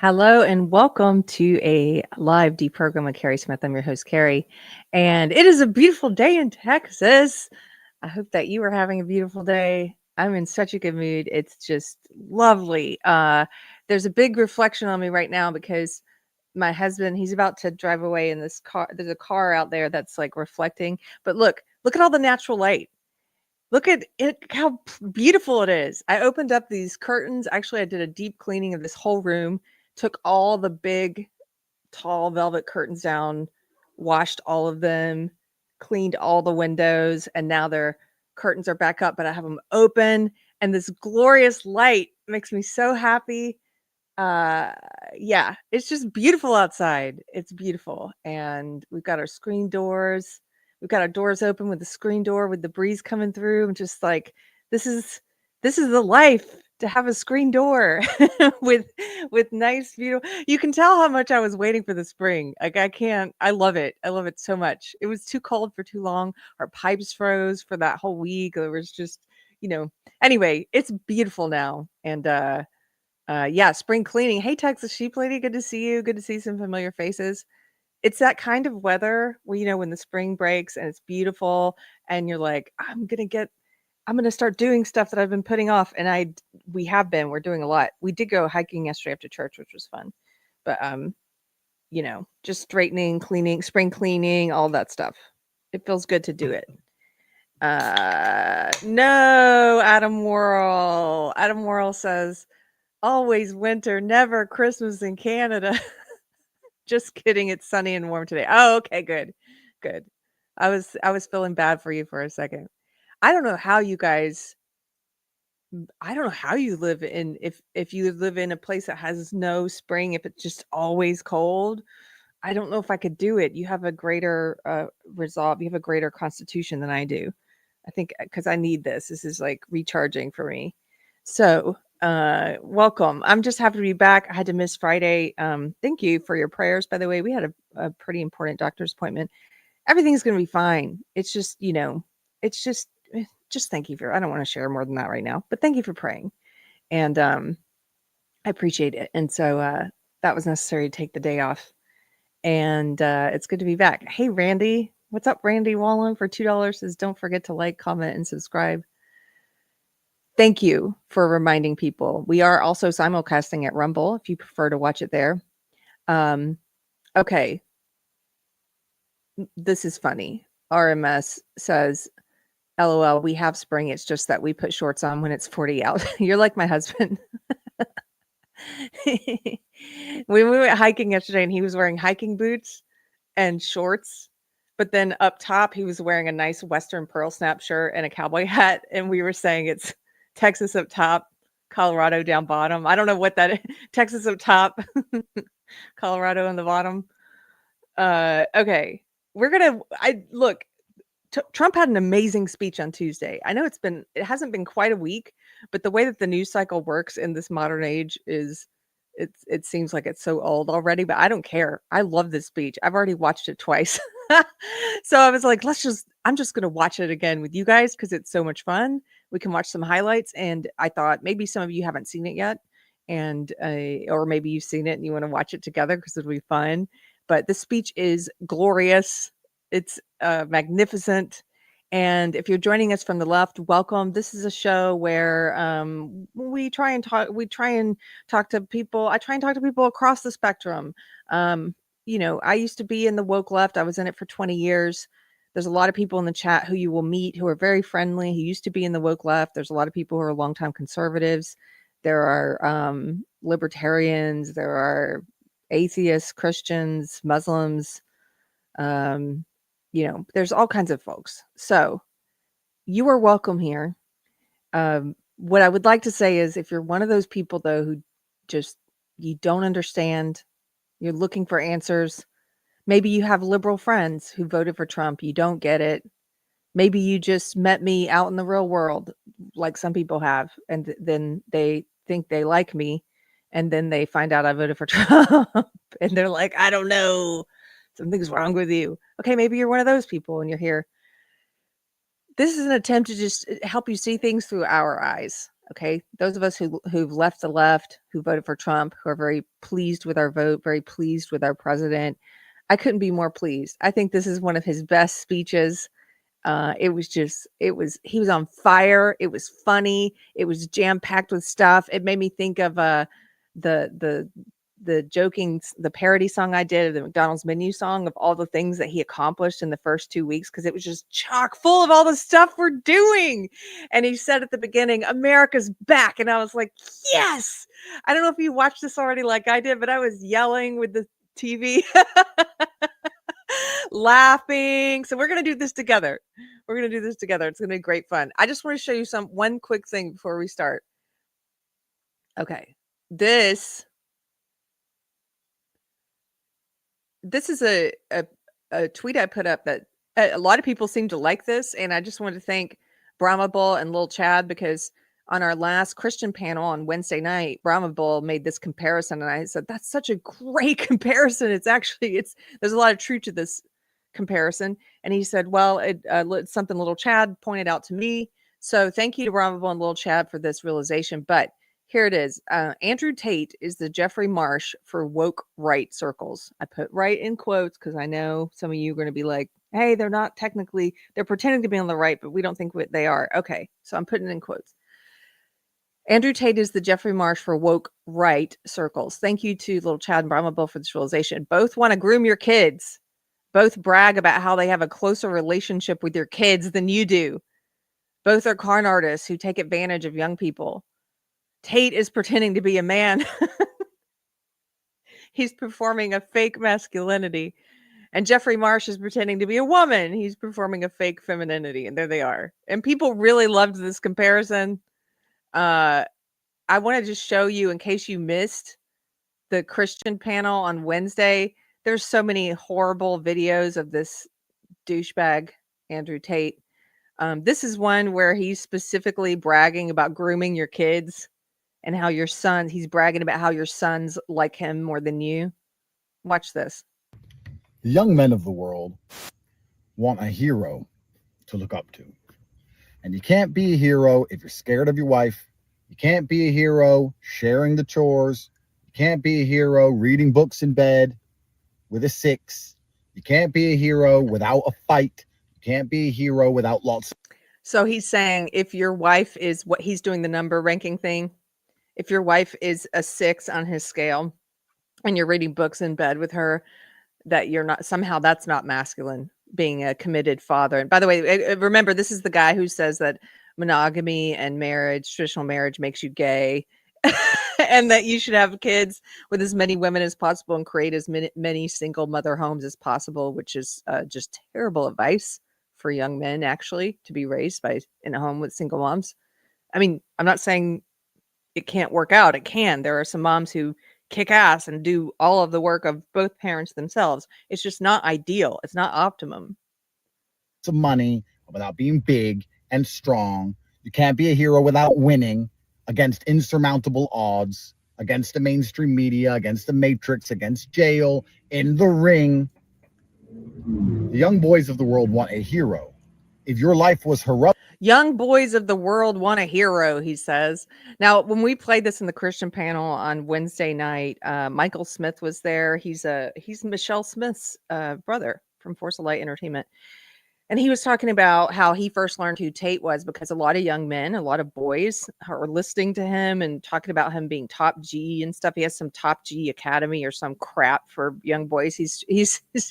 Hello and welcome to a live deprogram with Keri Smith. I'm your host, Keri, and it is a beautiful day in Texas. I hope that you are having a beautiful day. I'm in such a good mood. It's just lovely. There's a big reflection on me right now because my husband, he's about to drive away in this car. There's a car out there that's like reflecting, but look at all the natural light. Look at it, how beautiful it is. I opened up these curtains. Actually, I did a deep cleaning of this whole room, took all the big, tall velvet curtains down, washed all of them, cleaned all the windows, and now their curtains are back up, but I have them open. And this glorious light makes me so happy. Uh, yeah, it's just beautiful outside. It's beautiful. And we've got our screen doors. We've got our doors open with the screen door with the breeze coming through. And just like this is the life to have a screen door with nice beautiful. You can tell how much I was waiting for the spring. Like I love it. I love it so much. It was too cold for too long. Our pipes froze for that whole week. It was just, anyway, it's beautiful now. And yeah, spring cleaning. Hey, Texas Sheep Lady, good to see you. Good to see some familiar faces. It's that kind of weather where, when the spring breaks and it's beautiful and you're like, I'm going to start doing stuff that I've been putting off. And we're doing a lot. We did go hiking yesterday after church, which was fun. But, just straightening, cleaning, spring cleaning, all that stuff. It feels good to do it. No, Adam Worrell. Adam Worrell says, always winter, never Christmas in Canada. Just kidding. It's sunny and warm today. Oh, okay, good. Good. I was feeling bad for you for a second. I don't know how you live if you live in a place that has no spring, if it's just always cold. I don't know if I could do it. You have a greater resolve. You have a greater constitution than I do. I think because I need this. This is like recharging for me. So welcome. I'm just happy to be back. I had to miss Friday. Thank you for your prayers. By the way, we had a pretty important doctor's appointment. Everything's going to be fine. It's just, just thank you I don't want to share more than that right now, but thank you for praying. And I appreciate it. And so that was necessary to take the day off. And it's good to be back. Hey, Randy. What's up, Randy Wallen for $2 says, don't forget to like, comment, and subscribe. Thank you for reminding people. We are also simulcasting at Rumble if you prefer to watch it there. Okay. This is funny. RMS says, LOL, we have spring. It's just that we put shorts on when it's 40 out. You're like my husband. We went hiking yesterday and he was wearing hiking boots and shorts. But then up top, he was wearing a nice Western pearl snap shirt and a cowboy hat. And we were saying it's Texas up top, Colorado down bottom. I don't know what that is. Texas up top, Colorado on the bottom. Okay. Trump had an amazing speech on Tuesday. I know it hasn't been quite a week, but the way that the news cycle works in this modern age it seems like it's so old already, but I don't care. I love this speech. I've already watched it twice. So I was like, I'm just going to watch it again with you guys because it's so much fun. We can watch some highlights. And I thought maybe some of you haven't seen it yet. And, or maybe you've seen it and you want to watch it together because it'll be fun. But the speech is glorious. It's magnificent. And if you're joining us from the left, welcome. This is a show where we try and talk to people. I try and talk to people across the spectrum. I used to be in the woke left. I was in it for 20 years. There's a lot of people in the chat who you will meet who are very friendly, who used to be in the woke left. There's a lot of people who are longtime conservatives. There are libertarians. There are atheists, Christians, Muslims. There's all kinds of folks. So you are welcome here. What I would like to say is if you're one of those people, though, who just you don't understand, you're looking for answers. Maybe you have liberal friends who voted for Trump. You don't get it. Maybe you just met me out in the real world, like some people have, and then they think they like me, and then they find out I voted for Trump, and they're like, I don't know. Something's wrong with you. Okay, maybe you're one of those people and you're here. This is an attempt to just help you see things through our eyes. Okay. Those of us who've left the left, who voted for Trump, who are very pleased with our vote, very pleased with our president. I couldn't be more pleased. I think this is one of his best speeches. He was on fire. It was funny. It was jam packed with stuff. It made me think of the the parody song I did of the McDonald's menu song of all the things that he accomplished in the first 2 weeks, because it was just chock full of all the stuff we're doing. And he said at the beginning, America's back. And I was like, yes. I don't know if you watched this already like I did, but I was yelling with the TV. Laughing. So we're going to do this together. We're going to do this together. It's going to be great fun. I just want to show you one quick thing before we start. Okay. This is a tweet I put up that a lot of people seem to like this. And I just wanted to thank Brahma Bull and Lil Chad, because on our last Christian panel on Wednesday night, Brahma Bull made this comparison. And I said, that's such a great comparison. There's a lot of truth to this comparison. And he said, well, it's something Little Chad pointed out to me. So thank you to Brahma Bull and Little Chad for this realization. But here it is. Andrew Tate is the Jeffrey Marsh for woke right circles. I put right in quotes because I know some of you are going to be like, hey, they're pretending to be on the right, but we don't think they are. Okay, so I'm putting it in quotes. Andrew Tate is the Jeffrey Marsh for woke right circles. Thank you to Little Chad and Brahma Bull for this realization. Both want to groom your kids. Both brag about how they have a closer relationship with your kids than you do. Both are con artists who take advantage of young people. Tate is pretending to be a man. He's performing a fake masculinity. And Jeffrey Marsh is pretending to be a woman. He's performing a fake femininity. And there they are. And people really loved this comparison. I want to just show you, in case you missed the Christian panel on Wednesday, there's so many horrible videos of this douchebag, Andrew Tate. This is one where he's specifically bragging about grooming your kids and how he's bragging about how your sons like him more than you. Watch this. The young men of the world want a hero to look up to. And you can't be a hero if you're scared of your wife. You can't be a hero sharing the chores. You can't be a hero reading books in bed with a 6. You can't be a hero without a fight. You can't be a hero without lots. So he's saying if your wife is what he's doing, the number ranking thing. If your wife is a 6 on his scale and you're reading books in bed with her, that you're not, somehow that's not masculine, being a committed father. And by the way, remember, this is the guy who says that monogamy and traditional marriage makes you gay, and that you should have kids with as many women as possible and create as many single mother homes as possible, which is just terrible advice for young men, actually, to be raised in a home with single moms. I mean, I'm not saying it can't work out. It can. There are some moms who kick ass and do all of the work of both parents themselves. It's just not ideal. It's not optimum. Some money without being big and strong. You can't be a hero without winning against insurmountable odds, against the mainstream media, against the Matrix, against jail, in the ring. The young boys of the world want a hero. If your life was heroic. Young boys of the world want a hero, he says. Now, when we played this in the Christian panel on Wednesday night, Michael Smith was there. He's Michelle Smith's brother from Force of Light Entertainment. And he was talking about how he first learned who Tate was because a lot of young men, a lot of boys are listening to him and talking about him being top G and stuff. He has some top G academy or some crap for young boys. He's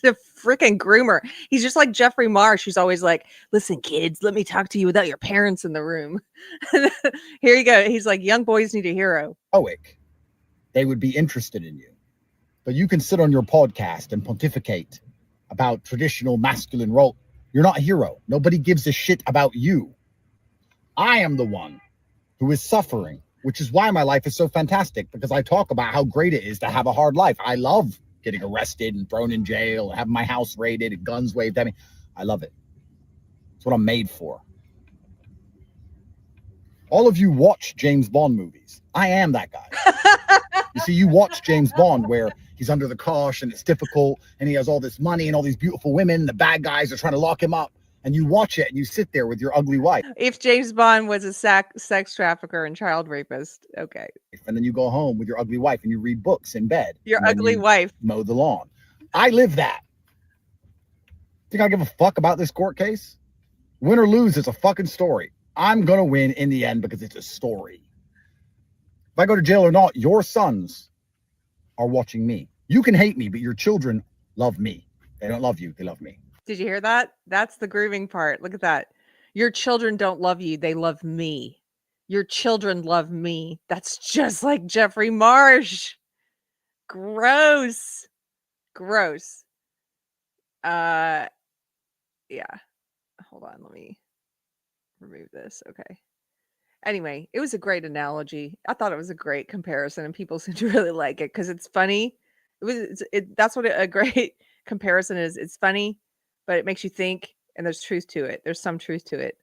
a freaking groomer. He's just like Jeffrey Marsh, who's always like, listen, kids, let me talk to you without your parents in the room. Here you go. He's like, young boys need a hero. They would be interested in you. But you can sit on your podcast and pontificate about traditional masculine role. You're not a hero. Nobody gives a shit about you. I am the one who is suffering, which is why my life is so fantastic, because I talk about how great it is to have a hard life. I love getting arrested and thrown in jail, and having my house raided and guns waved at me. I love it. It's what I'm made for. All of you watch James Bond movies. I am that guy. You see, you watch James Bond where he's under the cosh and it's difficult and he has all this money and all these beautiful women. The bad guys are trying to lock him up. and you watch it and you sit there with your ugly wife. If James Bond was a sex trafficker and child rapist, okay. And then you go home with your ugly wife and you read books in bed. Your and then ugly you wife. mow the lawn. I live that. Think I give a fuck about this court case? Win or lose, it's a fucking story. I'm gonna win in the end because it's a story. If I go to jail or not, your sons are watching me. You can hate me, but your children love me. They don't love you, they love me. Did you hear that? That's the grooving part. Look at that. Your children don't love you, they love me. Your children love me. That's just like Jeffrey Marsh. Gross. Gross. Yeah. Hold on, let me remove this. Okay. Anyway, it was a great analogy. I thought it was a great comparison, and people seem to really like it because it's funny. That's what a great comparison is. It's funny, but it makes you think, and there's truth to it. There's some truth to it.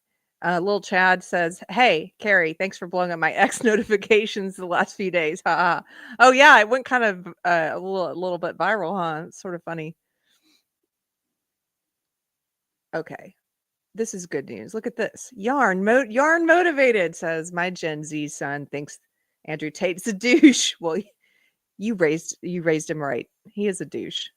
Little Chad says, "Hey, Keri, thanks for blowing up my X notifications the last few days." Ha. Oh yeah, it went kind of a little bit viral, huh? It's sort of funny. Okay. This is good news. Look at this. Yarn motivated, says my Gen Z son thinks Andrew Tate's a douche. Well, you raised him right. He is a douche.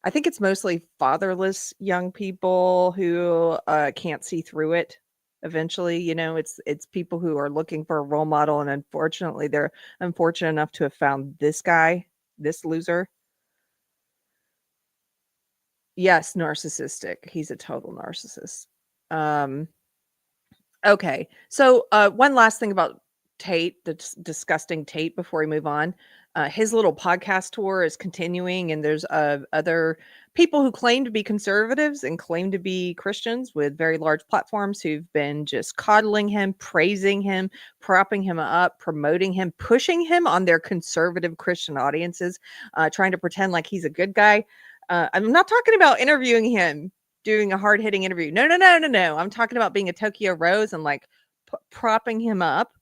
I think it's mostly fatherless young people who can't see through it. Eventually, it's people who are looking for a role model, and unfortunately, they're unfortunate enough to have found this guy, this loser. Yes, narcissistic. He's a total narcissist. Okay. So, one last thing about Tate, the disgusting Tate, before we move on. His little podcast tour is continuing, and there's other people who claim to be conservatives and claim to be Christians with very large platforms who've been just coddling him, praising him, propping him up, promoting him, pushing him on their conservative Christian audiences, trying to pretend like he's a good guy. I'm not talking about interviewing him, doing a hard-hitting interview. No. I'm talking about being a Tokyo Rose and like propping him up.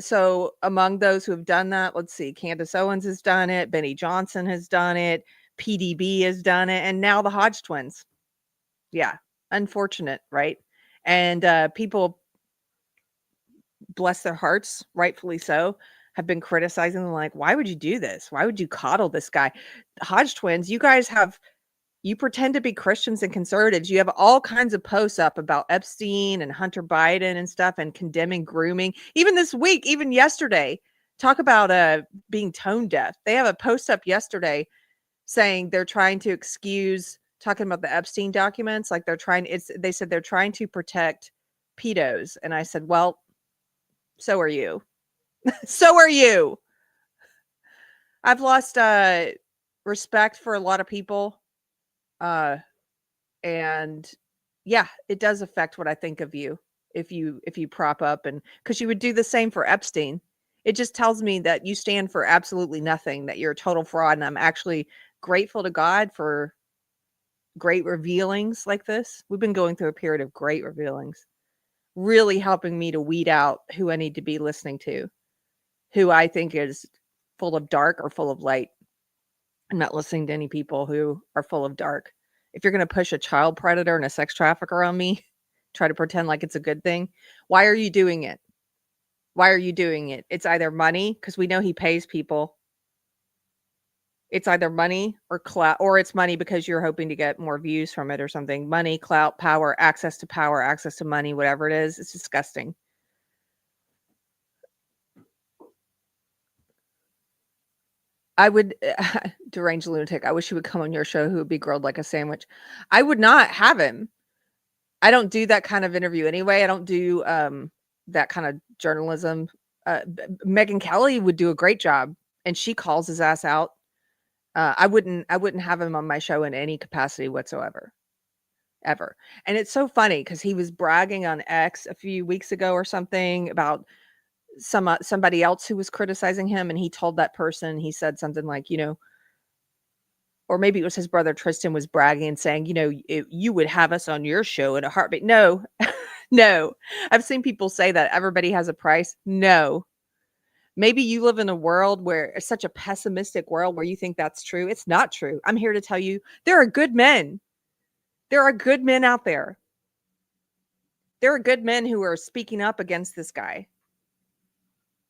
So among those who have done that, let's see, Candace Owens has done it, Benny Johnson has done it, PDB has done it, and now the Hodge twins. Yeah, unfortunate, right? And people, bless their hearts, rightfully so, have been criticizing them like, why would you do this? Why would you coddle this guy? Hodge twins, you pretend to be Christians and conservatives. You have all kinds of posts up about Epstein and Hunter Biden and stuff and condemning grooming. Even this week, even yesterday, talk about being tone deaf. They have a post up yesterday saying they're trying to excuse talking about the Epstein documents. Like they said they're trying to protect pedos. And I said, well, so are you. So are you. I've lost respect for a lot of people. And yeah, it does affect what I think of you if you prop up, and because you would do the same for Epstein. It just tells me that you stand for absolutely nothing, that you're a total fraud. And I'm actually grateful to God for great revealings like this. We've been going through a period of great revealings, really helping me to weed out who I need to be listening to, who I think is full of dark or full of light. I'm not listening to any people who are full of dark. If you're going to push a child predator and a sex trafficker on me, try to pretend like it's a good thing. Why are you doing it? Why are you doing it? It's either money, because we know he pays people. It's either money or clout, or it's money because you're hoping to get more views from it or something. Money, clout, power, access to money, whatever it is. It's disgusting. I would, deranged lunatic, I wish he would come on your show, who would be grilled like a sandwich. I would not have him. I don't do that kind of interview anyway. I don't do that kind of journalism. Megyn Kelly would do a great job, and she calls his ass out. I wouldn't have him on my show in any capacity whatsoever, ever. And it's so funny because he was bragging on X a few weeks ago or something about somebody else who was criticizing him, and he told that person, he said something like, or maybe it was his brother Tristan was bragging and saying, you would have us on your show in a heartbeat. No, no. I've seen people say that everybody has a price. No. Maybe you live in a world where it's such a pessimistic world where you think that's true. It's not true. I'm here to tell you there are good men. There are good men out there. There are good men who are speaking up against this guy,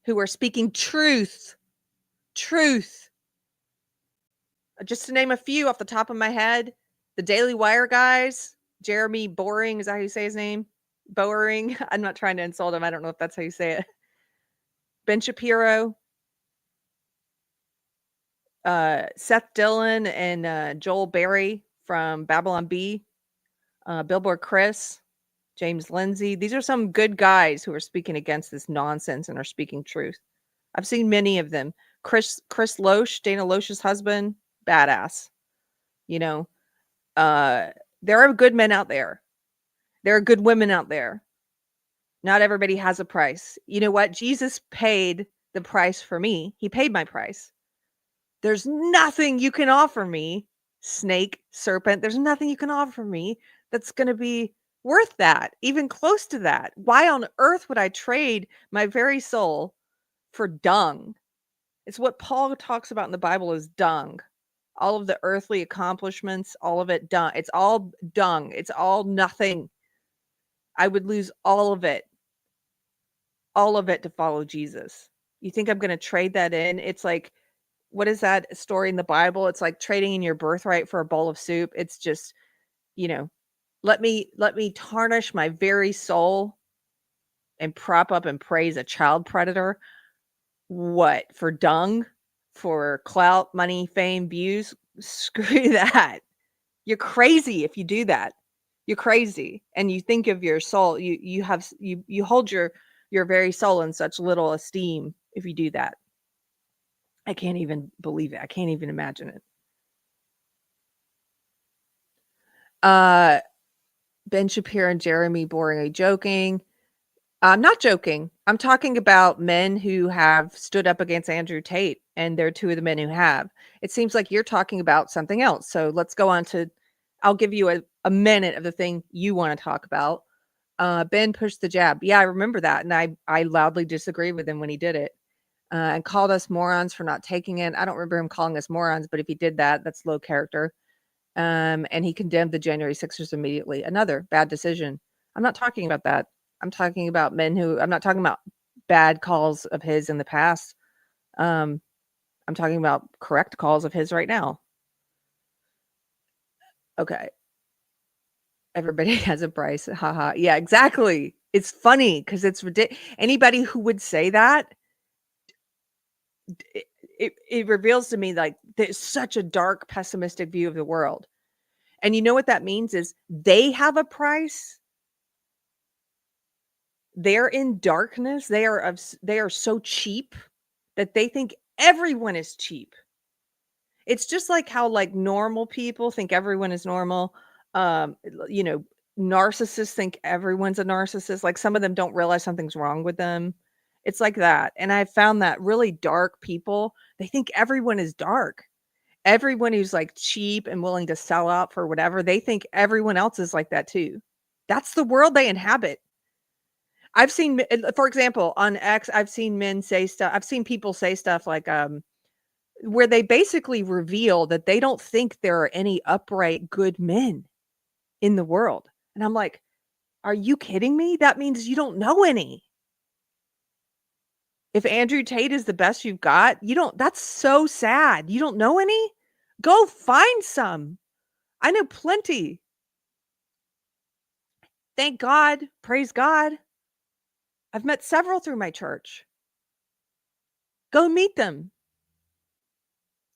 who are speaking truth. Truth. Just to name a few off the top of my head, the Daily Wire guys, Jeremy Boring, is that how you say his name? Boring. I'm not trying to insult him. I don't know if that's how you say it. Ben Shapiro, Seth Dillon, and Joel Berry from Babylon Bee, Billboard Chris, James Lindsay. These are some good guys who are speaking against this nonsense and are speaking truth. I've seen many of them. Chris Loesch, Dana Loesch's husband, badass. You know, there are good men out there. There are good women out there. Not everybody has a price. You know what? Jesus paid the price for me. He paid my price. There's nothing you can offer me, snake, serpent. There's nothing you can offer me that's going to be worth that, even close to that. Why on earth would I trade my very soul for dung? It's what Paul talks about in the Bible as dung. All of the earthly accomplishments, all of it dung. It's all dung. It's all nothing. I would lose all of it to follow Jesus. You think I'm going to trade that in? It's like, what is that story in the Bible? It's like trading in your birthright for a bowl of soup. It's just, let me tarnish my very soul and prop up and praise a child predator. What, for dung? For clout, money, fame, views? Screw that. You're crazy if you do that. You're crazy. And you think of your soul. You hold your very soul in such little esteem if you do that. I can't even believe it. I can't even imagine it. Ben Shapiro and Jeremy Boring are joking. I'm not joking. I'm talking about men who have stood up against Andrew Tate, and they're two of the men who have. It seems like you're talking about something else. So let's go on to, I'll give you a minute of the thing you want to talk about. Ben pushed the jab. Yeah, I remember that. And I loudly disagreed with him when he did it. And called us morons for not taking it. I don't remember him calling us morons, but if he did that, that's low character. And he condemned the January 6ers immediately. Another bad decision. I'm not talking about that. I'm talking about men who, I'm not talking about bad calls of his in the past. I'm talking about correct calls of his right now. Okay. Everybody has a price. Haha. Yeah, exactly. It's funny because it's ridiculous. Anybody who would say that, it reveals to me like there's such a dark, pessimistic view of the world. And you know what that means is they have a price. They're in darkness. They are so cheap that they think everyone is cheap. It's just like how like normal people think everyone is normal. Narcissists think everyone's a narcissist. Like some of them don't realize something's wrong with them. It's like that. And I found that really dark people, they think everyone is dark. Everyone who's like cheap and willing to sell out for whatever, they think everyone else is like that too. That's the world they inhabit. I've seen, for example, on X, I've seen men say stuff. I've seen people say stuff like, where they basically reveal that they don't think there are any upright, good men in the world. And I'm like, are you kidding me? That means you don't know any. If Andrew Tate is the best you've got, that's so sad. You don't know any? Go find some. I know plenty. Thank God. Praise God. I've met several through my church. Go meet them.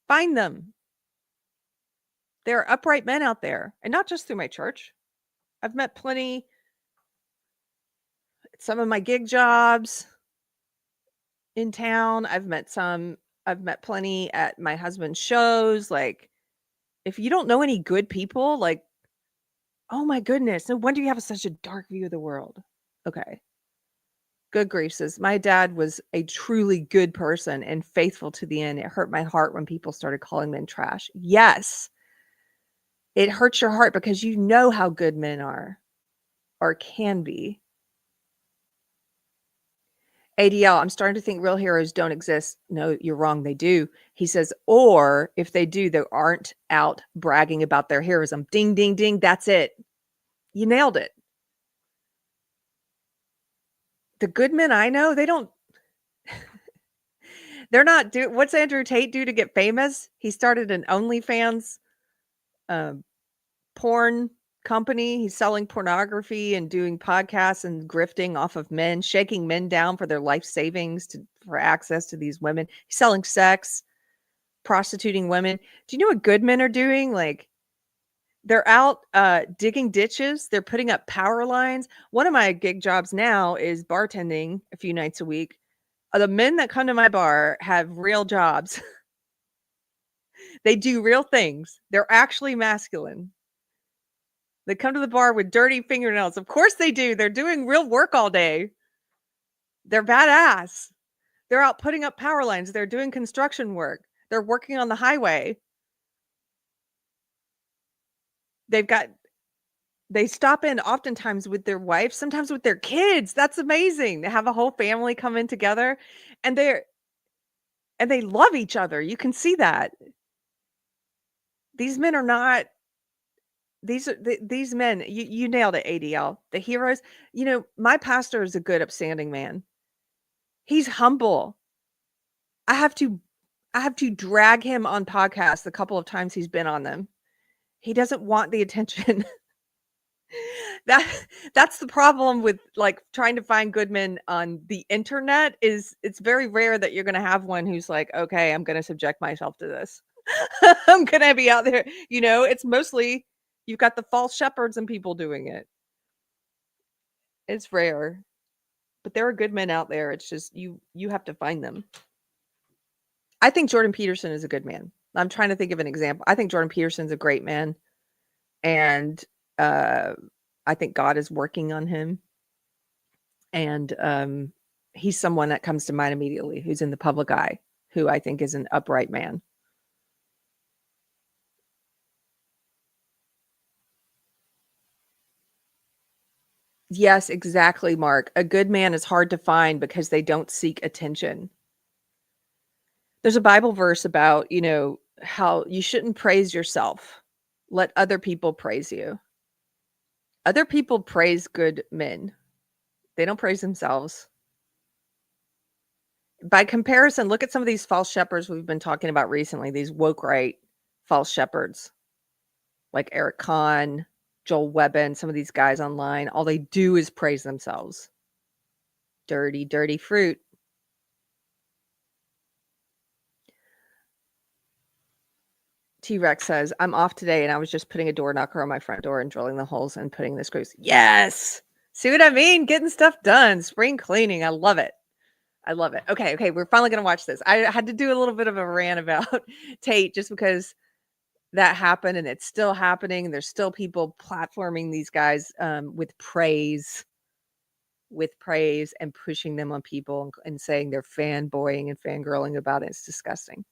Find them. There are upright men out there, and not just through my church. I've met plenty. Some of my gig jobs in town. I've met plenty at my husband's shows. Like, if you don't know any good people, like, oh my goodness, no wonder you have such a dark view of the world. Okay. Good grief, says my dad was a truly good person and faithful to the end. It hurt my heart when people started calling men trash. Yes. It hurts your heart because you know how good men are or can be. ADL, I'm starting to think real heroes don't exist. No, you're wrong. They do. He says, or if they do, they aren't out bragging about their heroism. Ding, ding, ding. That's it. You nailed it. The good men I know, they don't, they're not what's Andrew Tate do to get famous? He started an OnlyFans porn company. He's selling pornography and doing podcasts and grifting off of men, shaking men down for their life savings for access to these women. He's selling sex, prostituting women. Do you know what good men are doing? Like, they're out digging ditches. They're putting up power lines. One of my gig jobs now is bartending a few nights a week. The men that come to my bar have real jobs. They do real things. They're actually masculine. They come to the bar with dirty fingernails. Of course they do. They're doing real work all day. They're badass. They're out putting up power lines. They're doing construction work. They're working on the highway. They stop in oftentimes with their wife, sometimes with their kids. That's amazing. They have a whole family come in together, and they love each other. You can see that. These men are not these men, you nailed it, ADL. The heroes. You know, my pastor is a good, upstanding man. He's humble. I have to drag him on podcasts the couple of times he's been on them. He doesn't want the attention. That's the problem with like trying to find good men on the internet. Is it's very rare that you're going to have one who's like, okay, I'm going to subject myself to this. I'm going to be out there. You know, it's mostly you've got the false shepherds and people doing it. It's rare, but there are good men out there. It's just you have to find them. I think Jordan Peterson is a good man. I'm trying to think of an example. I think Jordan Peterson's a great man, and I think God is working on him. And he's someone that comes to mind immediately, who's in the public eye, who I think is an upright man. Yes, exactly, Mark. A good man is hard to find because they don't seek attention. There's a Bible verse about, you know, how you shouldn't praise yourself. Let other people praise you. Other people praise good men. They don't praise themselves. By comparison, look at some of these false shepherds we've been talking about recently, these woke right false shepherds, like Eric Kahn, Joel Webben, some of these guys online. All they do is praise themselves. Dirty, dirty fruit. T-Rex says, I'm off today and I was just putting a door knocker on my front door and drilling the holes and putting the screws. Yes! See what I mean? Getting stuff done. Spring cleaning. I love it. I love it. Okay. We're finally going to watch this. I had to do a little bit of a rant about Tate just because that happened and it's still happening. There's still people platforming these guys with praise and pushing them on people and saying they're fanboying and fangirling about it. It's disgusting.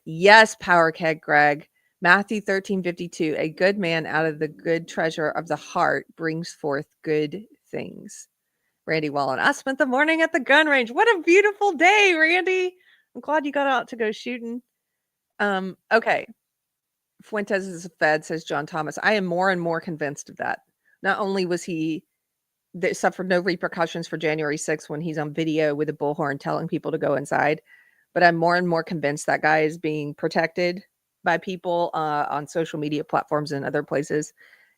Yes, Power Keg Greg. Matthew 13:52. A good man out of the good treasure of the heart brings forth good things. Randy Wallen. I spent the morning at the gun range. What a beautiful day, Randy. I'm glad you got out to go shooting. Okay. Fuentes is a Fed, says John Thomas. I am more and more convinced of that. Not only was he that suffered no repercussions for January 6th when he's on video with a bullhorn telling people to go inside, but I'm more and more convinced that guy is being protected by people on social media platforms and other places.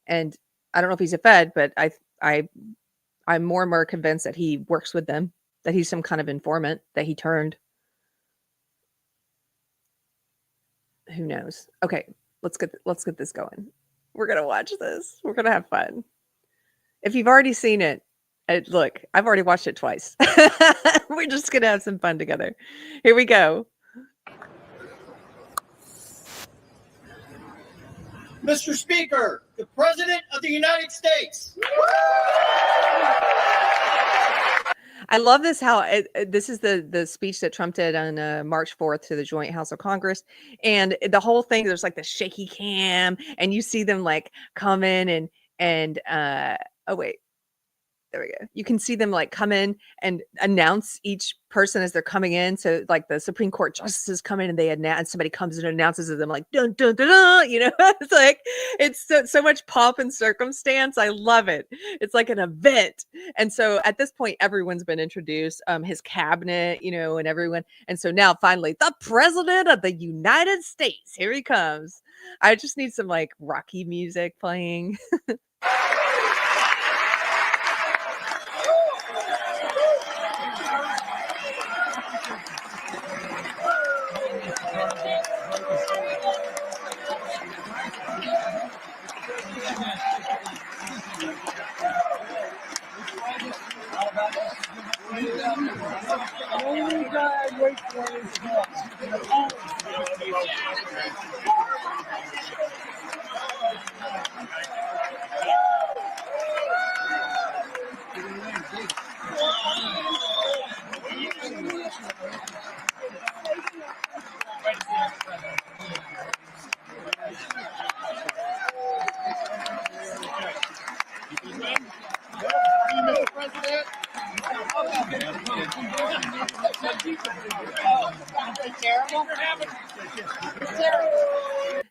And I don't know if he's a Fed, but I'm more and more convinced that he works with them, that he's some kind of informant, that he turned. Who knows? Okay, let's get this going. We're gonna watch this. We're gonna have fun. If you've already seen it, look, I've already watched it twice. We're just gonna have some fun together. Here we go. Mr. Speaker, the President of the United States. I love this, how this is the speech that Trump did on March 4th to the Joint House of Congress. And the whole thing, there's like the shaky cam and you see them like come in and oh, wait. There we go. You can see them like come in and announce each person as they're coming in. So like the Supreme Court justices come in and they announce, somebody comes and announces them like dun dun dun dun. You know, it's like it's so much pomp and circumstance. I love it. It's like an event. And so at this point, everyone's been introduced. His cabinet, you know, and everyone. And so now finally, the president of the United States. Here he comes. I just need some like Rocky music playing.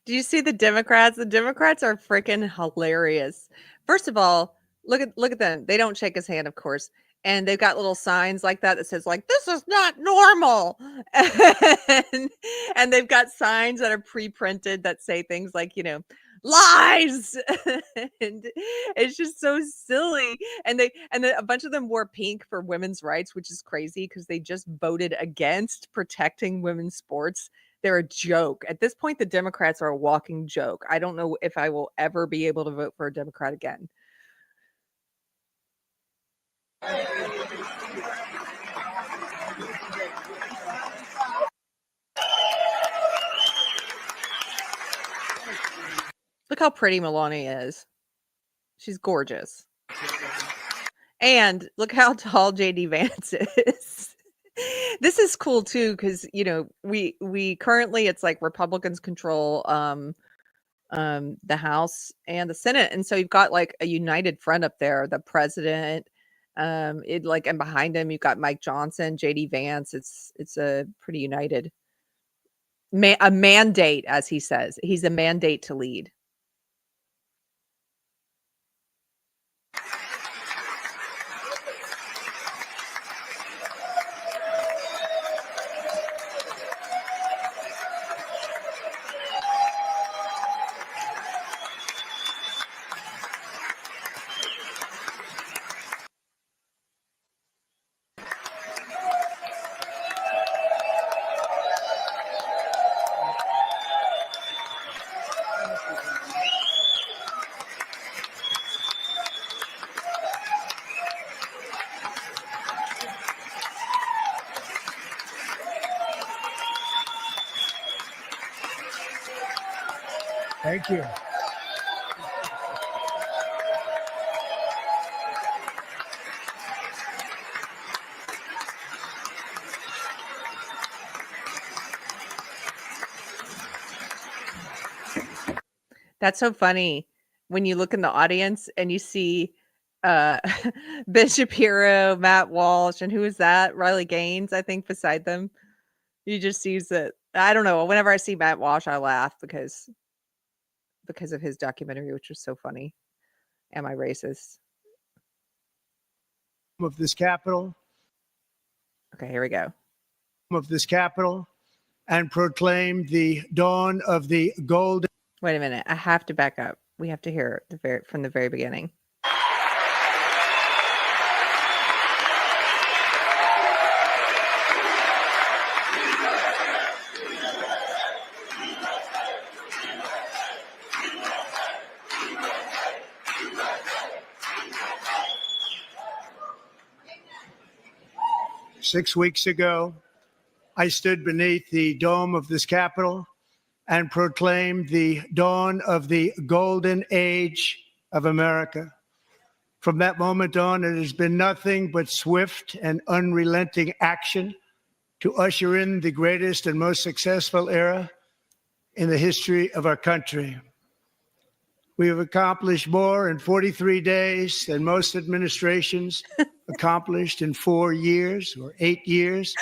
Do you see the Democrats? The Democrats are freaking hilarious. First of all, look at them. They don't shake his hand, of course. And they've got little signs like that says like, this is not normal. And they've got signs that are pre-printed that say things like, you know, lies. And it's just so silly. And a bunch of them wore pink for women's rights, which is crazy because they just voted against protecting women's sports. They're a joke. At this point, the Democrats are a walking joke. I don't know if I will ever be able to vote for a Democrat again. Look how pretty Melania is. She's gorgeous. And look how tall JD Vance is. This is cool too, because you know, we currently it's like Republicans control the House and the Senate. And so you've got like a united front up there, the president, and behind him you've got Mike Johnson, JD Vance. It's a pretty united a mandate, as he says. He's a mandate to lead. Thank you. That's so funny when you look in the audience and you see Ben Shapiro, Matt Walsh, and who is that? Riley Gaines, I think, beside them. You just see that. I don't know. Whenever I see Matt Walsh, I laugh because of his documentary, which was so funny. Am I racist? Of this capital. Okay, here we go. Of this capital, and proclaim the dawn of the golden. Wait a minute. I have to back up. We have to hear from the very beginning. Six weeks ago, I stood beneath the dome of this capital and proclaimed the dawn of the golden age of America. From that moment on, it has been nothing but swift and unrelenting action to usher in the greatest and most successful era in the history of our country. We have accomplished more in 43 days than most administrations accomplished in 4 years or 8 years.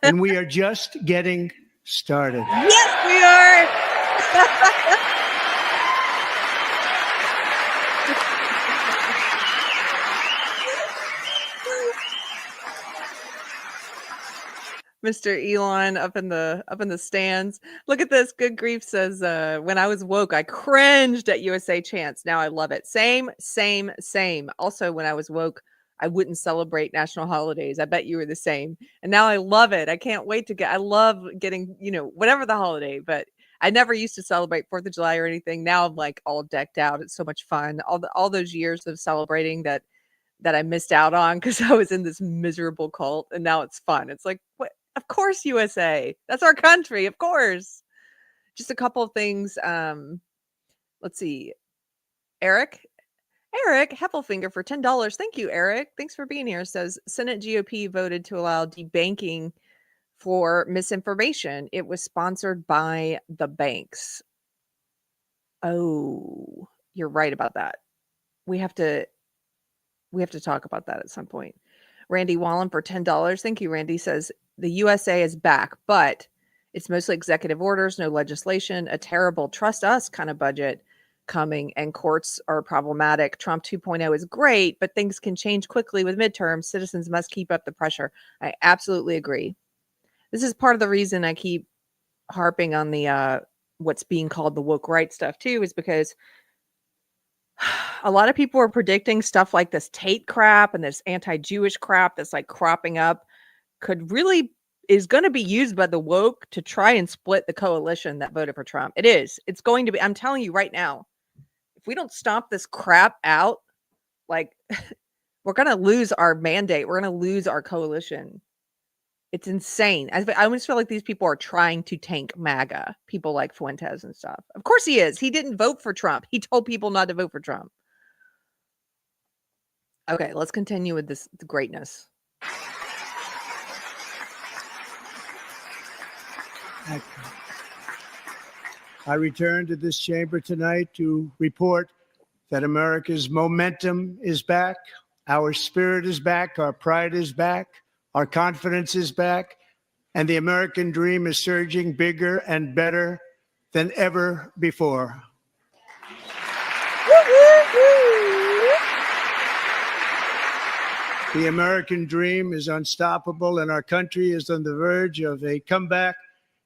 And we are just getting started. Yes, we are. Mr. Elon up in the stands. Look at this. Good Grief says, when I was woke, I cringed at USA chants. Now I love it. Same. Also, when I was woke, I wouldn't celebrate national holidays. I bet you were the same. And now I love it. I can't wait I love getting, whatever the holiday, but I never used to celebrate 4th of July or anything. Now I'm like all decked out. It's so much fun. All those years of celebrating that I missed out on because I was in this miserable cult, and now it's fun. It's like, what? Of course, USA. That's our country. Of course. Just a couple of things. Let's see. Eric Heffelfinger for $10. Thank you, Eric. Thanks for being here. Says Senate GOP voted to allow debanking for misinformation. It was sponsored by the banks. Oh, you're right about that. We have to talk about that at some point. Randy Wallen for $10. Thank you, Randy. Says the USA is back, but it's mostly executive orders, no legislation, a terrible trust us kind of budget coming, and courts are problematic. Trump 2.0 is great, but things can change quickly with midterms. Citizens must keep up the pressure. I absolutely agree. This is part of the reason I keep harping on the what's being called the woke right stuff too, is because a lot of people are predicting stuff like this Tate crap and this anti-Jewish crap that's like cropping up is going to be used by the woke to try and split the coalition that voted for Trump. It's going to be, I'm telling you right now, if we don't stomp this crap out, like we're going to lose our mandate. We're going to lose our coalition. It's insane. I almost feel like these people are trying to tank MAGA, people like Fuentes and stuff. Of course he is. He didn't vote for Trump. He told people not to vote for Trump. Okay, let's continue with this greatness. I return to this chamber tonight to report that America's momentum is back, our spirit is back, our pride is back, our confidence is back, and the American dream is surging bigger and better than ever before. The American dream is unstoppable, and our country is on the verge of a comeback,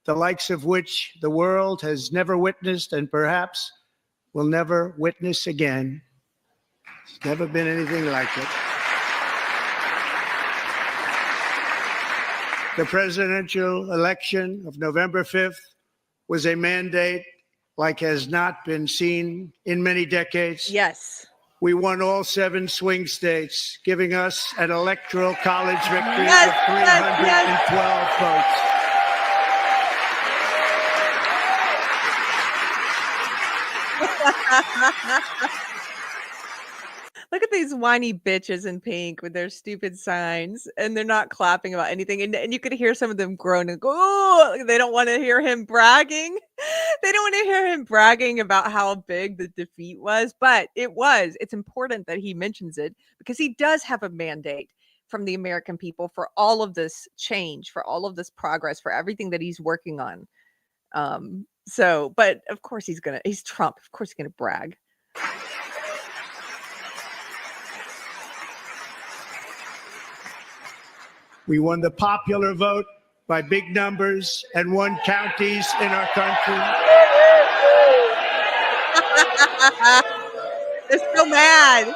the likes of which the world has never witnessed and perhaps will never witness again. There's never been anything like it. The presidential election of November 5th was a mandate like has not been seen in many decades. Yes. We won all 7 swing states, giving us an electoral college victory Yes, of 312 votes. Look at these whiny bitches in pink with their stupid signs, and they're not clapping about anything. And you could hear some of them groan and go, oh, they don't want to hear him bragging. They don't want to hear him bragging about how big the defeat was, but it was. It's important that he mentions it because he does have a mandate from the American people for all of this change, for all of this progress, for everything that he's working on. But of course he's Trump. Of course he's going to brag. We won the popular vote by big numbers and won counties in our country. They're so mad.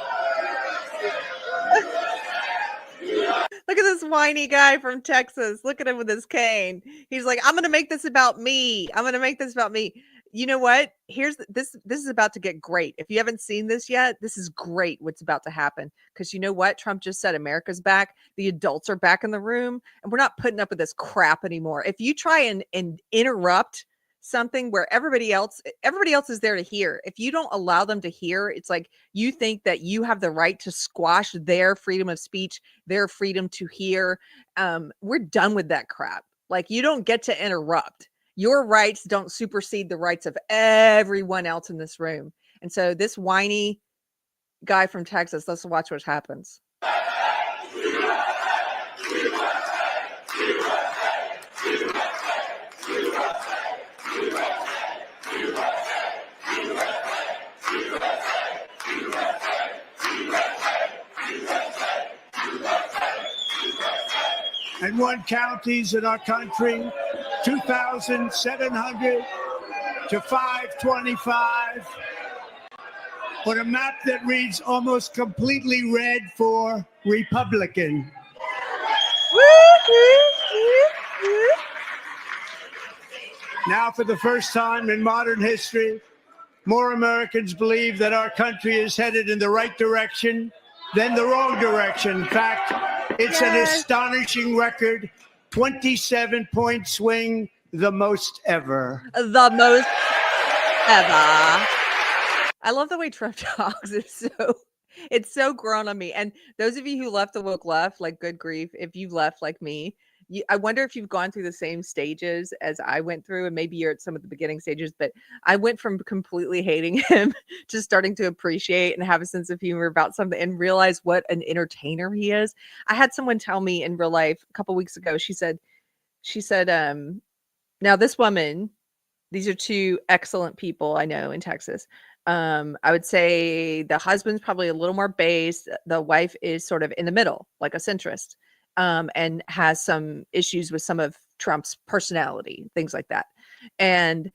Look at this whiny guy from Texas. Look at him with his cane. He's like, I'm going to make this about me. I'm going to make this about me. You know what? This is about to get great. If you haven't seen this yet, this is great what's about to happen. Because you know what? Trump just said America's back. The adults are back in the room. And we're not putting up with this crap anymore. If you try and interrupt something where everybody else is there to hear, if you don't allow them to hear, it's like you think that you have the right to squash their freedom of speech, their freedom to hear. We're done with that crap. Like, you don't get to interrupt. Your rights don't supersede the rights of everyone else in this room. And so this whiny guy from Texas, let's watch what happens. And won counties in our country, 2,700 to 525, on a map that reads almost completely red for Republican. Now, for the first time in modern history, more Americans believe that our country is headed in the right direction than the wrong direction. In fact, it's an astonishing record, 27-point swing, the most ever. The most ever. I love the way Trump talks. It's so grown on me. And those of you who left the woke left, like, good grief, if you left like me, I wonder if you've gone through the same stages as I went through, and maybe you're at some of the beginning stages, but I went from completely hating him to starting to appreciate and have a sense of humor about something and realize what an entertainer he is. I had someone tell me in real life a couple weeks ago, she said, now this woman, these are two excellent people I know in Texas. I would say the husband's probably a little more based. The wife is sort of in the middle, like a centrist, and has some issues with some of Trump's personality, things like that. And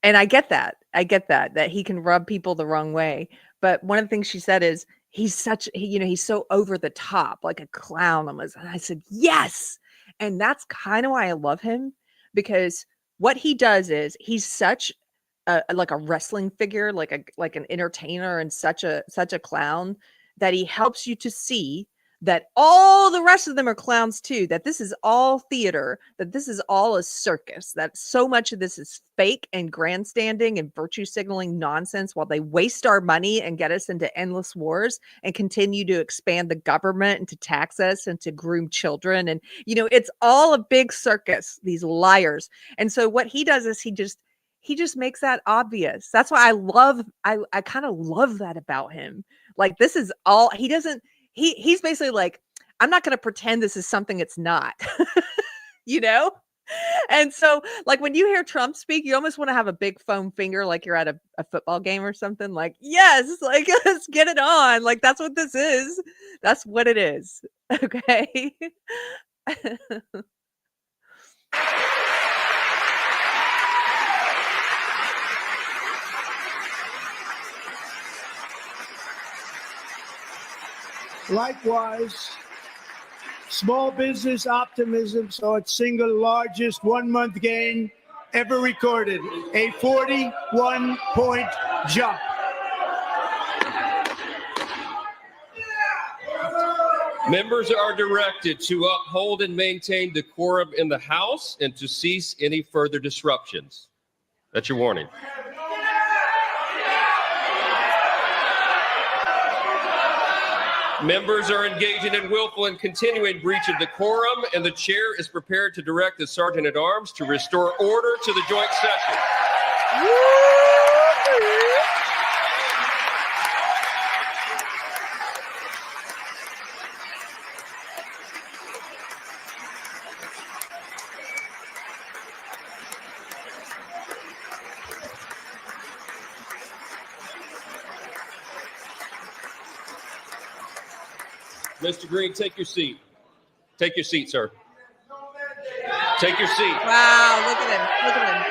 I get that. That he can rub people the wrong way. But one of the things she said is he's so over the top, like a clown almost. And I said, yes. And that's kind of why I love him, because what he does is he's such like a wrestling figure, like an entertainer, and such a clown, that he helps you to see that all the rest of them are clowns too, that this is all theater, that this is all a circus, that so much of this is fake and grandstanding and virtue signaling nonsense while they waste our money and get us into endless wars and continue to expand the government and to tax us and to groom children. And, it's all a big circus, these liars. And so what he does is he just makes that obvious. That's why I kind of love that about him. Like, this is all, he's basically like, I'm not going to pretend this is something it's not, And so, like, when you hear Trump speak, you almost want to have a big foam finger, like you're at a football game or something. Like, yes, like, let's get it on. Like, that's what this is. That's what it is. Okay. Likewise, small business optimism saw its single largest one-month gain ever recorded, a 41-point jump. Members are directed to uphold and maintain decorum in the House and to cease any further disruptions. That's your warning. Members are engaging in willful and continuing breach of decorum, and the chair is prepared to direct the Sergeant at Arms to restore order to the joint session. Mr. Green, take your seat. Take your seat, sir. Take your seat. Wow, look at him. Look at him.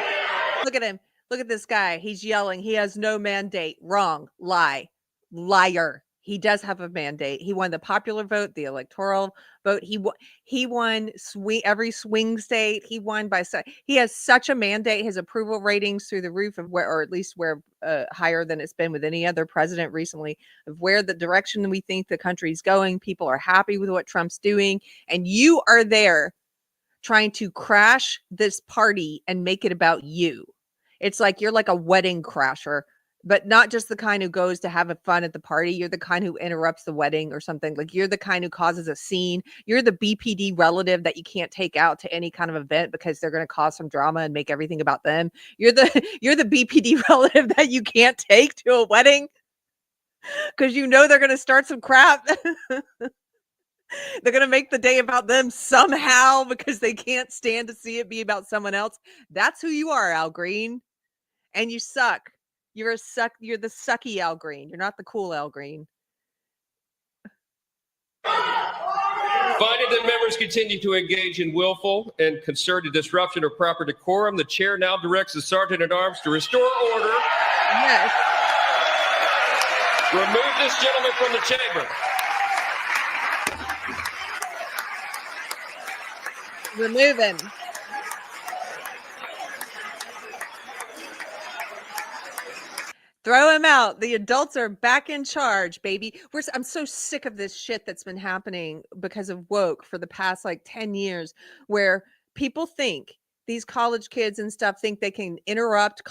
Look at him. Look at this guy. He's yelling. He has no mandate. Wrong. Lie. Liar. He does have a mandate. He won the popular vote, the electoral vote. He won every swing state. He won by he has such a mandate. His approval ratings through the roof of where, or at least where higher than it's been with any other president recently, of where the direction we think the country's going. People are happy with what Trump's doing, and you are there trying to crash this party and make it about you. It's like you're like a wedding crasher but not just the kind who goes to have a fun at the party. You're the kind who interrupts the wedding or something. Like, you're the kind who causes a scene. You're the BPD relative that you can't take out to any kind of event because they're going to cause some drama and make everything about them. You're the BPD relative that you can't take to a wedding because you know they're going to start some crap. They're going to make the day about them somehow because they can't stand to see it be about someone else. That's who you are, Al Green. And you suck. You're the sucky Al Green. You're not the cool Al Green. Finding that members continue to engage in willful and concerted disruption of proper decorum, the chair now directs the sergeant at arms to restore order. Yes. Remove this gentleman from the chamber. Remove him. Throw him out. The adults are back in charge, baby. I'm so sick of this shit that's been happening because of woke for the past like 10 years, where people think, these college kids and stuff think they can interrupt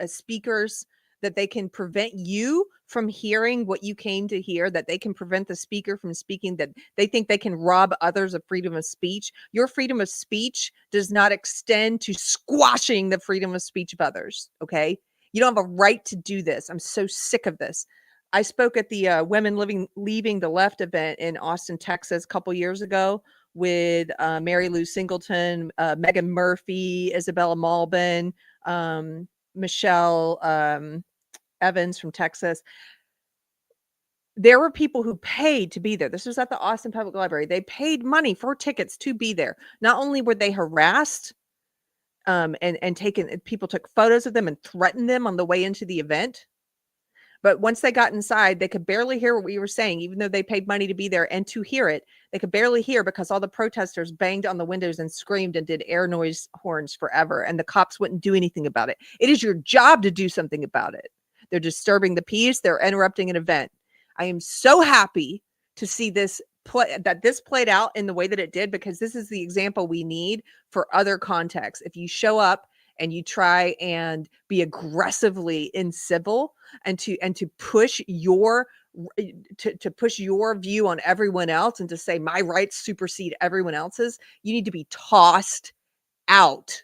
speakers, that they can prevent you from hearing what you came to hear, that they can prevent the speaker from speaking, that they think they can rob others of freedom of speech. Your freedom of speech does not extend to squashing the freedom of speech of others, okay? You don't have a right to do this. I'm so sick of this. I spoke at the Women Leaving the Left event in Austin, Texas, a couple years ago with Mary Lou Singleton, Megan Murphy, Isabella Malbin, Michelle Evans from Texas. There were people who paid to be there. This was at the Austin Public Library. They paid money for tickets to be there. Not only were they harassed, and people took photos of them and threatened them on the way into the event, but once they got inside, they could barely hear what we were saying, even though they paid money to be there and to hear it. They could barely hear because all the protesters banged on the windows and screamed and did air noise horns forever, and the cops wouldn't do anything about it. It is your job to do something about it. They're disturbing the peace. They're interrupting an event. I am so happy to see this played out in the way that it did, because this is the example we need for other contexts. If you show up and you try and be aggressively incivil and to push your push your view on everyone else and to say my rights supersede everyone else's, you need to be tossed out.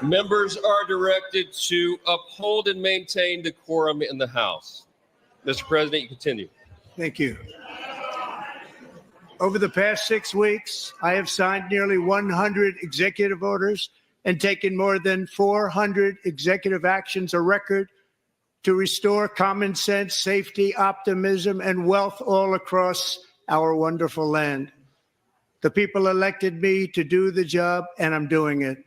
Members are directed to uphold and maintain decorum in the House. Mr. President, you continue. Thank you. Over the past 6 weeks, I have signed nearly 100 executive orders and taken more than 400 executive actions, a record, to restore common sense, safety, optimism, and wealth all across our wonderful land. The people elected me to do the job, and I'm doing it.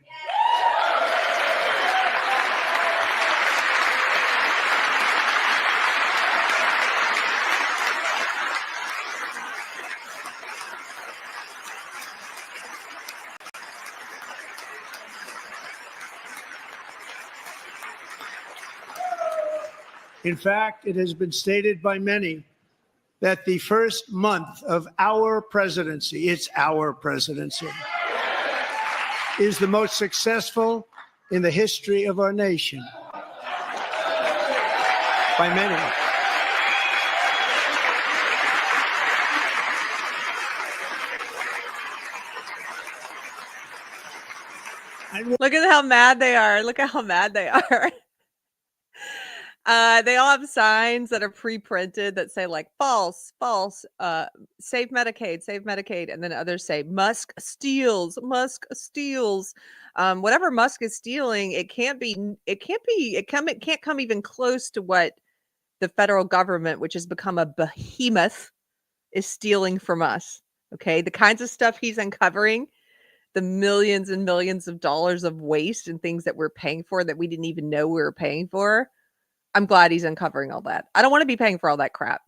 In fact, it has been stated by many that the first month of our presidency, it's our presidency, is the most successful in the history of our nation. By many. Look at how mad they are. Look at how mad they are. They all have signs that are pre-printed that say like false, save Medicaid. And then others say Musk steals. Whatever Musk is stealing, it can't come even close to what the federal government, which has become a behemoth, is stealing from us. Okay. The kinds of stuff he's uncovering, the millions and millions of dollars of waste and things that we're paying for that we didn't even know we were paying for. I'm glad he's uncovering all that. I don't want to be paying for all that crap.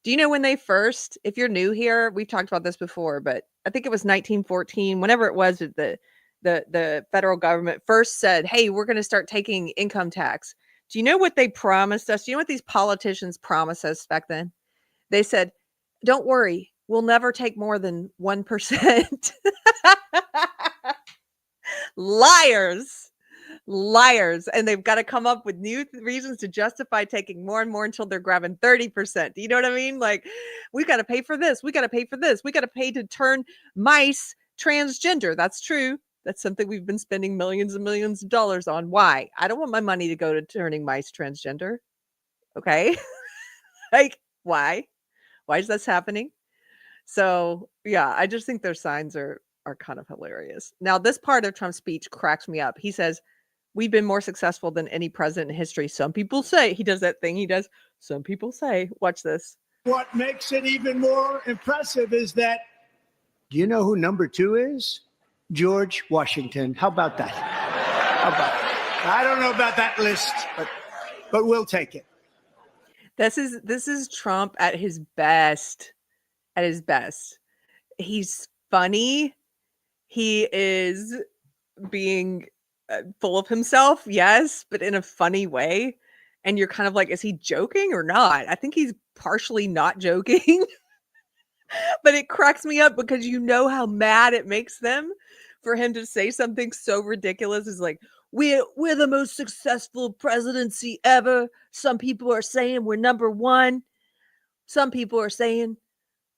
Do you know when they first, if you're new here, we've talked about this before, but I think it was 1914, whenever it was that the federal government first said, hey, we're going to start taking income tax. Do you know what they promised us? Do you know what these politicians promised us back then? They said, don't worry, we'll never take more than 1%. Liars. Liars. And they've got to come up with new reasons to justify taking more and more until they're grabbing 30%. Do you know what I mean? Like, we got to pay for this. We got to pay for this. We got to pay to turn mice transgender. That's true. That's something we've been spending millions and millions of dollars on. Why? I don't want my money to go to turning mice transgender. Okay. Like, why? Why is this happening? So yeah, I just think their signs are kind of hilarious. Now, this part of Trump's speech cracks me up. He says, we've been more successful than any president in history. Some people say. He does that thing he does. Some people say. Watch this. What makes it even more impressive is that, do you know who number 2 is? George Washington. How about that? How about that? I don't know about that list, but we'll take it. This is Trump at his best. At his best. He's funny. He is being full of himself, yes, but in a funny way. And you're kind of like, is he joking or not? I think he's partially not joking. But it cracks me up because you know how mad it makes them for him to say something so ridiculous. It's like, we're the most successful presidency ever. Some people are saying we're number 1. Some people are saying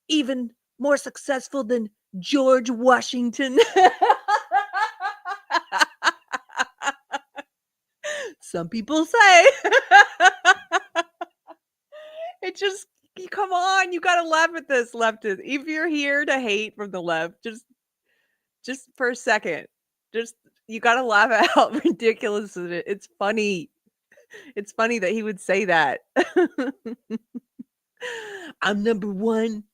even more successful than George Washington. Some people say. It just, come on, you gotta laugh at this, leftists. If you're here to hate from the left, just for a second, you gotta laugh at how ridiculous it is. It's funny. It's funny that he would say that. I'm number 1.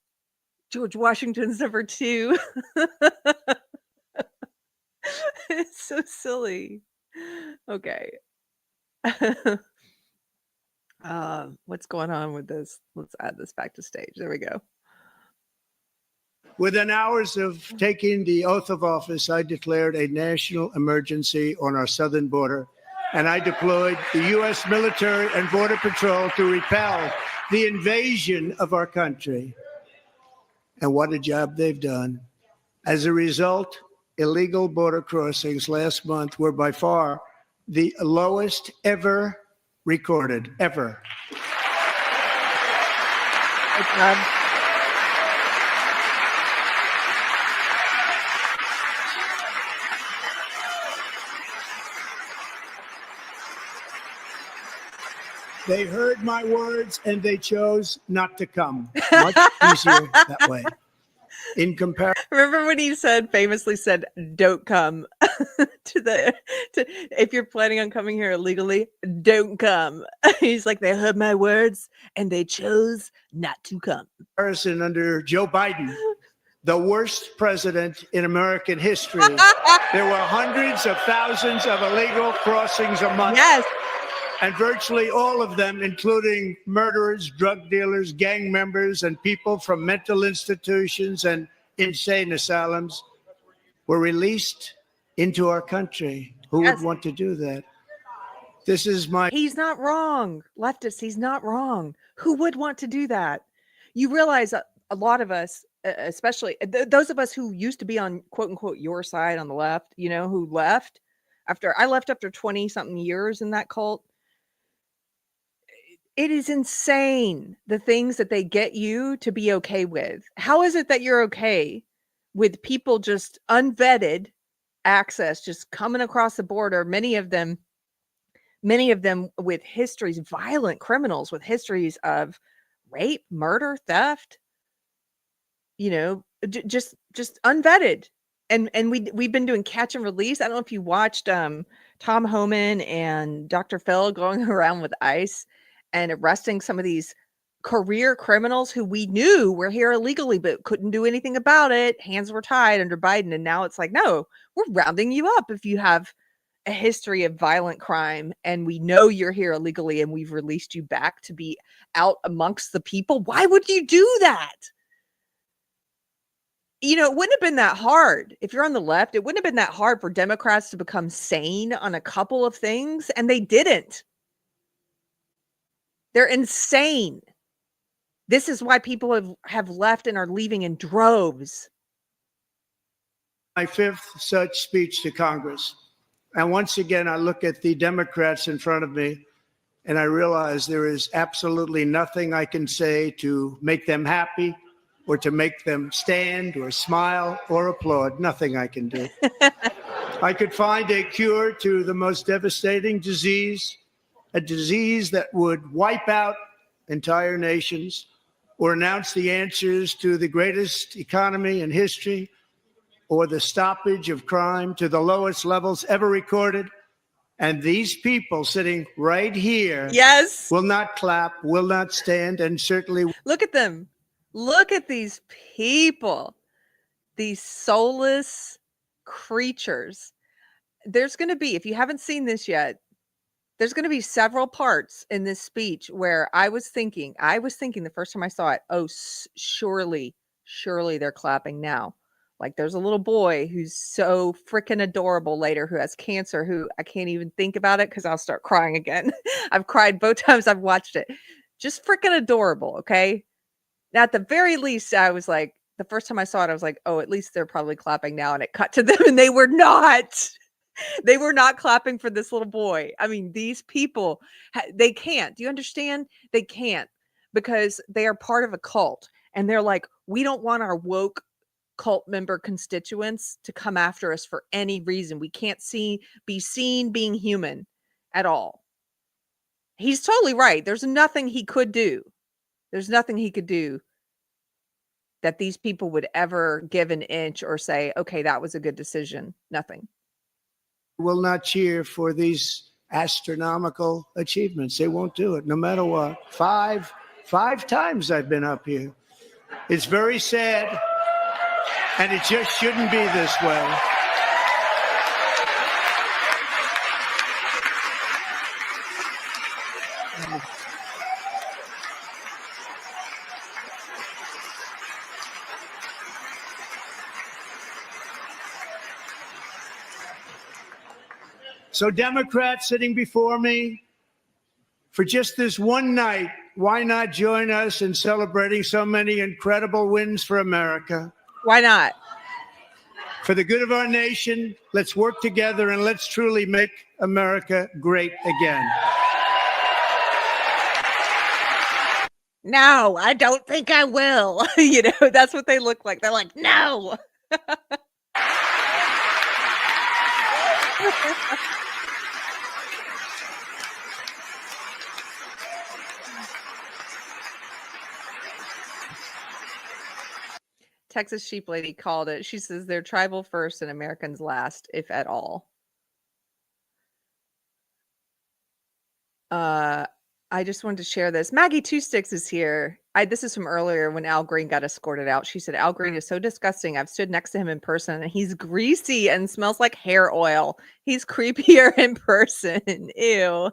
George Washington's number 2. It's so silly. Okay. What's going on with this? Let's add this back to stage. There we go. Within hours of taking the oath of office, I declared a national emergency on our southern border, and I deployed the U.S. military and border patrol to repel the invasion of our country. And what a job they've done. As a result, illegal border crossings last month were by far the lowest ever recorded, ever. They heard my words and they chose not to come. Much easier that way. In comparison, remember when he famously said, "Don't come to if you're planning on coming here illegally, don't come." He's like, they heard my words and they chose not to come. Under Joe Biden, the worst president in American history, there were hundreds of thousands of illegal crossings a month. Yes. And virtually all of them, including murderers, drug dealers, gang members, and people from mental institutions and insane asylums, were released into our country. Who would want to do that? This is my... He's not wrong, leftists. He's not wrong. Who would want to do that? You realize a lot of us, especially those of us who used to be on quote unquote your side on the left, who left after 20 something years in that cult. It is insane the things that they get you to be okay with. How is it that you're okay with people just unvetted access, just coming across the border, many of them with histories, violent criminals with histories of rape, murder, theft, just unvetted. And we've been doing catch and release. I don't know if you watched Tom Homan and Dr. Phil going around with ICE and arresting some of these career criminals who we knew were here illegally, but couldn't do anything about it. Hands were tied under Biden. And now it's like, no, we're rounding you up if you have a history of violent crime, and we know you're here illegally, and we've released you back to be out amongst the people. Why would you do that? You know, it wouldn't have been that hard. If you're on the left, it wouldn't have been that hard for Democrats to become sane on a couple of things, and they didn't. They're insane. This is why people have left and are leaving in droves. My fifth such speech to Congress. And once again, I look at the Democrats in front of me, and I realize there is absolutely nothing I can say to make them happy or to make them stand or smile or applaud. Nothing I can do. I could find a cure to the most devastating disease, a disease that would wipe out entire nations, or announce the answers to the greatest economy in history, or the stoppage of crime to the lowest levels ever recorded. And these people sitting right here, yes, will not clap, will not stand, and certainly... Look at them. Look at these people, these soulless creatures. There's going to be, if you haven't seen this yet, there's going to be several parts in this speech where I was thinking the first time I saw it, oh, surely they're clapping now. Like, there's a little boy who's so freaking adorable later who has cancer, who I can't even think about it because I'll start crying again. I've cried both times I've watched it. Just freaking adorable, okay? Now, at the very least, I was like, the first time I saw it, I was like, oh, at least they're probably clapping now. And it cut to them, and they were not. They were not clapping for this little boy. I mean, these people, they can't. Do you understand? They can't, because they are part of a cult. And they're like, we don't want our woke cult member constituents to come after us for any reason. We can't be seen being human at all. He's totally right. There's nothing he could do. There's nothing he could do that these people would ever give an inch or say, okay, that was a good decision. Nothing. Will not cheer for these astronomical achievements. They won't do it, no matter what. Five times I've been up here. It's very sad, and it just shouldn't be this way. So, Democrats sitting before me, for just this one night, why not join us in celebrating so many incredible wins for America? Why not? For the good of our nation, let's work together and let's truly make America great again. No, I don't think I will. You know, that's what they look like. They're like, no. Texas Sheep Lady called it. She says they're tribal first and Americans last, if at all. I just wanted to share this. Maggie Two Sticks is here. This is from earlier when Al Green got escorted out. She said, Al Green is so disgusting. I've stood next to him in person, and he's greasy and smells like hair oil. He's creepier in person. Ew.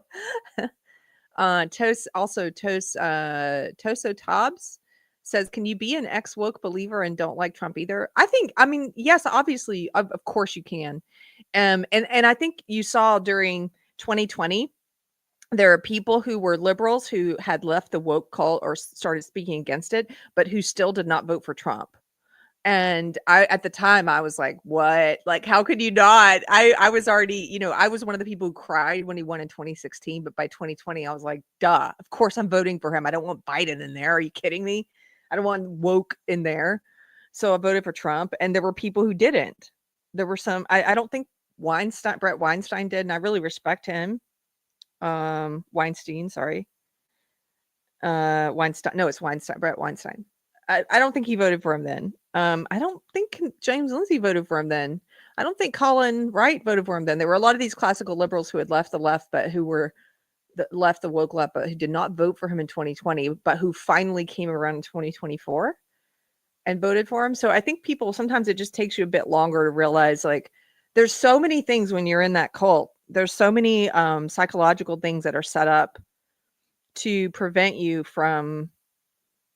Toso Tobbs says, can you be an ex-woke believer and don't like Trump either? I mean, yes, obviously, of course you can. And I think you saw during 2020, there are people who were liberals who had left the woke cult or started speaking against it, but who still did not vote for Trump. And at the time, I was like, what? Like, how could you not? I was already, I was one of the people who cried when he won in 2016. But by 2020, I was like, duh, of course I'm voting for him. I don't want Biden in there. Are you kidding me? I don't want woke in there. So I voted for Trump. And there were people who didn't. There were some, I don't think Brett Weinstein did. And I really respect him. Weinstein, sorry. Weinstein. No, it's Weinstein, Brett Weinstein. I don't think he voted for him then. I don't think James Lindsay voted for him then. I don't think Colin Wright voted for him then. There were a lot of these classical liberals who had left the left, but who were left the woke left, but who did not vote for him in 2020, but who finally came around in 2024 and voted for him. So I think people, sometimes it just takes you a bit longer to realize, like, there's so many things when you're in that cult there's so many psychological things that are set up to prevent you from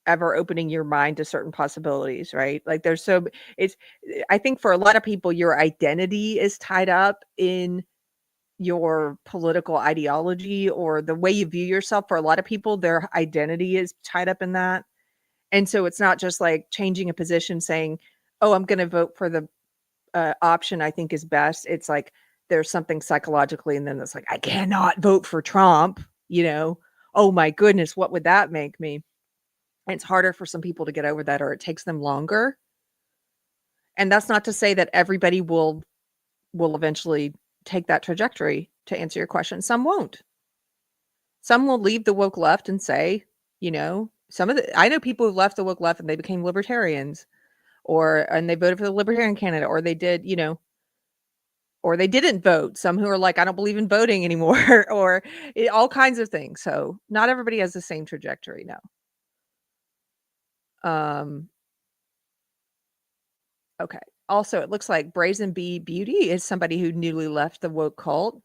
ever opening your mind to certain possibilities, right? Like I think for a lot of people, your identity is tied up in your political ideology or the way you view yourself. For a lot of people, their identity is tied up in that. And so it's not just like changing a position saying, oh, I'm going to vote for the option I think is best. It's like there's something psychologically, and then it's like, I cannot vote for Trump, oh my goodness, what would that make me? And it's harder for some people to get over that, or it takes them longer. And that's not to say that everybody will eventually take that trajectory, to answer your question. Some won't. Some will leave the woke left and say, I know people who left the woke left and they became libertarians, and they voted for the libertarian candidate, or they did, or they didn't vote. Some who are like, I don't believe in voting anymore, or all kinds of things. So not everybody has the same trajectory. No. Okay. Also, it looks like Brazen Bee Beauty is somebody who newly left the woke cult.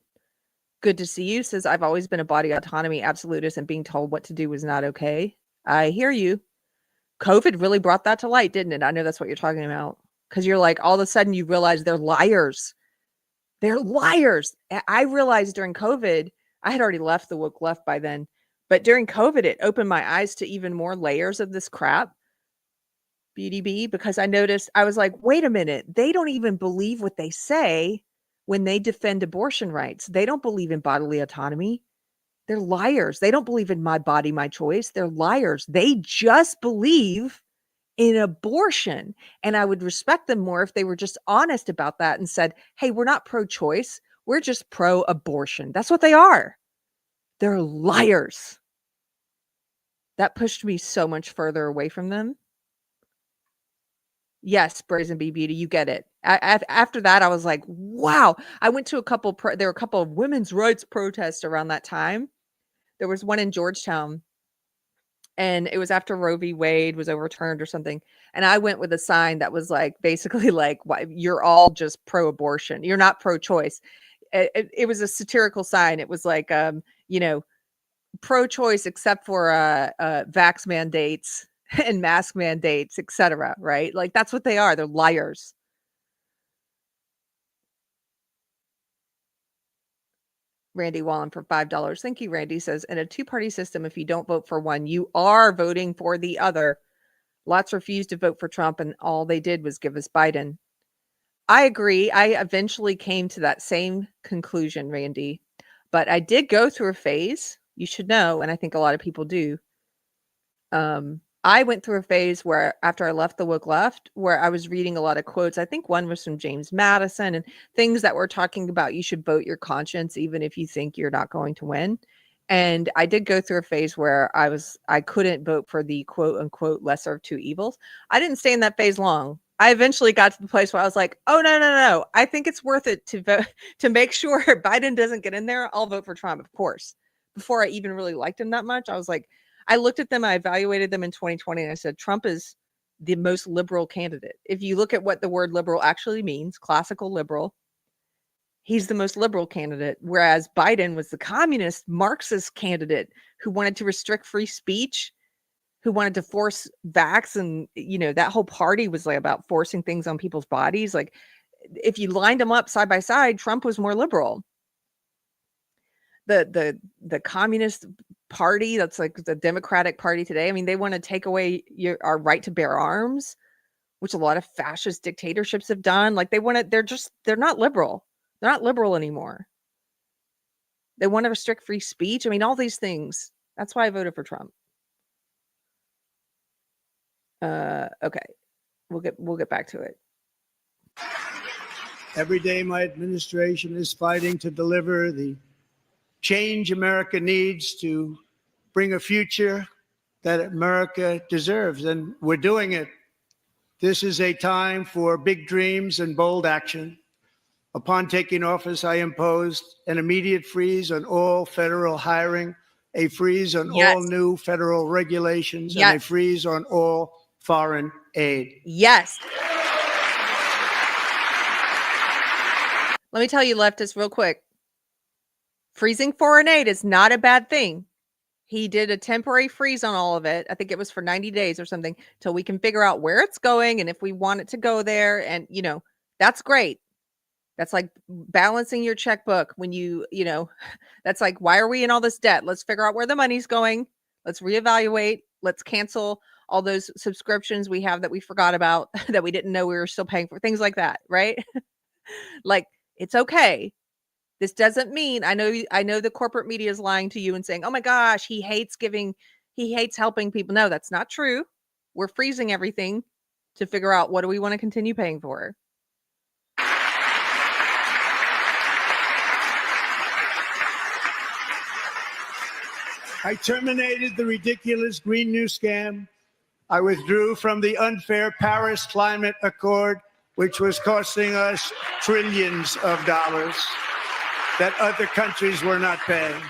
Good to see you. Says, I've always been a body autonomy absolutist, and being told what to do was not okay. I hear you. COVID really brought that to light, didn't it? I know that's what you're talking about. Because you're like, all of a sudden you realize they're liars. They're liars. I realized during COVID, I had already left the woke left by then. But during COVID, it opened my eyes to even more layers of this crap. BDB, because I noticed, I was like, wait a minute, they don't even believe what they say when they defend abortion rights. They don't believe in bodily autonomy. They're liars. They don't believe in my body, my choice. They're liars. They just believe in abortion. And I would respect them more if they were just honest about that and said, hey, we're not pro-choice. We're just pro-abortion. That's what they are. They're liars. That pushed me so much further away from them. Yes, Brazen Bee Beauty, you get it. After that, I was like, wow. I went to there were a couple of women's rights protests around that time. There was one in Georgetown, and it was after Roe v. Wade was overturned or something. And I went with a sign that was like, basically like, you're all just pro-abortion. You're not pro-choice. It was a satirical sign. It was like, pro-choice except for vax mandates and mask mandates, etc. Right? Like, that's what they are. They're liars. Randy Wallen for $5. Thank you, Randy. Says, in a two-party system, if you don't vote for one, you are voting for the other. Lots refused to vote for Trump, and all they did was give us Biden. I agree. I eventually came to that same conclusion, Randy. But I did go through a phase, you should know, and I think a lot of people do. I went through a phase where, after I left the woke left, where I was reading a lot of quotes. I think one was from James Madison, and things that were talking about you should vote your conscience even if you think you're not going to win. And I did go through a phase where I couldn't vote for the quote unquote lesser of two evils. I didn't stay in that phase long. I eventually got to the place where I was like, oh, no. I think it's worth it to vote to make sure Biden doesn't get in there. I'll vote for Trump, of course. Before I even really liked him that much, I was like, I looked at them, I evaluated them in 2020, and I said, Trump is the most liberal candidate. If you look at what the word liberal actually means, classical liberal, he's the most liberal candidate, whereas Biden was the communist Marxist candidate who wanted to restrict free speech, who wanted to force vax, and that whole party was like about forcing things on people's bodies. Like, if you lined them up side by side, Trump was more liberal. The communist party, that's like the Democratic Party today. I mean, they want to take away our right to bear arms, which a lot of fascist dictatorships have done. Like, they're not liberal. They're not liberal anymore. They want to restrict free speech. I mean, all these things. That's why I voted for Trump. Okay. We'll get back to it. Every day my administration is fighting to deliver the change America needs to bring a future that America deserves, and we're doing it. This is a time for big dreams and bold action. Upon taking office, I imposed an immediate freeze on all federal hiring, a freeze on all new federal regulations, and a freeze on all foreign aid. Yes. Let me tell you, leftists, real quick. Freezing foreign aid is not a bad thing. He did a temporary freeze on all of it. I think it was for 90 days or something till we can figure out where it's going and if we want it to go there. And, that's great. That's like balancing your checkbook when that's like, why are we in all this debt? Let's figure out where the money's going. Let's reevaluate. Let's cancel all those subscriptions we have that we forgot about that we didn't know we were still paying for, things like that, right? Like, it's okay. This doesn't mean, I know the corporate media is lying to you and saying, oh my gosh, he hates helping people. No, that's not true. We're freezing everything to figure out what do we want to continue paying for. I terminated the ridiculous Green New Scam. I withdrew from the unfair Paris Climate Accord, which was costing us trillions of dollars that other countries were not paying.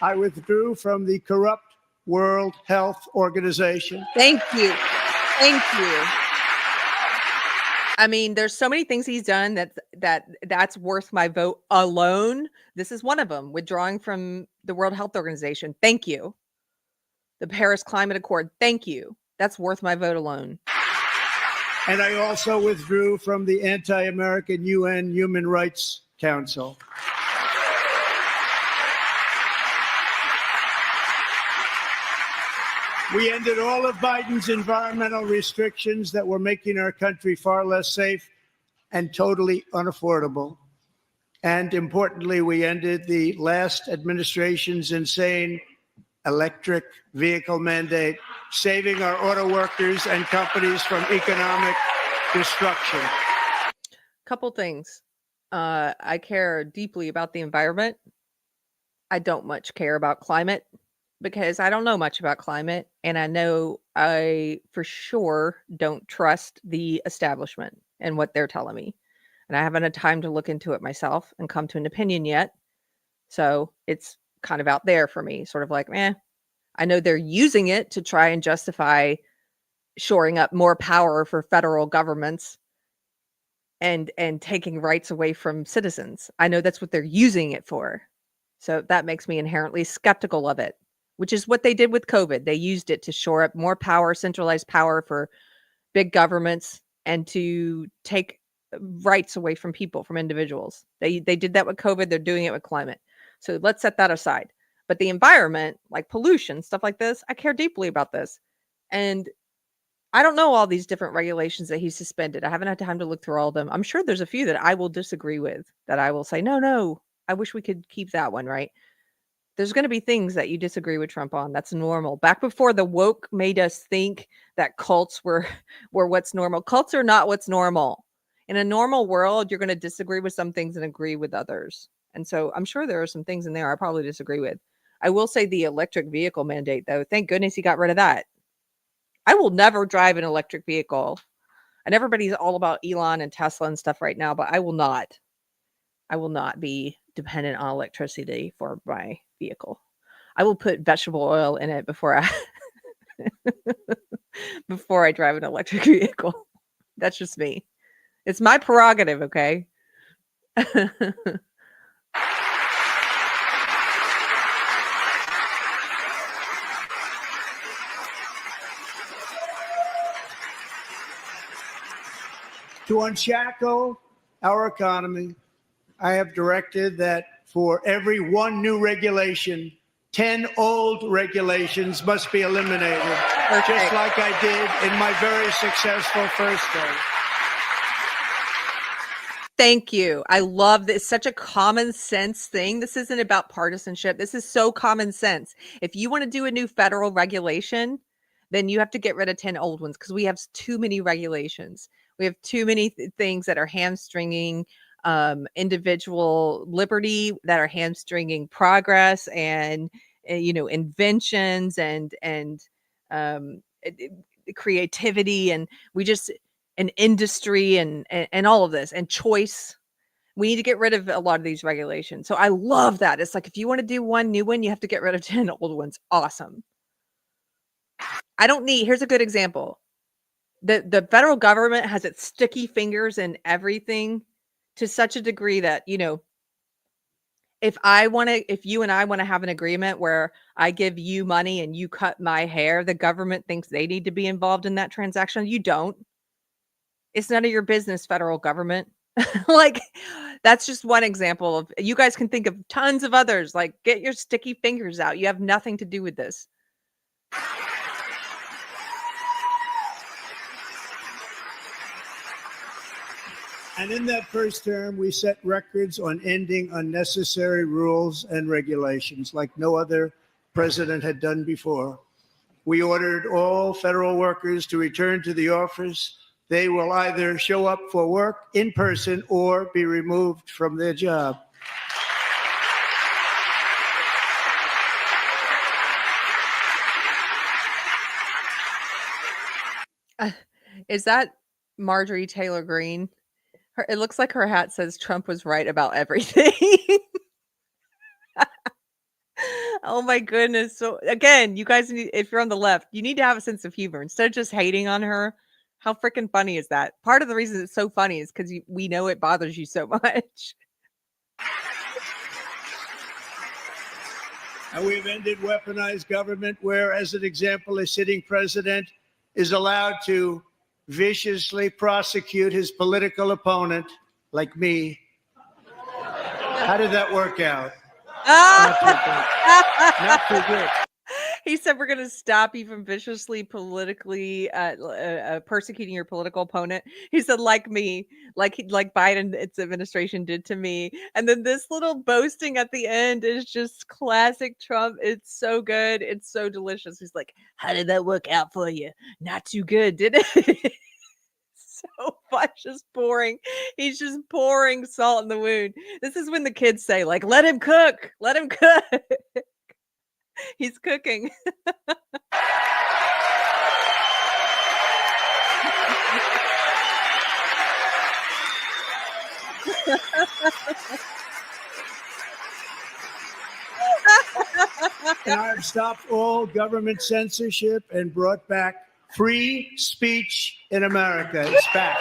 I withdrew from the corrupt World Health Organization. Thank you. Thank you. I mean, there's so many things he's done that's worth my vote alone. This is one of them, withdrawing from the World Health Organization. Thank you. The Paris Climate Accord. Thank you. That's worth my vote alone. And I also withdrew from the anti-American UN Human Rights Council. We ended all of Biden's environmental restrictions that were making our country far less safe and totally unaffordable. And importantly, we ended the last administration's insane electric vehicle mandate, saving our auto workers and companies from economic destruction. Couple things. I care deeply about the environment. I don't much care about climate because I don't know much about climate. And I know I for sure don't trust the establishment and what they're telling me. And I haven't had time to look into it myself and come to an opinion yet. So it's kind of out there for me, sort of like, I know they're using it to try and justify shoring up more power for federal governments and taking rights away from citizens. I know that's what they're using it for. So that makes me inherently skeptical of it, which is what they did with COVID. They used it to shore up more power, centralized power for big governments and to take rights away from people, from individuals. They did that with COVID. They're doing it with climate. So let's set that aside. But the environment, like pollution, stuff like this, I care deeply about this. And I don't know all these different regulations that he suspended. I haven't had time to look through all of them. I'm sure there's a few that I will disagree with, that I will say, no, I wish we could keep that one, right? There's going to be things that you disagree with Trump on. That's normal. Back before the woke made us think that cults were what's normal. Cults are not what's normal. In a normal world, you're going to disagree with some things and agree with others. And so I'm sure there are some things in there I probably disagree with. I will say the electric vehicle mandate, though. Thank goodness he got rid of that. I will never drive an electric vehicle. And everybody's all about Elon and Tesla and stuff right now, but I will not. I will not be dependent on electricity for my vehicle. I will put vegetable oil in it before I drive an electric vehicle. That's just me. It's my prerogative, okay? To unshackle our economy, I have directed that for every one new regulation, 10 old regulations must be eliminated, just like I did in my very successful first day. Thank you. I love this. It's such a common sense thing. This isn't about partisanship. This is so common sense. If you want to do a new federal regulation, then you have to get rid of 10 old ones because we have too many regulations. We have too many things that are hamstringing individual liberty, that are hamstringing progress and inventions and creativity, and an industry and all of this and choice. We need to get rid of a lot of these regulations. So I love that. It's like if you want to do one new one, you have to get rid of 10 old ones. Awesome. Here's a good example. The federal government has its sticky fingers in everything to such a degree that, if you and I want to have an agreement where I give you money and you cut my hair, the government thinks they need to be involved in that transaction. You don't. It's none of your business, federal government. Like, that's just one example of, you guys can think of tons of others. Like, get your sticky fingers out. You have nothing to do with this. And in that first term, we set records on ending unnecessary rules and regulations like no other president had done before. We ordered all federal workers to return to the office. They will either show up for work in person or be removed from their job. Is that Marjorie Taylor Greene? It looks like her hat says Trump was right about everything. Oh my goodness. So again, you guys need, if you're on the left, you need to have a sense of humor instead of just hating on her. How freaking funny is that? Part of the reason it's so funny is because we know it bothers you so much. And we've ended weaponized government where, as an example, a sitting president is allowed to viciously prosecute his political opponent, like me. How did that work out? Not too good. He said we're going to stop you from viciously politically persecuting your political opponent. He said, like me, like Biden, its administration did to me. And then this little boasting at the end is just classic Trump. It's so good. It's so delicious. He's like, how did that work out for you? Not too good, did it? So much, just pouring. He's just pouring salt in the wound. This is when the kids say, like, let him cook. Let him cook. He's cooking. And I've stopped all government censorship and brought back free speech in America. It's back.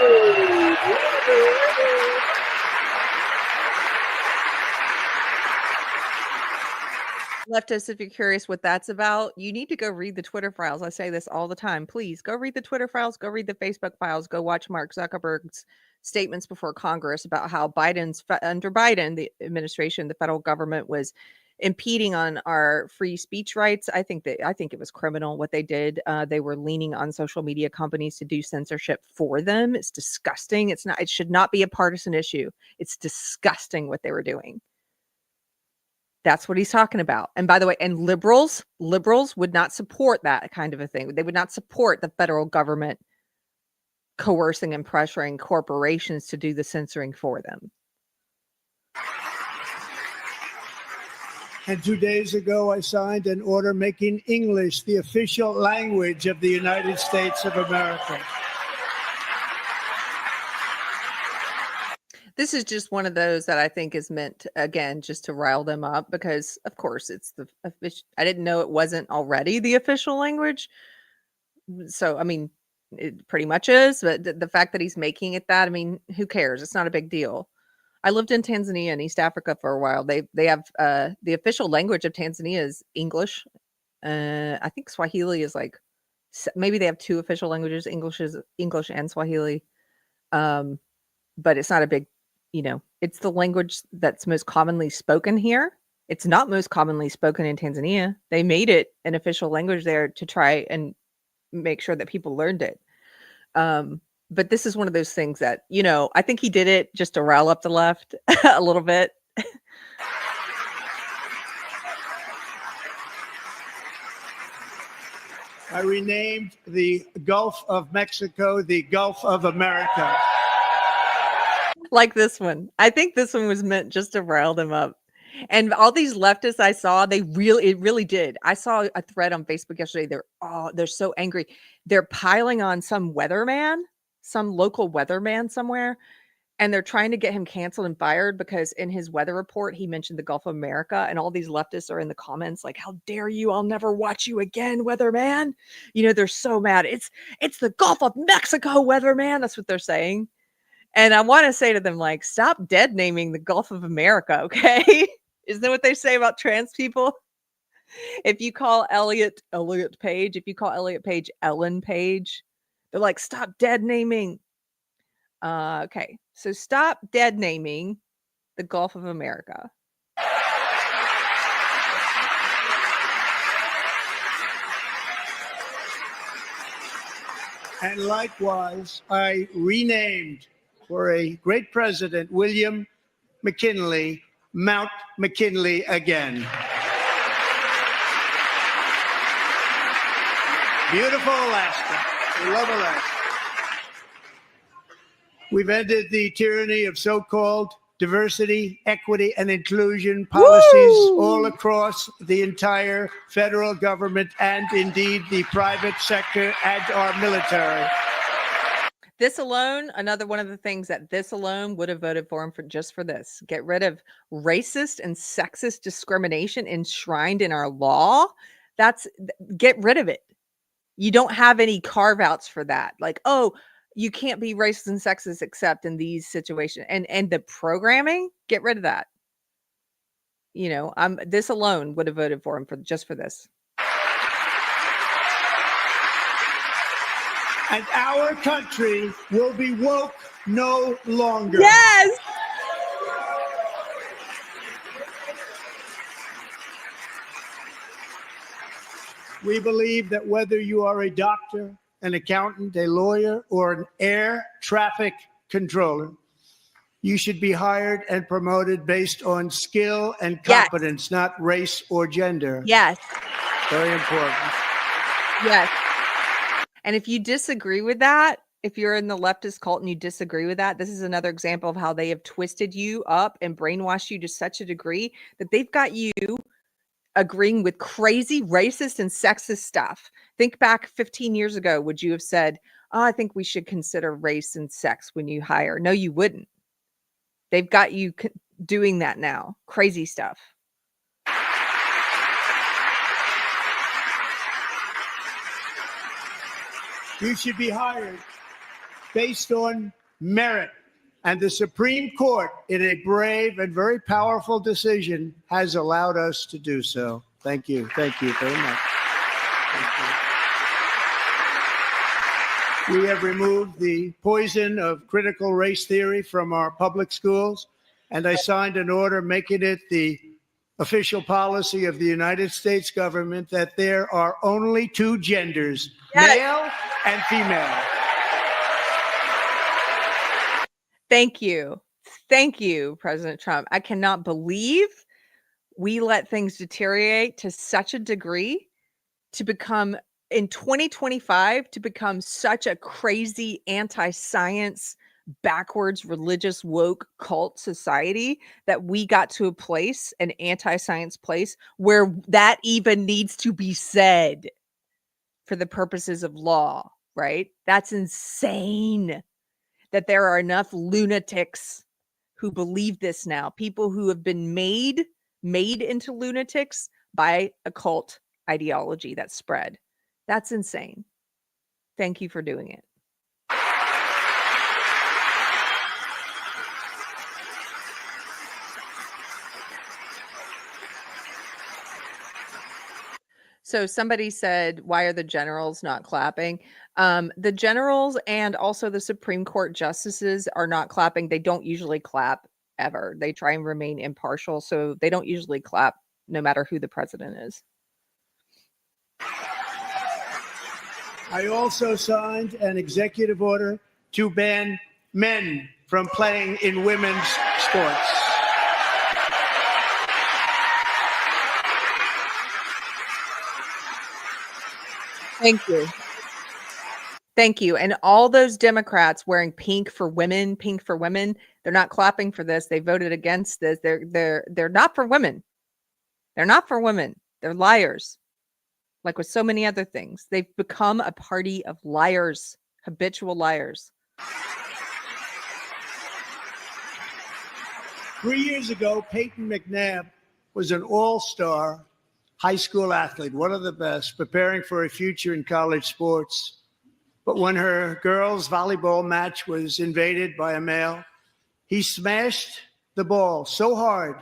Leftists, if you're curious what that's about, you need to go read the Twitter files. I say this all the time. Please go read the Twitter files, go read the Facebook files, go watch Mark Zuckerberg's statements before Congress about how under Biden, the administration, the federal government was impeding on our free speech rights. I think it was criminal what they did. They were leaning on social media companies to do censorship for them. It's disgusting. It should not be a partisan issue. It's disgusting what they were doing. That's what he's talking about. And by the way, and liberals would not support that kind of a thing. They would not support the federal government coercing and pressuring corporations to do the censoring for them. And 2 days ago, I signed an order making English the official language of the United States of America. This is just one of those that I think is meant, again, just to rile them up because, of course, it's the official. I didn't know it wasn't already the official language. So, I mean, it pretty much is. But the fact that he's making it that, I mean, who cares? It's not a big deal. I lived in Tanzania and East Africa for a while. They have the official language of Tanzania is English. I think Swahili is like, maybe they have two official languages. English and Swahili. But it's not a big, it's the language that's most commonly spoken here. It's not most commonly spoken in Tanzania. They made it an official language there to try and make sure that people learned it. But this is one of those things that, I think he did it just to rile up the left a little bit. I renamed the Gulf of Mexico the Gulf of America. Like this one. I think this one was meant just to rile them up. And all these leftists I saw, it really did. I saw a thread on Facebook yesterday. They're so angry. They're piling on some weatherman, some local weatherman somewhere, and they're trying to get him canceled and fired because in his weather report, he mentioned the Gulf of America, and all these leftists are in the comments like, how dare you? I'll never watch you again, weatherman. They're so mad. It's the Gulf of Mexico, weatherman. That's what they're saying. And I want to say to them, like, stop dead naming the Gulf of America, okay? Isn't that what they say about trans people? If you call Elliot Page, if you call Elliot Page Ellen Page, they're like, stop dead naming. Okay, so stop dead naming the Gulf of America. And likewise, I renamed for a great president, William McKinley, Mount McKinley again. Beautiful Alaska. We love Alaska. We've ended the tyranny of so-called diversity, equity, and inclusion policies all across the entire federal government and indeed the private sector and our military. This alone, another one of the things that this alone would have voted for him for just for this. Get rid of racist and sexist discrimination enshrined in our law. Get rid of it. You don't have any carve outs for that. Like, oh, you can't be racist and sexist except in these situations. And the programming, get rid of that. You know, this alone would have voted for him for just for this. And our country will be woke no longer. Yes. We believe that whether you are a doctor, an accountant, a lawyer, or an air traffic controller, you should be hired and promoted based on skill and competence, not race or gender. Yes. Very important. Yes. And if you disagree with that, if you're in the leftist cult and you disagree with that, this is another example of how they have twisted you up and brainwashed you to such a degree that they've got you agreeing with crazy racist and sexist stuff. Think back 15 years ago, would you have said, oh, I think we should consider race and sex when you hire? No, you wouldn't. They've got you doing that now. Crazy stuff. You should be hired based on merit. And the Supreme Court, in a brave and very powerful decision, has allowed us to do so. Thank you. Thank you very much. Thank you. We have removed the poison of critical race theory from our public schools, and I signed an order making it the official policy of the United States government that there are only two genders, male and female. Thank you. Thank you, President Trump. I cannot believe we let things deteriorate to such a degree to become, in 2025, to become such a crazy anti-science, backwards, religious, woke cult society that we got to a place, an anti-science place, where that even needs to be said for the purposes of law, right? That's insane. That there are enough lunatics who believe this now, people who have been made into lunatics by a cult ideology that spread. That's insane. Thank you for doing it. So somebody said, why are the generals not clapping? The generals and also the Supreme Court justices are not clapping. They don't usually clap ever. They try and remain impartial. So they don't usually clap no matter who the president is. I also signed an executive order to ban men from playing in women's sports. Thank you. Thank you. And all those Democrats wearing pink for women, they're not clapping for this. They voted against this. They're not for women. They're not for women. They're liars. Like with so many other things, they've become a party of liars, habitual liars. 3 years ago, Peyton McNabb was an all-star high school athlete, one of the best, preparing for a future in college sports. But when her girls' volleyball match was invaded by a male, he smashed the ball so hard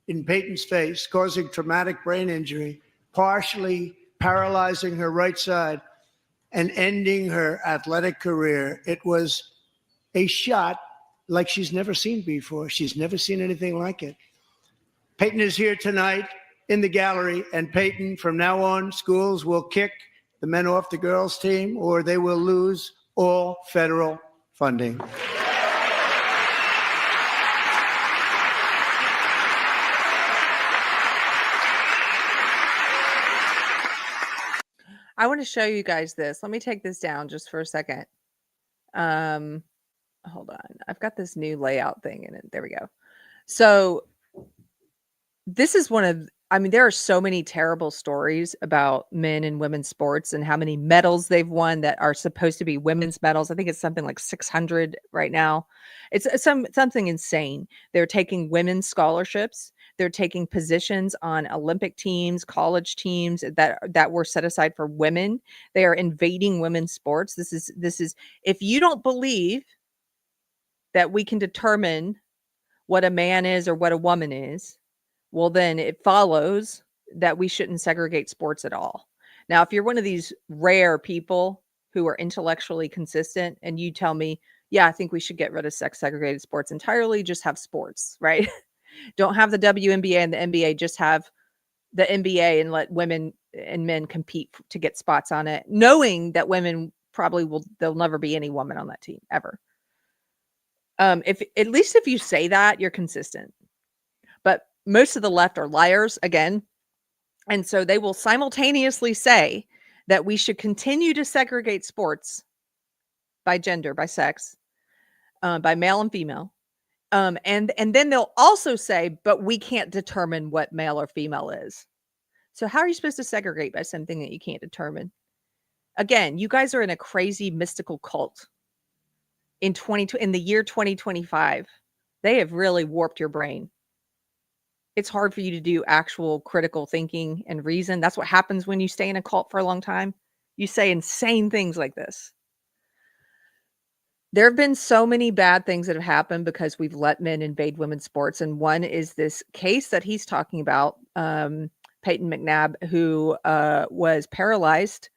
in Peyton's face, causing traumatic brain injury, partially paralyzing her right side, and ending her athletic career. It was a shot like she's never seen before. She's never seen anything like it. Peyton is here tonight in the gallery, and Peyton, from now on, schools will kick the men off the girls' team, or they will lose all federal funding. I want to show you guys this. Let me take this down just for a second. Hold on. I've got this new layout thing in it. There we go. So this is one of, I mean, there are so many terrible stories about men and women's sports and how many medals they've won that are supposed to be women's medals. I think it's something like 600 right now. It's something insane. They're taking women's scholarships. They're taking positions on Olympic teams, college teams that were set aside for women. They are invading women's sports. This is if you don't believe that we can determine what a man is or what a woman is, well, then it follows that we shouldn't segregate sports at all. Now, if you're one of these rare people who are intellectually consistent and you tell me, yeah, I think we should get rid of sex segregated sports entirely, just have sports, right? Don't have the WNBA and the NBA, just have the NBA and let women and men compete to get spots on it, knowing that women probably there'll never be any woman on that team ever. If at least if you say that, you're consistent. But most of the left are liars again. And so they will simultaneously say that we should continue to segregate sports by gender, by sex, by male and female. And then they'll also say, but we can't determine what male or female is. So how are you supposed to segregate by something that you can't determine? Again, you guys are in a crazy mystical cult in the year 2025. They have really warped your brain. It's hard for you to do actual critical thinking and reason. That's what happens when you stay in a cult for a long time. You say insane things like this. There have been so many bad things that have happened because we've let men invade women's sports. And one is this case that he's talking about, Peyton McNabb, who was paralyzed.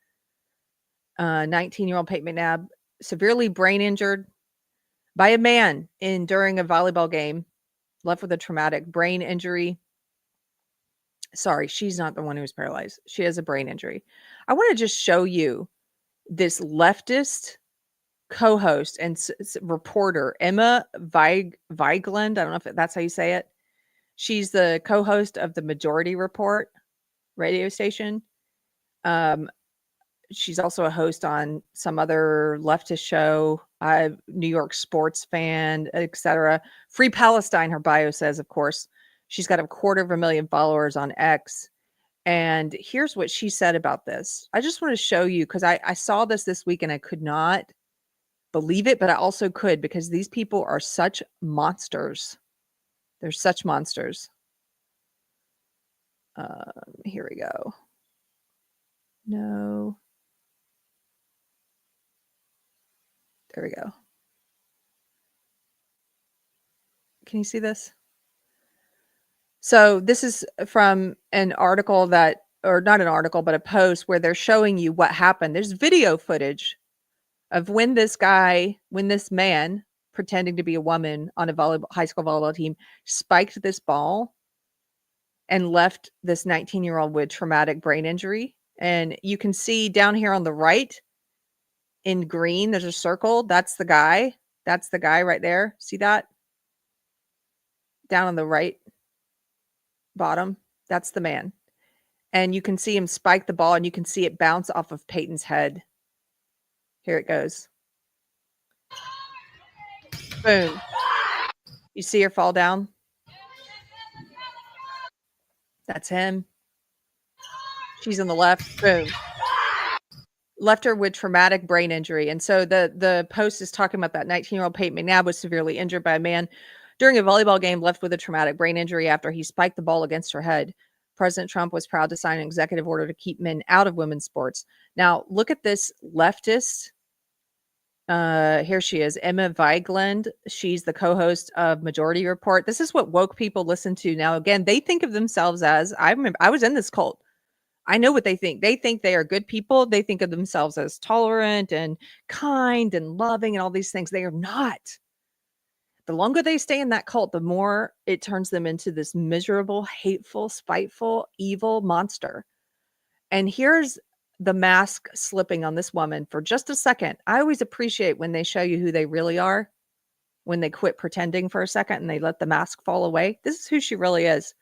19-year-old Peyton McNabb, severely brain injured by a man during a volleyball game, left with a traumatic brain injury. Sorry, she's not the one who was paralyzed. She has a brain injury. I want to just show you this leftist co-host and reporter, Emma Vigeland. I don't know if that's how you say it. She's the co-host of the Majority Report radio station. She's also a host on some other leftist show, New York Sports Fan, etc. Free Palestine, her bio says, of course. She's got 250,000 followers on X. And here's what she said about this. I just want to show you, because I saw this week and I could not believe it, but I also could, because these people are such monsters. They're such monsters. Here we go. No. There we go. Can you see this? So this is from an article or not an article, but a post where they're showing you what happened. There's video footage of when this man pretending to be a woman on a high school volleyball team spiked this ball and left this 19-year-old with traumatic brain injury. And you can see down here on the right in green, there's a circle. That's the guy. That's the guy right there. See that? Down on the right bottom, that's the man. And you can see him spike the ball and you can see it bounce off of Peyton's head. Here it goes. Boom. You see her fall down? That's him. She's on the left. Boom. Left her with traumatic brain injury. And so the post is talking about that 19-year-old Peyton McNabb was severely injured by a man during a volleyball game, left with a traumatic brain injury after he spiked the ball against her head. President Trump was proud to sign an executive order to keep men out of women's sports. Now, look at this leftist Here she is, Emma Vigeland. She's the co-host of Majority Report. This is what woke people listen to now. Again, they think of themselves as, I remember I was in this cult. I know what they think. They think they are good people. They think of themselves as tolerant and kind and loving and all these things. They are not. The longer they stay in that cult, the more it turns them into this miserable, hateful, spiteful, evil monster. And here's the mask slipping on this woman for just a second. I always appreciate when they show you who they really are, when they quit pretending for a second and they let the mask fall away. This is who she really is.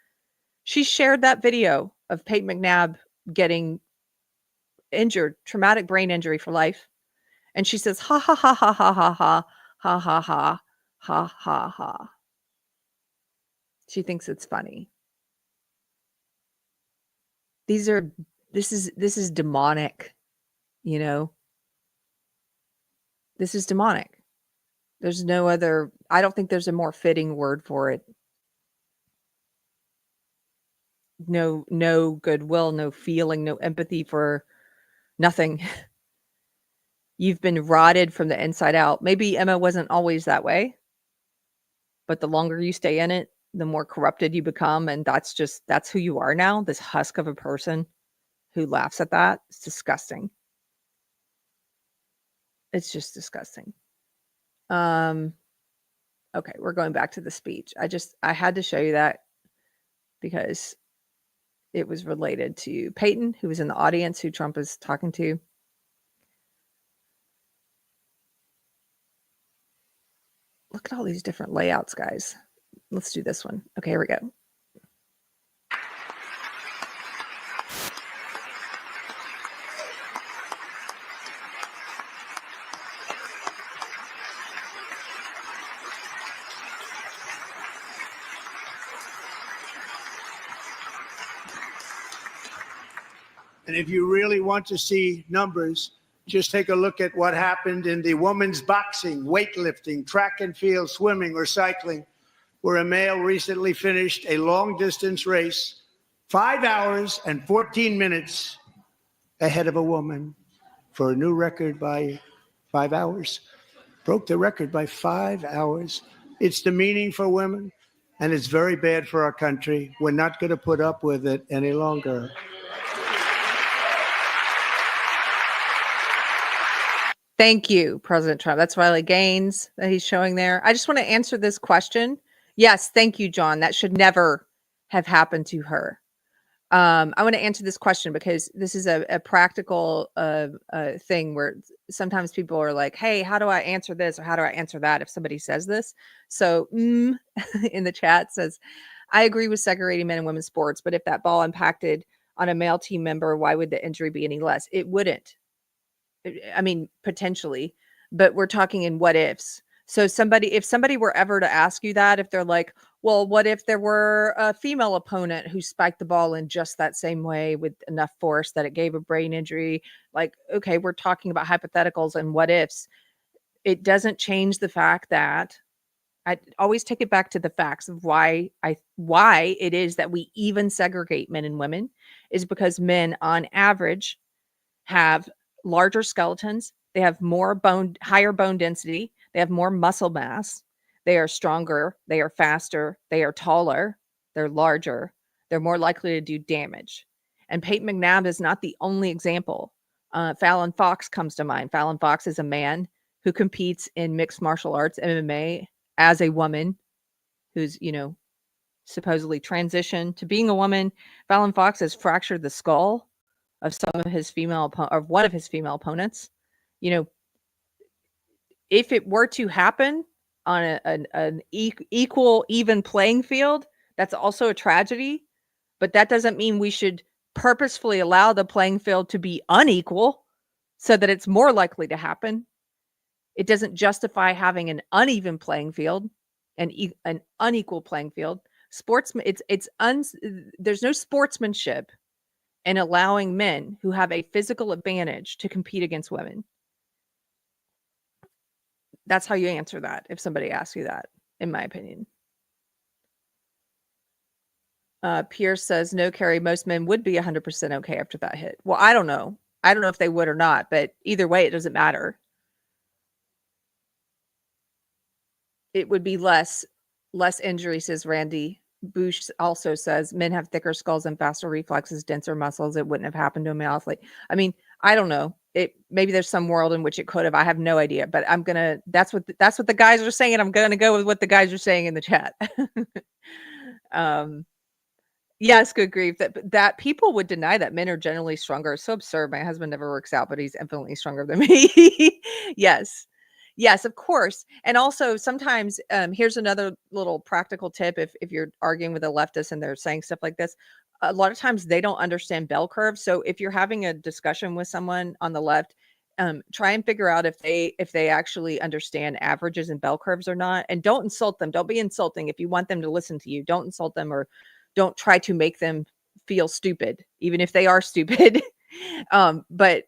She shared that video of Pate McNabb getting injured, traumatic brain injury for life. And she says, ha, ha, ha, ha, ha, ha, ha, ha, ha, ha, ha, ha, ha. She thinks it's funny. This is demonic, you know. This is demonic. There's no other, I don't think there's a more fitting word for it. No goodwill, no feeling, no empathy for nothing. You've been rotted from the inside out. Maybe Emma wasn't always that way, but the longer you stay in it, the more corrupted you become. And that's who you are now. This husk of a person who laughs at that. It's disgusting. It's just disgusting. Okay, we're going back to the speech. I had to show you that because it was related to Peyton, who was in the audience, who Trump is talking to. Look at all these different layouts, guys. Let's do this one. Okay, here we go. And if you really want to see numbers, just take a look at what happened in the women's boxing, weightlifting, track and field, swimming, or cycling, where a male recently finished a long-distance race 5 hours and 14 minutes ahead of a woman for a new record by 5 hours. Broke the record by 5 hours. It's demeaning for women, and it's very bad for our country. We're not going to put up with it any longer. Thank you, President Trump. That's Riley Gaines that he's showing there. I just want to answer this question. Yes, thank you, John. That should never have happened to her. I want to answer this question because this is a practical thing where sometimes people are like, hey, how do I answer this or how do I answer that if somebody says this? So in the chat says, I agree with segregating men and women's sports, but if that ball impacted on a male team member, why would the injury be any less? It wouldn't. I mean, potentially, but we're talking in what ifs. So if somebody were ever to ask you that, if they're like, well, what if there were a female opponent who spiked the ball in just that same way with enough force that it gave a brain injury? Like, okay, we're talking about hypotheticals and what ifs. It doesn't change the fact that I always take it back to the facts of why it is that we even segregate men and women is because men on average have larger skeletons. They have higher bone density. They have more muscle mass. They are stronger. They are faster. They are taller. They're larger. They're more likely to do damage. And Pate McNabb is not the only example. Fallon Fox comes to mind. Fallon Fox is a man who competes in mixed martial arts, MMA, as a woman who's, supposedly transitioned to being a woman. Fallon Fox has fractured the skull of one of his female opponents. If it were to happen on an equal, even playing field, that's also a tragedy. But that doesn't mean we should purposefully allow the playing field to be unequal so that it's more likely to happen. It doesn't justify having an uneven playing field, an unequal playing field. There's no sportsmanship and allowing men who have a physical advantage to compete against women. That's how you answer that if somebody asks you that, in my opinion. Pierce says, no, Keri, most men would be 100% okay after that hit. Well, I don't know. I don't know if they would or not, but either way, it doesn't matter. it would be less injury, says Randy. Bush also says men have thicker skulls and faster reflexes, denser muscles. It wouldn't have happened to a male athlete. I mean, I don't know. Maybe there's some world in which it could have. I have no idea, but that's what the guys are saying. I'm gonna go with what the guys are saying in the chat. Yes, good grief. That people would deny that men are generally stronger. It's so absurd. My husband never works out, but he's infinitely stronger than me. Yes. Yes, of course. And also sometimes, here's another little practical tip. If you're arguing with a leftist and they're saying stuff like this, a lot of times they don't understand bell curves. So if you're having a discussion with someone on the left, try and figure out if they actually understand averages and bell curves or not. And don't insult them. Don't be insulting. If you want them to listen to you, don't insult them or don't try to make them feel stupid, even if they are stupid. But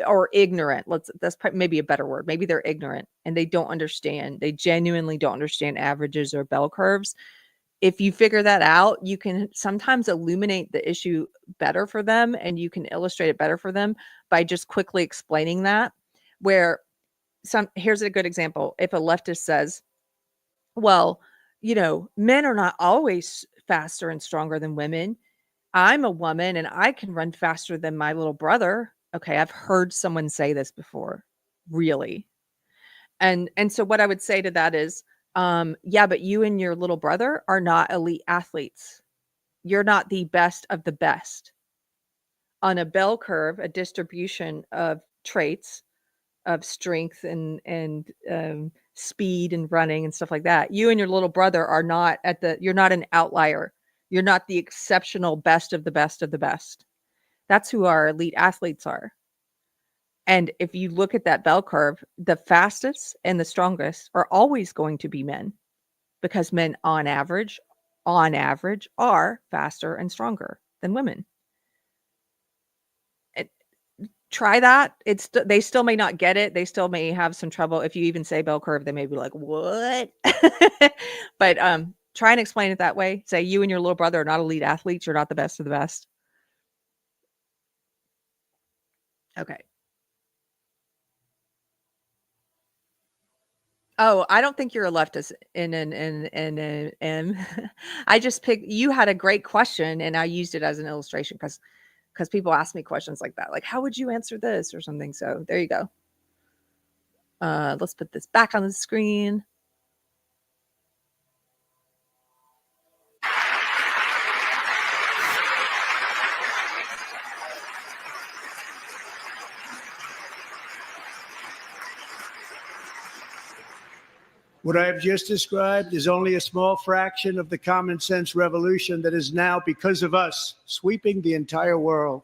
or ignorant. That's maybe a better word. Maybe they're ignorant and they don't understand. They genuinely don't understand averages or bell curves. If you figure that out, you can sometimes illuminate the issue better for them and you can illustrate it better for them by just quickly explaining that. Where here's a good example. If a leftist says, well, men are not always faster and stronger than women. I'm a woman and I can run faster than my little brother. Okay, I've heard someone say this before. Really? And so what I would say to that is, yeah, but you and your little brother are not elite athletes. You're not the best of the best. On a bell curve, a distribution of traits of strength and speed and running and stuff like that. You and your little brother are not you're not an outlier. You're not the exceptional best of the best of the best. That's who our elite athletes are. And if you look at that bell curve, the fastest and the strongest are always going to be men because men on average are faster and stronger than women. Try that. They still may not get it. They still may have some trouble. If you even say bell curve, they may be like, what? But try and explain it that way. Say you and your little brother are not elite athletes. You're not the best of the best. Okay. Oh, I don't think you're a leftist. I just picked. You had a great question, and I used it as an illustration because people ask me questions like that, like how would you answer this or something. So there you go. Let's put this back on the screen. What I have just described is only a small fraction of the common sense revolution that is now, because of us, sweeping the entire world.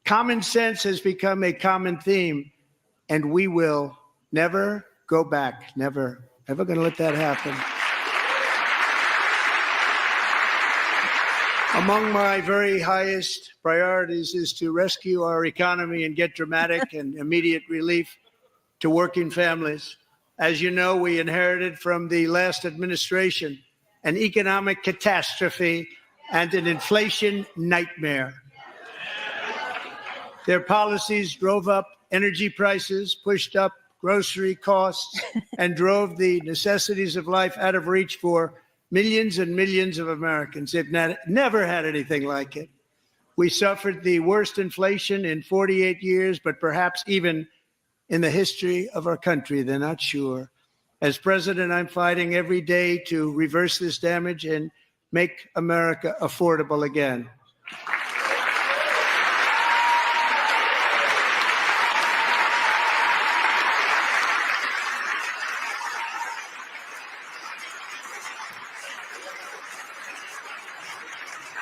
Common sense has become a common theme, and we will never go back. Never, ever going to let that happen. Among my very highest priorities is to rescue our economy and get dramatic and immediate relief to working families. As you know, we inherited from the last administration an economic catastrophe and an inflation nightmare. Their policies drove up energy prices, pushed up grocery costs, and drove the necessities of life out of reach for millions and millions of Americans. They've never had anything like it. We suffered the worst inflation in 48 years, but perhaps even in the history of our country. They're not sure. As president, I'm fighting every day to reverse this damage and make America affordable again.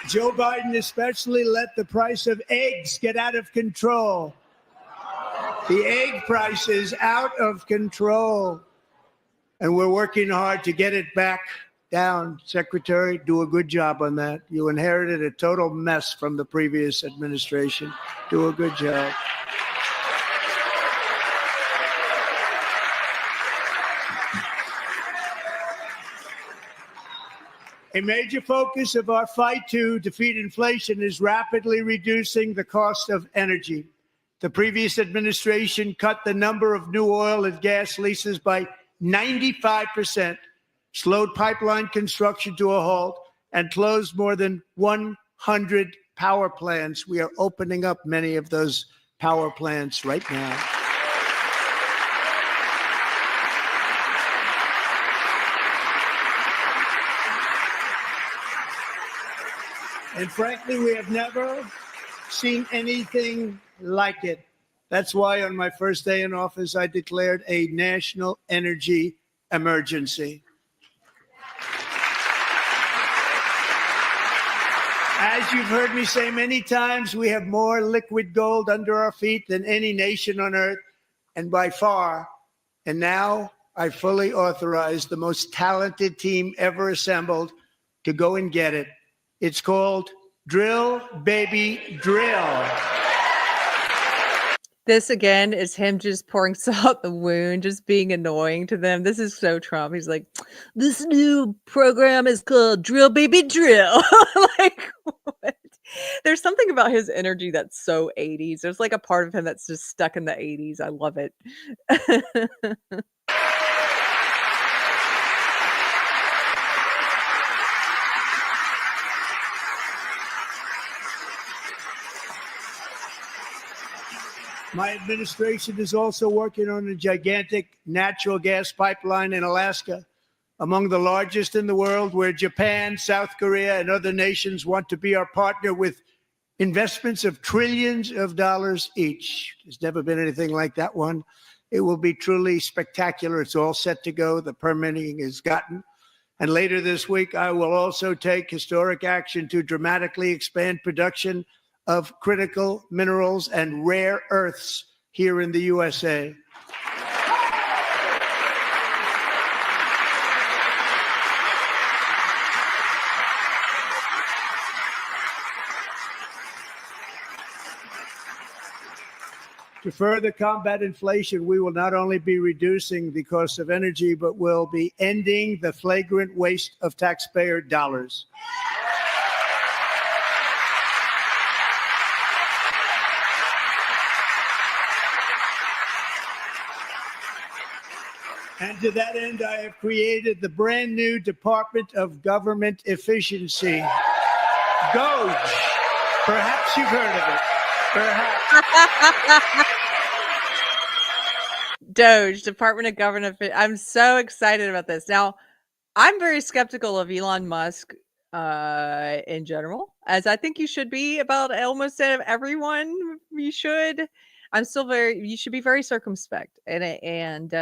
Joe Biden especially let the price of eggs get out of control. The egg price is out of control, and we're working hard to get it back down. Secretary, do a good job on that. You inherited a total mess from the previous administration. Do a good job. A major focus of our fight to defeat inflation is rapidly reducing the cost of energy. The previous administration cut the number of new oil and gas leases by 95%, slowed pipeline construction to a halt, and closed more than 100 power plants. We are opening up many of those power plants right now. And frankly, we have never seen anything like it. That's why on my first day in office, I declared a national energy emergency. As you've heard me say many times, we have more liquid gold under our feet than any nation on earth, and by far. And now I fully authorize the most talented team ever assembled to go and get it. It's called Drill, Baby, Drill. This again is him just pouring salt in the wound, just being annoying to them. This is so Trump. He's like, this new program is called Drill Baby Drill. Like, what? There's something about his energy that's so 80s. There's like a part of him that's just stuck in the 80s. I love it. My administration is also working on a gigantic natural gas pipeline in Alaska, among the largest in the world, where Japan, South Korea, and other nations want to be our partner with investments of trillions of dollars each. There's never been anything like that one. It will be truly spectacular. It's all set to go. The permitting is gotten. And later this week, I will also take historic action to dramatically expand production of critical minerals and rare earths here in the USA. To further combat inflation, we will not only be reducing the cost of energy, but will be ending the flagrant waste of taxpayer dollars. And to that end, I have created the brand new Department of Government Efficiency, DOGE. Perhaps you've heard of it. Perhaps. DOGE, Department of Government. I'm so excited about this. Now, I'm very skeptical of Elon Musk in general, as I think you should be about almost everyone. You should. You should be very circumspect. And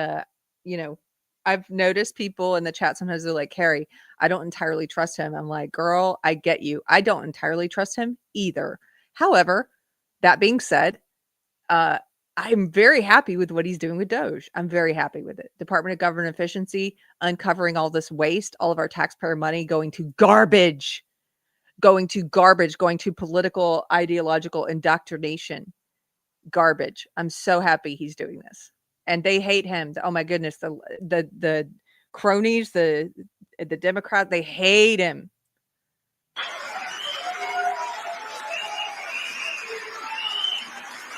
you know, I've noticed people in the chat sometimes they're like, Keri, I don't entirely trust him. I'm like, girl, I get you. I don't entirely trust him either. However, that being said, I'm very happy with what he's doing with DOGE. I'm very happy with it. Department of Government Efficiency, uncovering all this waste, all of our taxpayer money going to garbage, going to political, ideological indoctrination. Garbage. I'm so happy he's doing this. And they hate him. Oh my goodness. The cronies, the Democrats, they hate him.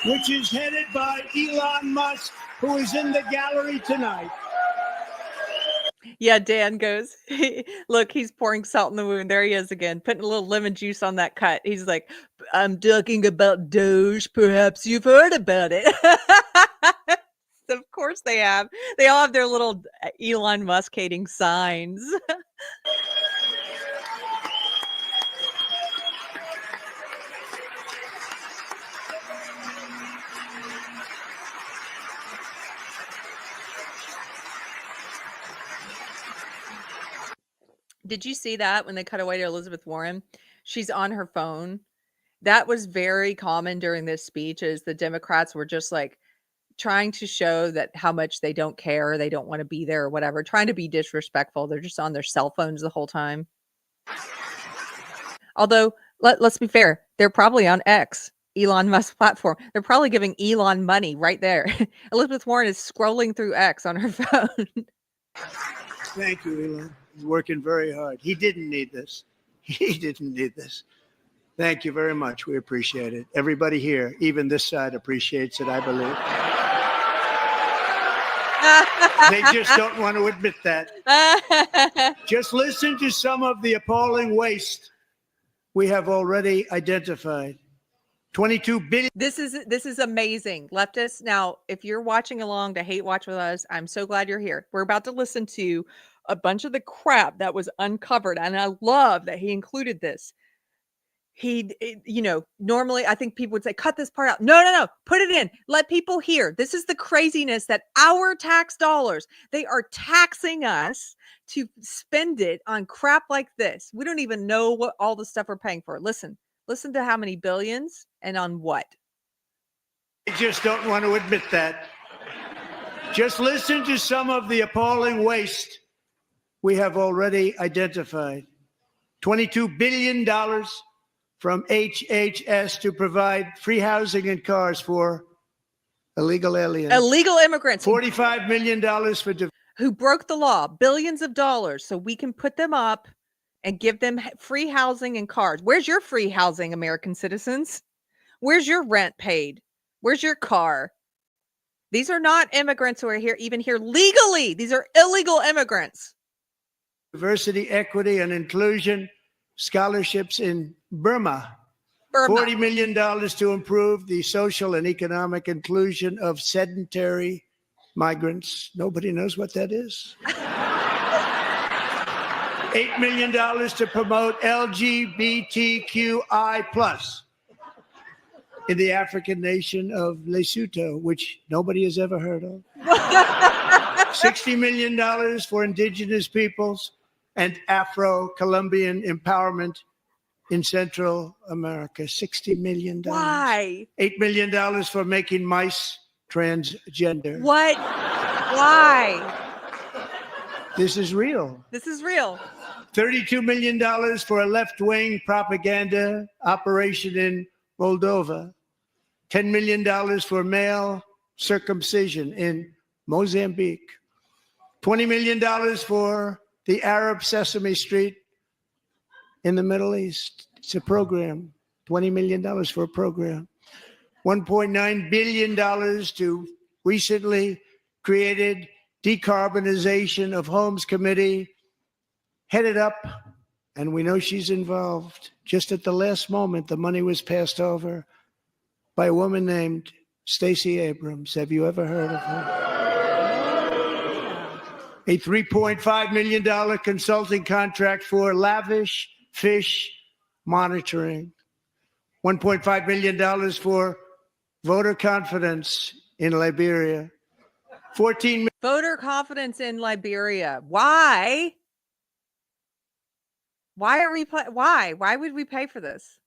Which is headed by Elon Musk, who is in the gallery tonight. Yeah, Dan goes, look, he's pouring salt in the wound. There he is again, putting a little lemon juice on that cut. He's like, I'm talking about DOGE. Perhaps you've heard about it. Of course they have. They all have their little Elon Musk hating signs. Did you see that when they cut away to Elizabeth Warren? She's on her phone. That was very common during this speech, as the Democrats were just like trying to show that how much they don't care, they don't want to be there or whatever, trying to be disrespectful. They're just on their cell phones the whole time. Although, let's be fair, they're probably on X, Elon Musk platform. They're probably giving Elon money right there. Elizabeth Warren is scrolling through X on her phone. Thank you, Elon. He's working very hard. He didn't need this. He didn't need this. Thank you very much. We appreciate it. Everybody here, even this side, appreciates it, I believe. They just don't want to admit that. Just listen to some of the appalling waste we have already identified. 22 billion. This is amazing, leftists. Now, if you're watching along to hate watch with us, I'm so glad you're here. We're about to listen to a bunch of the crap that was uncovered, and I love that he included this. Normally I think people would say, cut this part out. No, put it in. Let people hear. This is the craziness that our tax dollars, they are taxing us to spend it on crap like this. We don't even know what all the stuff we're paying for. Listen to how many billions and on what. They just don't want to admit that. Just listen to some of the appalling waste we have already identified. $22 billion from HHS to provide free housing and cars for illegal aliens. Illegal immigrants. $45 million for who broke the law, billions of dollars, so we can put them up and give them free housing and cars. Where's your free housing, American citizens? Where's your rent paid? Where's your car? These are not immigrants who are here legally. These are illegal immigrants. Diversity, equity, and inclusion scholarships in Burma. $40 million to improve the social and economic inclusion of sedentary migrants. Nobody knows what that is. $8 million to promote LGBTQI+ in the African nation of Lesotho, which nobody has ever heard of. $60 million for indigenous peoples and Afro-Colombian empowerment in Central America. $60 million. Why? $8 million for making mice transgender. What? Why? This is real. This is real. $32 million for a left-wing propaganda operation in Moldova. $10 million for male circumcision in Mozambique. $20 million for the Arab Sesame Street in the Middle East. It's a program. $20 million for a program. $1.9 billion to recently created Decarbonization of Homes Committee, headed up, and we know she's involved. Just at the last moment, the money was passed over by a woman named Stacey Abrams. Have you ever heard of her? A $3.5 million consulting contract for lavish fish monitoring. $1.5 million for voter confidence in Liberia. Voter confidence in Liberia. Why? Why are we why? Why would we pay for this?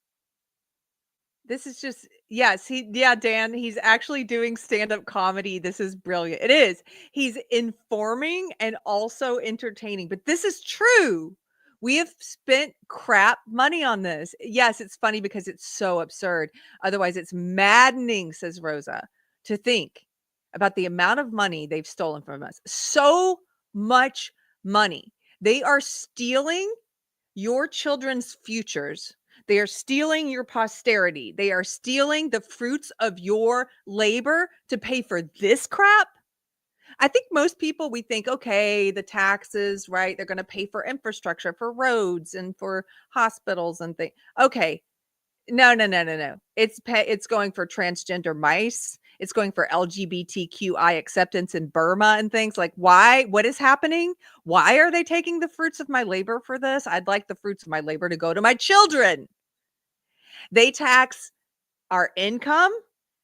This is just, Dan, he's actually doing stand-up comedy. This is brilliant. It is. He's informing and also entertaining, but this is true. We have spent crap money on this. Yes, it's funny because it's so absurd. Otherwise, it's maddening, says Rosa, to think about the amount of money they've stolen from us. So much money. They are stealing your children's futures. They are stealing your posterity. They are stealing the fruits of your labor to pay for this crap. I think most people, we think, okay, the taxes, right? They're going to pay for infrastructure, for roads and for hospitals and things. Okay. No. It's going for transgender mice. It's going for LGBTQI acceptance in Burma and things. Like, why? What is happening? Why are they taking the fruits of my labor for this? I'd like the fruits of my labor to go to my children. They tax our income.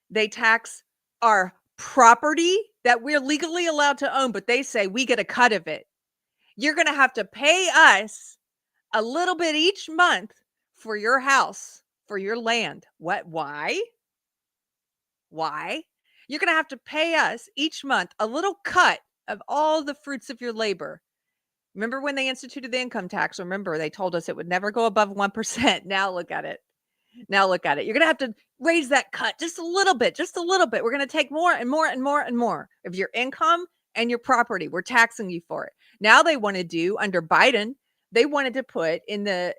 They tax our property that we're legally allowed to own, but they say we get a cut of it. You're going to have to pay us a little bit each month for your house, for your land. What? Why? Why? You're going to have to pay us each month a little cut of all the fruits of your labor. Remember when they instituted the income tax? Remember, they told us it would never go above 1%. Now look at it. You're going to have to raise that cut just a little bit. We're going to take more and more and more and more of your income and your property. We're taxing you for it. Now they want to do, under Biden, they wanted to put in the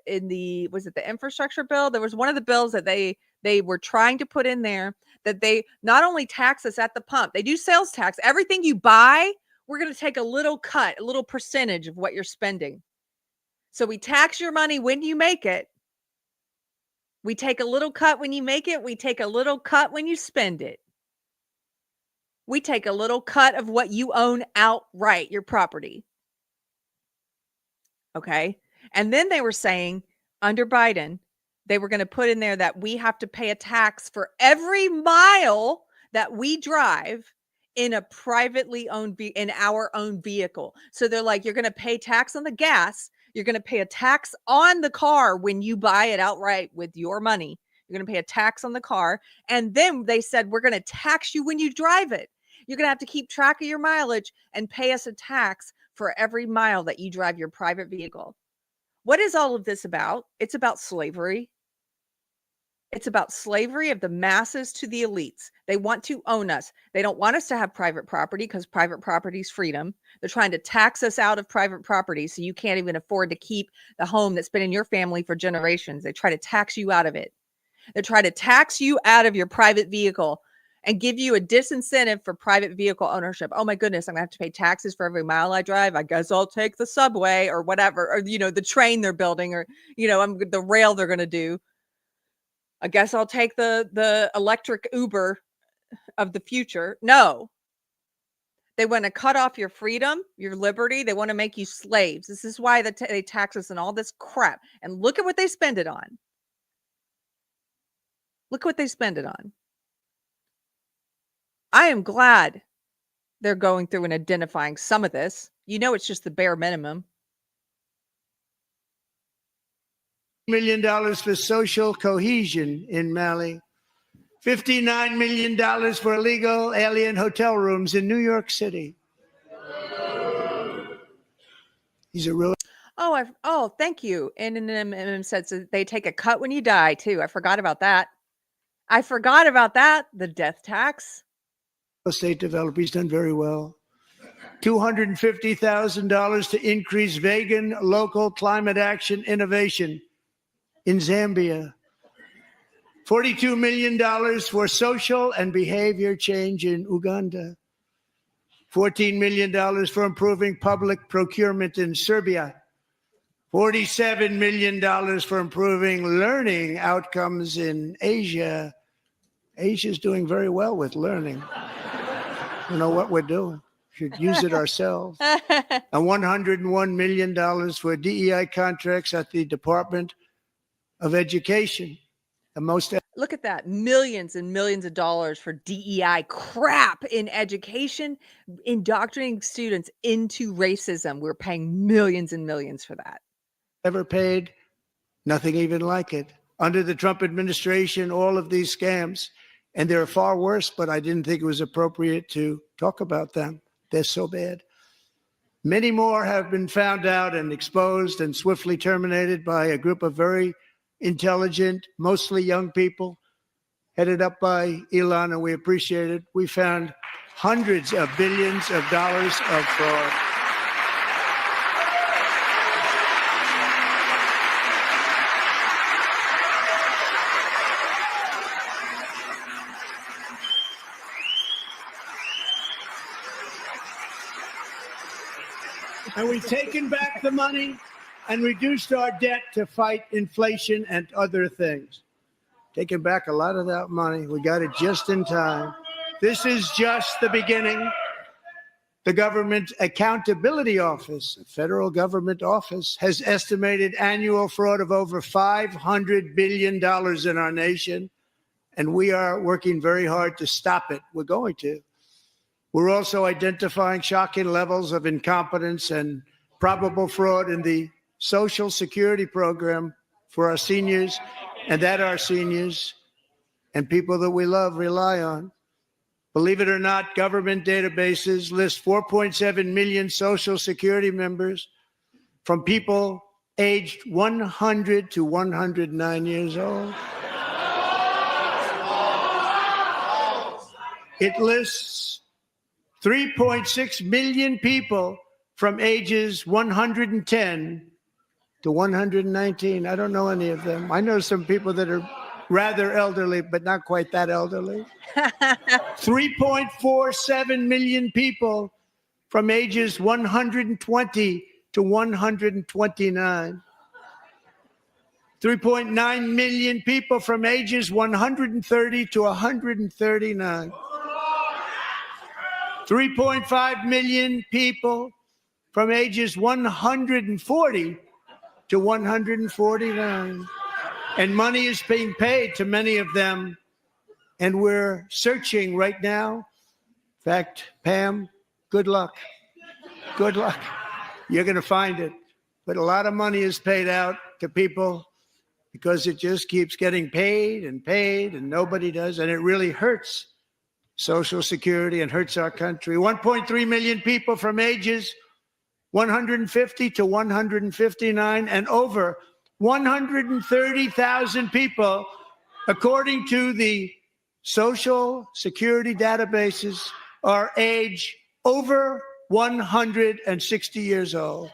was it the infrastructure bill? There was one of the bills that they were trying to put in there that they not only tax us at the pump, they do sales tax. Everything you buy, we're going to take a little cut, a little percentage of what you're spending. So we tax your money when you make it. We take a little cut when you make it. We take a little cut when you spend it. We take a little cut of what you own outright, your property. Okay. And then they were saying under Biden, they were going to put in there that we have to pay a tax for every mile that we drive in a privately owned, in our own vehicle. So they're like, you're going to pay tax on the gas. You're going to pay a tax on the car when you buy it outright with your money. You're going to pay a tax on the car. And then they said, we're going to tax you when you drive it. You're going to have to keep track of your mileage and pay us a tax for every mile that you drive your private vehicle. What is all of this about? It's about slavery. It's about slavery of the masses to the elites. They want to own us. They don't want us to have private property because private property is freedom. They're trying to tax us out of private property so you can't even afford to keep the home that's been in your family for generations. They try to tax you out of it. They try to tax you out of your private vehicle and give you a disincentive for private vehicle ownership. Oh my goodness, I'm gonna have to pay taxes for every mile I drive. I guess I'll take the subway or whatever, or, the train they're building, or, the rail they're gonna do. I guess I'll take the electric Uber of the future. No. They want to cut off your freedom, your liberty. They want to make you slaves. This is why they tax us and all this crap. And look at what they spend it on. Look what they spend it on. I am glad they're going through and identifying some of this. It's just the bare minimum. $1 million for social cohesion in Mali. $59 million for illegal alien hotel rooms in New York City. He's a real. Oh, thank you. And said so they take a cut when you die too. I forgot about that. The death tax. Estate developer, he's done very well. $250,000 to increase vegan local climate action innovation in Zambia. $42 million for social and behavior change in Uganda. $14 million for improving public procurement in Serbia. $47 million for improving learning outcomes in Asia. Asia's doing very well with learning. You know what we're doing. Should use it ourselves. And $101 million for DEI contracts at the Department of Education. The most. Look at that. Millions and millions of dollars for DEI crap in education, indoctrinating students into racism. We're paying millions and millions for that. Ever paid? Nothing even like it. Under the Trump administration, all of these scams, and they're far worse, but I didn't think it was appropriate to talk about them. They're so bad. Many more have been found out and exposed and swiftly terminated by a group of very intelligent, mostly young people, headed up by Elon, and we appreciate it. We found hundreds of billions of dollars of fraud. And we've taken back the money and reduced our debt to fight inflation and other things. Taking back a lot of that money. We got it just in time. This is just the beginning. The Government Accountability Office, a federal government office, has estimated annual fraud of over $500 billion in our nation, and we are working very hard to stop it. We're going to. We're also identifying shocking levels of incompetence and probable fraud in the Social Security program for our seniors, and that our seniors and people that we love rely on. Believe it or not, government databases list 4.7 million Social Security members from people aged 100 to 109 years old. It lists 3.6 million people from ages 110 to 119. I don't know any of them. I know some people that are rather elderly, but not quite that elderly. 3.47 million people from ages 120 to 129. 3.9 million people from ages 130 to 139. 3.5 million people from ages 140 to 149. And money is being paid to many of them. And we're searching right now. In fact, Pam, good luck. Good luck. You're going to find it. But a lot of money is paid out to people because it just keeps getting paid, and nobody does. And it really hurts Social Security and hurts our country. 1.3 million people from ages 150 to 159, and over 130,000 people, according to the Social Security databases, are age over 160 years old.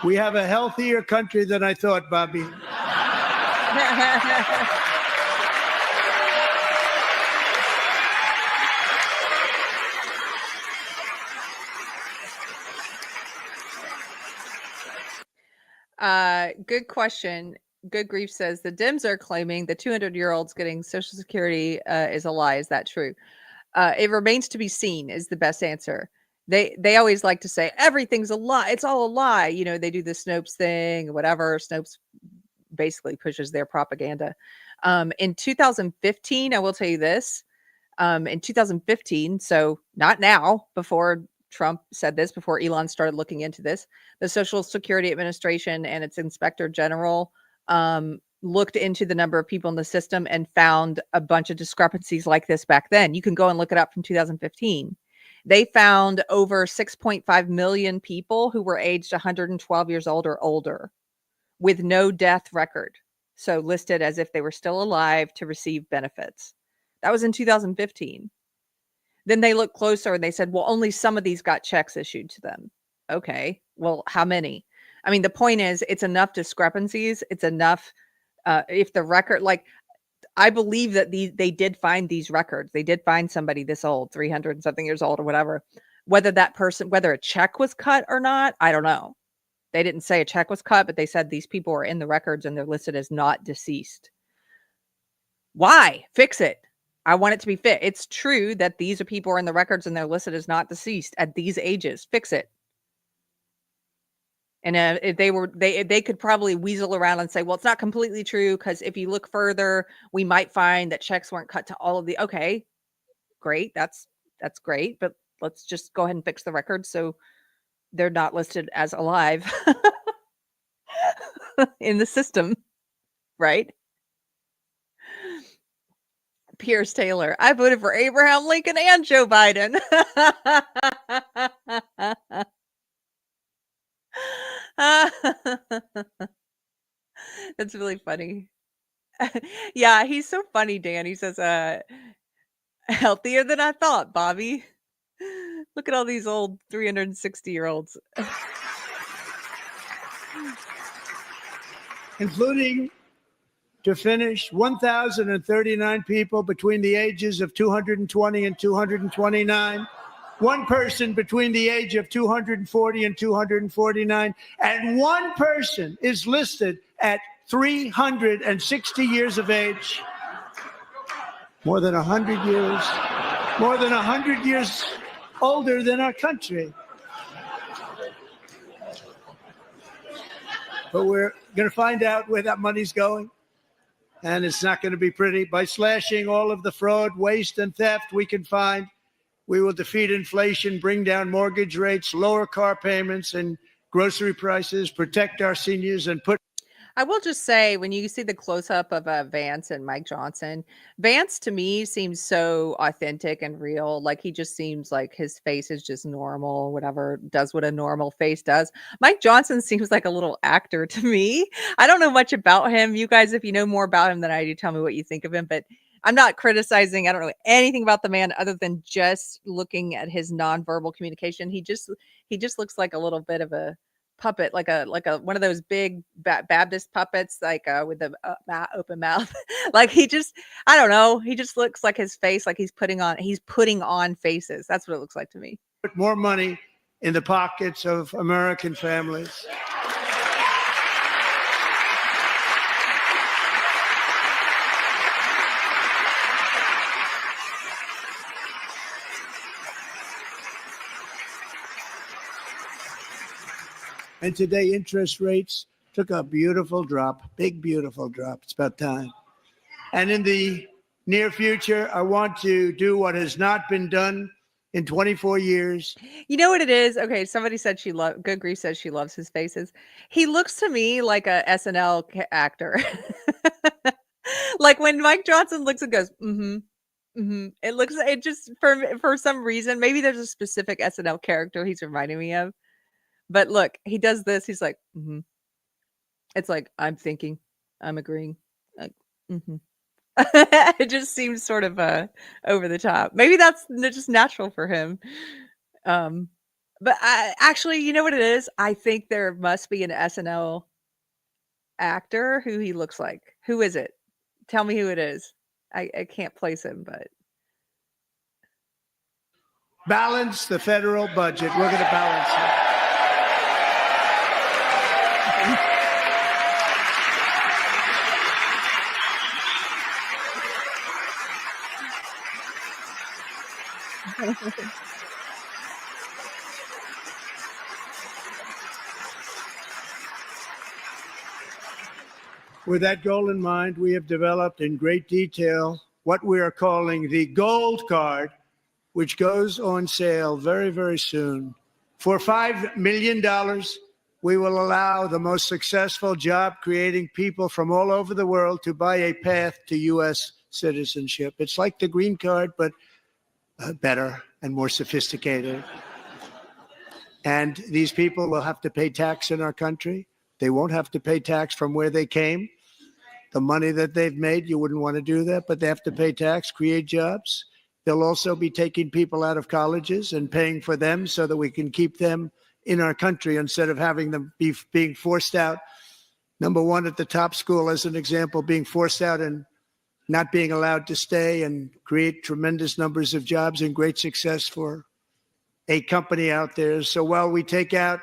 We have a healthier country than I thought, Bobby. Good question. Good Grief says the Dems are claiming the 200-year-olds getting Social Security is a lie. Is that true? It remains to be seen is the best answer. They always like to say everything's a lie. It's all a lie. You know, they do the Snopes thing, whatever. Snopes basically pushes their propaganda. In 2015, I will tell you this. In 2015, so not now, before Trump said this, before Elon started looking into this, the Social Security Administration and its Inspector General looked into the number of people in the system and found a bunch of discrepancies like this back then. You can go and look it up from 2015. They found over 6.5 million people who were aged 112 years old or older with no death record. So listed as if they were still alive to receive benefits. That was in 2015. Then they looked closer and they said, well, only some of these got checks issued to them. Okay, well, how many? I mean, the point is, it's enough discrepancies. It's enough. If the record, like, I believe that they did find these records. They did find somebody this old, 300 and something years old or whatever. Whether that person, whether a check was cut or not, I don't know. They didn't say a check was cut, but they said these people were in the records and they're listed as not deceased. Why? Fix it. I want it to be fit. It's true that these are people are in the records and they're listed as not deceased at these ages. Fix it. And if they could probably weasel around and say, well, it's not completely true because if you look further, we might find that checks weren't cut to all of the. Okay, great. That's great. But let's just go ahead and fix the records so they're not listed as alive in the system, right? Pierce Taylor, I voted for Abraham Lincoln and Joe Biden. That's really funny. Yeah, he's so funny, Dan. He says, healthier than I thought, Bobby. Look at all these old 360-year-olds. Including, to finish, 1,039 people between the ages of 220 and 229. One person between the age of 240 and 249. And one person is listed at 360 years of age. More than 100 years. More than 100 years older than our country. But we're going to find out where that money's going. And it's not going to be pretty. By slashing all of the fraud, waste, and theft we can find, we will defeat inflation, bring down mortgage rates, lower car payments and grocery prices, protect our seniors, and put. I will just say, when you see the close-up of Vance and Mike Johnson, Vance to me seems so authentic and real. Like, he just seems like his face is just normal, whatever, does what a normal face does. Mike Johnson seems like a little actor to me. I don't know much about him. You guys, if you know more about him than I do, tell me what you think of him. But I'm not criticizing. I don't know anything about the man other than just looking at his nonverbal communication. He just looks like a little bit of a puppet, like a one of those big Baptist puppets, like with the open mouth. Like I don't know. He just looks like his face, like he's putting on faces. That's what it looks like to me. Put more money in the pockets of American families. And today, interest rates took a beautiful drop, big, beautiful drop. It's about time. And in the near future, I want to do what has not been done in 24 years. You know what it is? Okay, somebody said Good Grief says she loves his faces. He looks to me like a SNL actor. Like when Mike Johnson looks and goes, it just for some reason, maybe there's a specific SNL character he's reminding me of. But look, he does this. He's like, It's like, I'm thinking, I'm agreeing. Like, It just seems sort of over the top. Maybe that's just natural for him. But actually, you know what it is? I think there must be an SNL actor who he looks like. Who is it? Tell me who it is. I can't place him, but balance the federal budget. We're going to balance it. With that goal in mind, we have developed in great detail what we are calling the Gold Card, which goes on sale very, very soon. For $5 million, we will allow the most successful job-creating people from all over the world to buy a path to U.S. citizenship. It's like the green card, but better and more sophisticated. And these people will have to pay tax in our country. They won't have to pay tax from where they came. The money that they've made, you wouldn't want to do that, but they have to pay tax, create jobs. They'll also be taking people out of colleges and paying for them so that we can keep them in our country instead of having them being forced out. Number one, at the top school, as an example, being forced out and not being allowed to stay and create tremendous numbers of jobs and great success for a company out there. So while we take out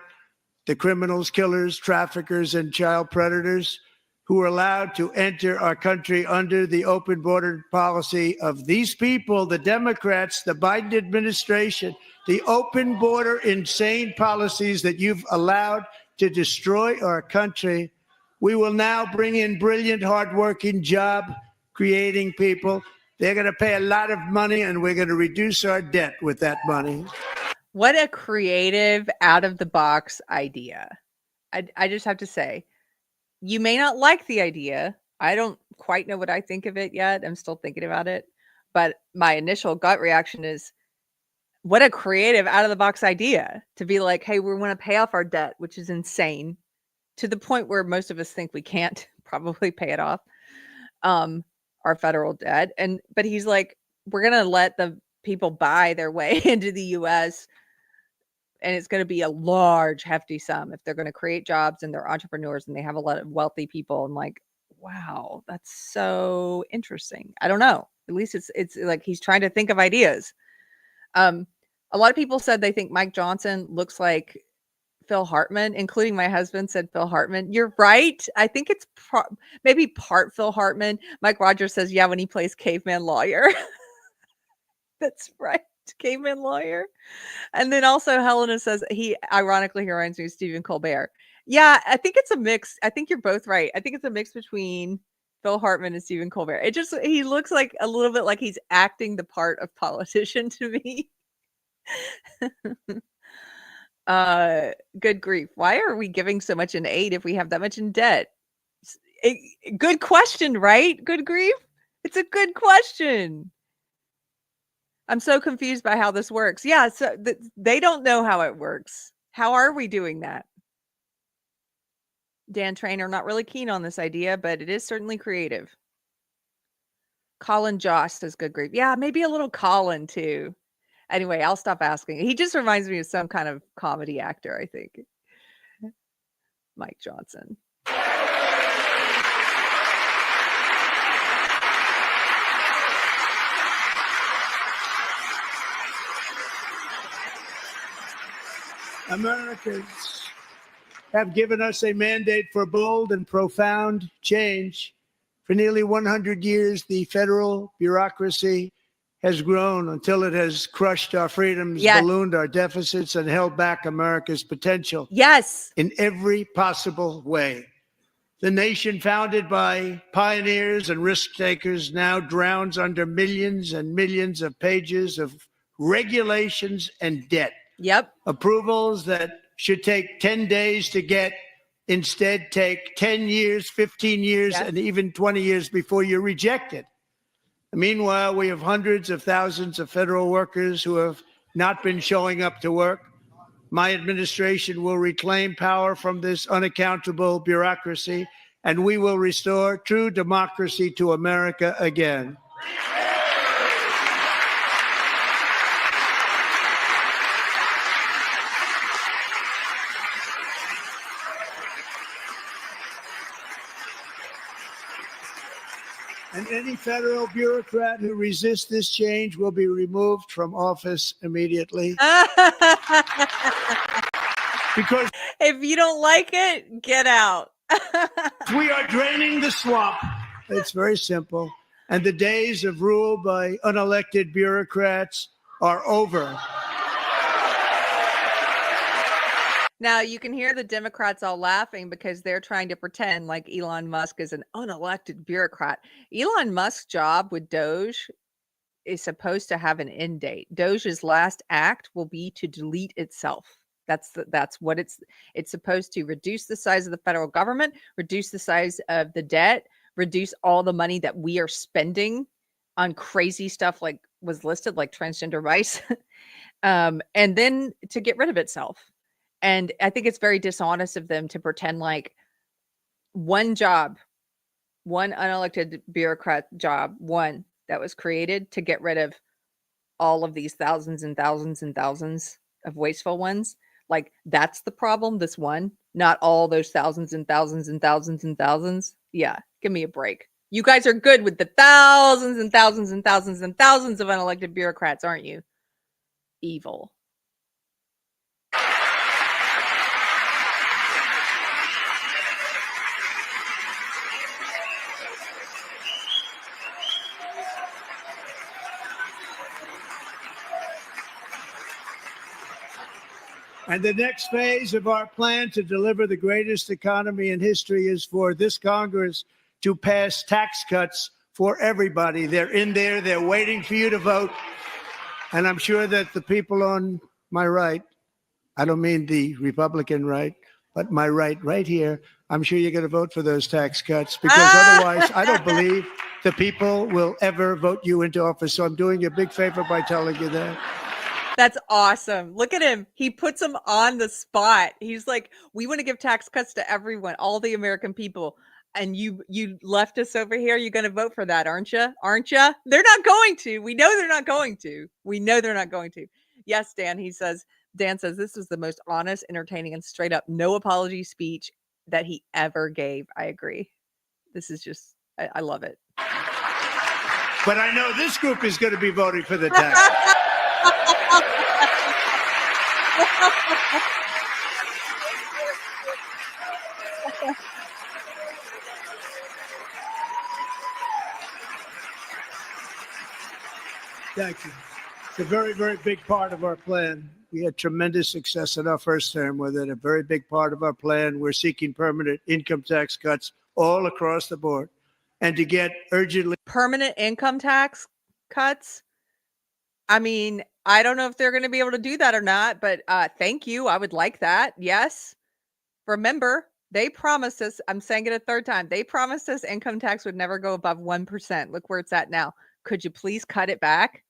the criminals, killers, traffickers, and child predators who are allowed to enter our country under the open border policy of these people, the Democrats, the Biden administration, the open border insane policies that you've allowed to destroy our country, we will now bring in brilliant, hardworking, job-creating people. They're going to pay a lot of money, and we're going to reduce our debt with that money. What a creative, out-of-the-box idea. I just have to say, you may not like the idea. I don't quite know what I think of it yet. I'm still thinking about it. But my initial gut reaction is, what a creative, out-of-the-box idea to be like, hey, we want to pay off our debt, which is insane, to the point where most of us think we can't probably pay it off, our federal debt. But he's like, we're going to let the people buy their way into the U.S., and it's going to be a large, hefty sum if they're going to create jobs and they're entrepreneurs and they have a lot of wealthy people. I'm like, wow, that's so interesting. I don't know. At least it's like he's trying to think of ideas. A lot of people said they think Mike Johnson looks like Phil Hartman, including my husband said Phil Hartman. You're right. I think it's maybe part Phil Hartman. Mike Rogers says, yeah, when he plays caveman lawyer. That's right. Caveman lawyer. And then also Helena says he ironically reminds me of Stephen Colbert. Yeah, I think it's a mix. I think you're both right. I think it's a mix between Phil Hartman and Stephen Colbert. He looks like a little bit like he's acting the part of politician to me. Good grief. Why are we giving so much in aid if we have that much in debt? Good question, right? Good grief. It's a good question. I'm so confused by how this works. Yeah, so they don't know how it works. How are we doing that? Dan Trainer, not really keen on this idea, but it is certainly creative. Colin Josh says good grief. Yeah, maybe a little Colin too. Anyway, I'll stop asking. He just reminds me of some kind of comedy actor, I think. Mike Johnson. Americans have given us a mandate for bold and profound change. For nearly 100 years, the federal bureaucracy has grown until it has crushed our freedoms, ballooned our deficits, and held back America's potential. Yes. In every possible way. The nation founded by pioneers and risk takers now drowns under millions and millions of pages of regulations and debt. Yep. Approvals that should take 10 days to get instead take 10 years, 15 years, and even 20 years before you're rejected. Meanwhile, we have hundreds of thousands of federal workers who have not been showing up to work. My administration will reclaim power from this unaccountable bureaucracy, and we will restore true democracy to America again. And any federal bureaucrat who resists this change will be removed from office immediately. Because if you don't like it, get out. we are draining the swamp. It's very simple. And the days of rule by unelected bureaucrats are over. Now, you can hear the Democrats all laughing because they're trying to pretend like Elon Musk is an unelected bureaucrat. Elon Musk's job with Doge is supposed to have an end date. Doge's last act will be to delete itself. That's what it's supposed to reduce the size of the federal government, reduce the size of the debt, reduce all the money that we are spending on crazy stuff like was listed, like transgender rights, and then to get rid of itself. And I think it's very dishonest of them to pretend like one job, one unelected bureaucrat job, one that was created to get rid of all of these thousands and thousands and thousands of wasteful ones. Like that's the problem, this one, not all those thousands and thousands and thousands and thousands. Yeah, give me a break. You guys are good with the thousands and thousands and thousands and thousands of unelected bureaucrats, aren't you? Evil. And the next phase of our plan to deliver the greatest economy in history is for this Congress to pass tax cuts for everybody. They're in there. They're waiting for you to vote. And I'm sure that the people on my right, I don't mean the Republican right, but my right here, I'm sure you're going to vote for those tax cuts because otherwise I don't believe the people will ever vote you into office. So I'm doing you a big favor by telling you that. That's awesome. Look at him. He puts them on the spot. He's like, we want to give tax cuts to everyone, all the American people. And you left us over here. You're going to vote for that, aren't you? Aren't you? They're not going to. We know they're not going to. We know they're not going to. Yes, Dan, Dan says this was the most honest, entertaining, and straight up no apology speech that he ever gave. I agree. This is just, I love it. But I know this group is going to be voting for the tax. Thank you. It's a very, very big part of our plan. We had tremendous success in our first term with it. A very big part of our plan. We're seeking permanent income tax cuts all across the board. And to get urgently permanent income tax cuts. I mean, I don't know if they're going to be able to do that or not, but thank you. I would like that. Yes. Remember, they promised us, I'm saying it a third time, they promised us income tax would never go above 1%. Look where it's at now. Could you please cut it back?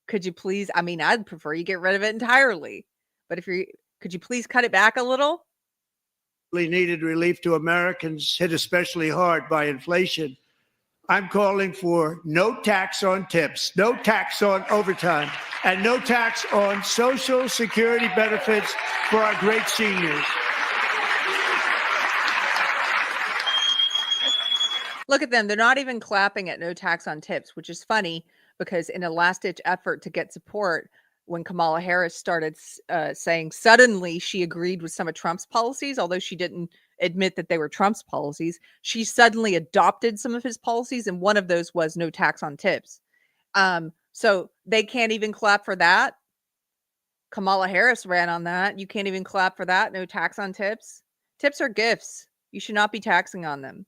Could you please? I mean, I'd prefer you get rid of it entirely. But could you please cut it back a little? Needed relief to Americans hit especially hard by inflation. I'm calling for no tax on tips, no tax on overtime, and no tax on Social Security benefits for our great seniors. Look at them. They're not even clapping at no tax on tips, which is funny because in a last-ditch effort to get support, when Kamala Harris started saying suddenly she agreed with some of Trump's policies, although she didn't admit that they were Trump's policies, she suddenly adopted some of his policies, and one of those was no tax on tips. So they can't even clap for that. Kamala Harris ran on that. You can't even clap for that. No tax on tips. Tips are gifts. You should not be taxing on them.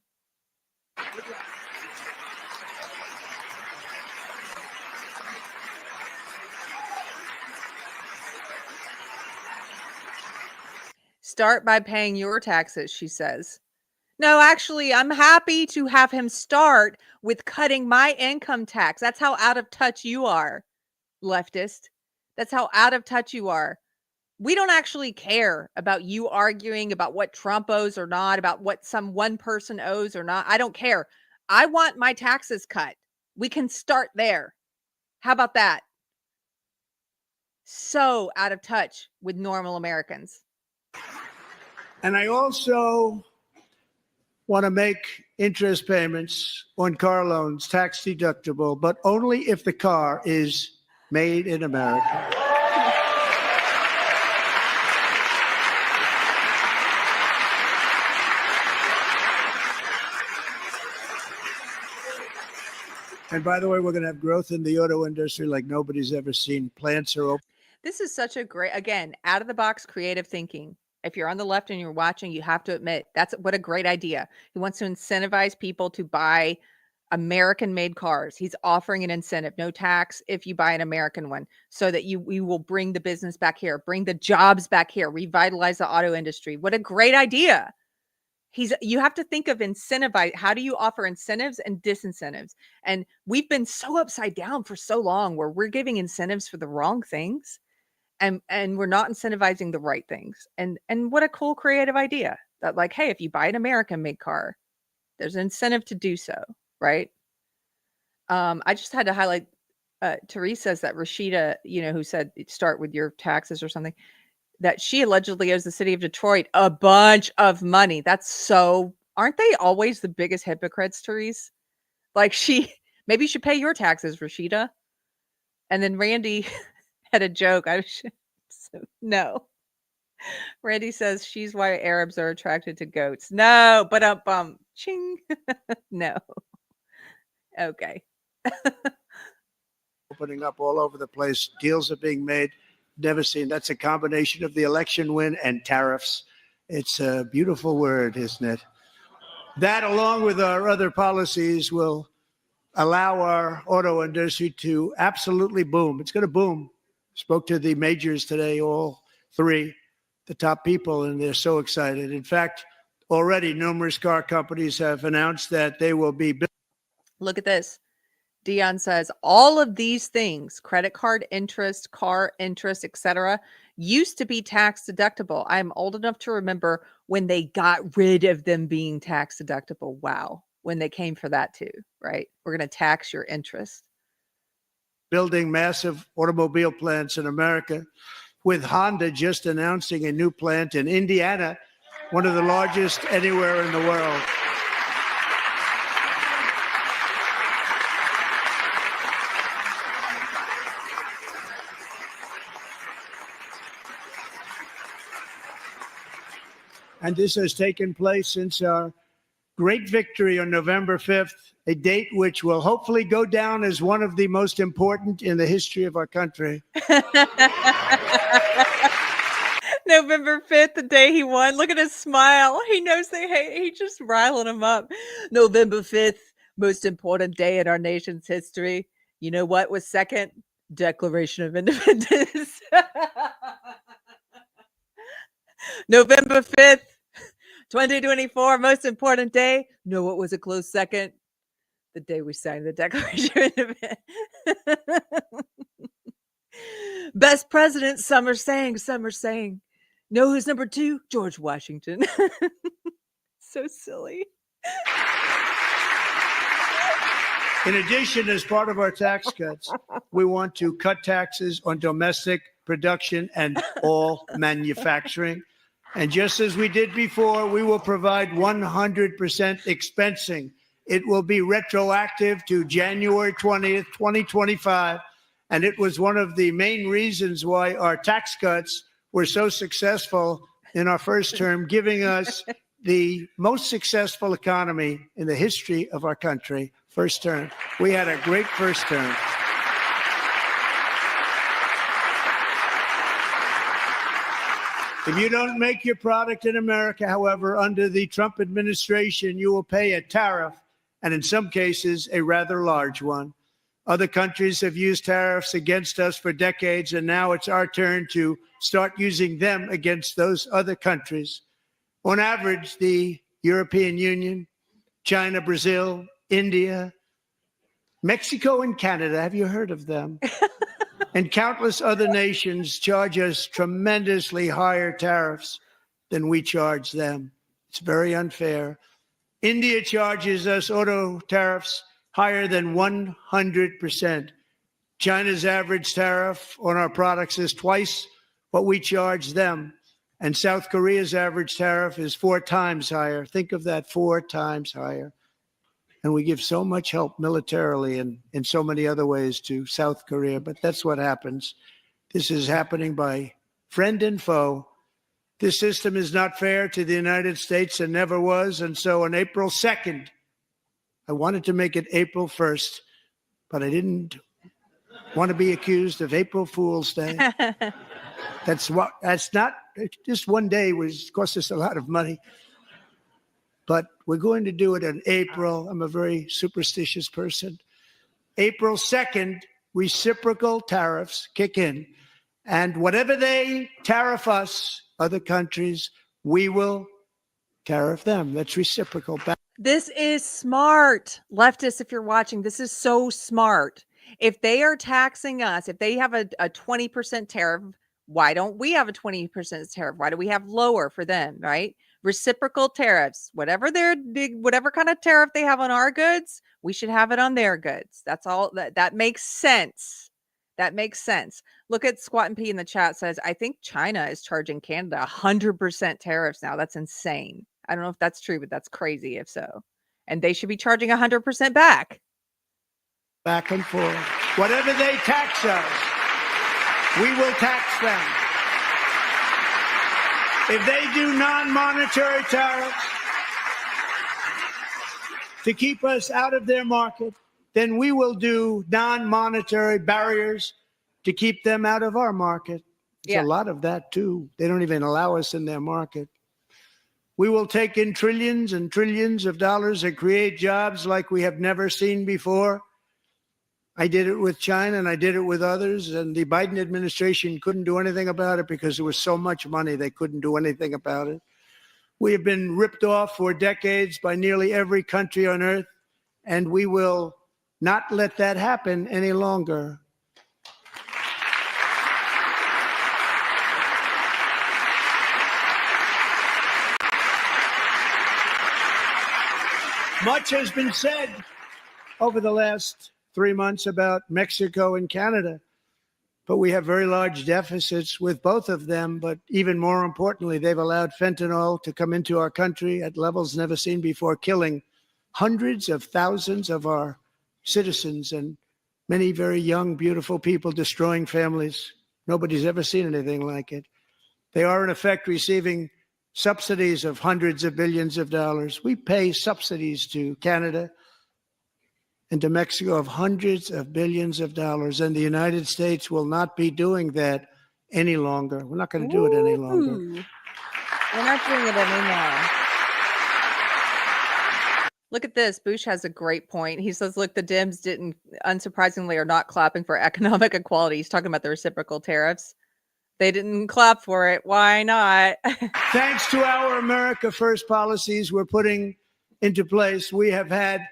Start by paying your taxes, she says. No, actually, I'm happy to have him start with cutting my income tax. That's how out of touch you are, leftist. That's how out of touch you are. We don't actually care about you arguing about what Trump owes or not, about what some one person owes or not. I don't care. I want my taxes cut. We can start there. How about that? So out of touch with normal Americans. And I also want to make interest payments on car loans tax deductible, but only if the car is made in America. And by the way, we're going to have growth in the auto industry like nobody's ever seen. Plants are open. This is such a great, again, out of the box creative thinking. If you're on the left and you're watching, you have to admit that's what a great idea. He wants to incentivize people to buy American-made cars. He's offering an incentive, no tax if you buy an American one, so that we will bring the business back here, bring the jobs back here, revitalize the auto industry. What a great idea. You have to think of incentivize. How do you offer incentives and disincentives? And we've been so upside down for so long where we're giving incentives for the wrong things. And we're not incentivizing the right things. And what a cool creative idea that, like, hey, if you buy an American made car, there's an incentive to do so, right? I just had to highlight Therese says that Rashida, who said start with your taxes or something, that she allegedly owes the city of Detroit a bunch of money. Aren't they always the biggest hypocrites, Therese? Like maybe you should pay your taxes, Rashida. And then Randy had a joke. No. Randy says she's why Arabs are attracted to goats. No, but ching. No. Okay. Opening up all over the place. Deals are being made. Never seen. That's a combination of the election win and tariffs. It's a beautiful word, isn't it? That, along with our other policies, will allow our auto industry to absolutely boom. It's going to boom. Spoke to the majors today, all three, the top people, and they're so excited. In fact, already numerous car companies have announced that they will be. Look at this. Dion says all of these things, credit card interest, car interest, etc., used to be tax deductible. I'm old enough to remember when they got rid of them being tax deductible. Wow. When they came for that too, right? We're going to tax your interest. Building massive automobile plants in America, with Honda just announcing a new plant in Indiana, one of the largest anywhere in the world. And this has taken place since our great victory on November 5th, a date which will hopefully go down as one of the most important in the history of our country. November 5th, the day he won. Look at his smile. He knows they hate. He's just riling them up. November 5th, most important day in our nation's history. You know what was second? Declaration of Independence. November 5th, 2024, most important day. Know what was a close second? The day we signed the Declaration of Independence. Best president, some are saying. Know who's number 2? George Washington. So silly. In addition, as part of our tax cuts, we want to cut taxes on domestic production and all manufacturing. And just as we did before, we will provide 100% expensing It will be retroactive to January 20th, 2025. And it was one of the main reasons why our tax cuts were so successful in our first term, giving us the most successful economy in the history of our country. First term. We had a great first term. If you don't make your product in America, however, under the Trump administration, you will pay a tariff, and in some cases, a rather large one. Other countries have used tariffs against us for decades, and now it's our turn to start using them against those other countries. On average, the European Union, China, Brazil, India, Mexico, and Canada, have you heard of them? And countless other nations charge us tremendously higher tariffs than we charge them. It's very unfair. India charges us auto tariffs higher than 100%. China's average tariff on our products is twice what we charge them. And South Korea's average tariff is 4 times higher. Think of that, 4 times higher. And we give so much help militarily and in so many other ways to South Korea. But that's what happens. This is happening by friend and foe. This system is not fair to the United States and never was. And so on April 2nd, I wanted to make it April 1st, but I didn't want to be accused of April Fool's Day. That's not, just one day was cost us a lot of money. But we're going to do it in April. I'm a very superstitious person. April 2nd, reciprocal tariffs kick in. And whatever they tariff us, other countries, we will tariff them. That's reciprocal. This is smart. Leftists, if you're watching, this is so smart. If they are taxing us, if they have a 20% tariff, why don't we have a 20% tariff? Why do we have lower for them, right? Reciprocal tariffs, whatever kind of tariff they have on our goods, we should have it on their goods. That's all. That makes sense. That makes sense. Look at Squat and P in the chat says, I think China is charging Canada 100% tariffs now. That's insane. I don't know if that's true, but that's crazy if so. And they should be charging 100% back. Back and forth. Whatever they tax us, we will tax them. If they do non-monetary tariffs to keep us out of their market, then we will do non-monetary barriers to keep them out of our market. There's a lot of that, too. They don't even allow us in their market. We will take in trillions and trillions of dollars and create jobs like we have never seen before. I did it with China and I did it with others, and the Biden administration couldn't do anything about it because there was so much money they couldn't do anything about it. We have been ripped off for decades by nearly every country on earth, and we will not let that happen any longer. Much has been said over the last 3 months about Mexico and Canada, but we have very large deficits with both of them. But even more importantly, they've allowed fentanyl to come into our country at levels never seen before, killing hundreds of thousands of our citizens and many very young, beautiful people, destroying families. Nobody's ever seen anything like it. They are, in effect, receiving subsidies of hundreds of billions of dollars. We pay subsidies to Canada and to Mexico of hundreds of billions of dollars, and the United States will not be doing that any longer. We're not going to do it any longer. We're not doing it anymore. Look at this. Bush has a great point. He says, look, the Dems unsurprisingly, are not clapping for economic equality. He's talking about the reciprocal tariffs. They didn't clap for it. Why not? Thanks to our America First policies we're putting into place, we have had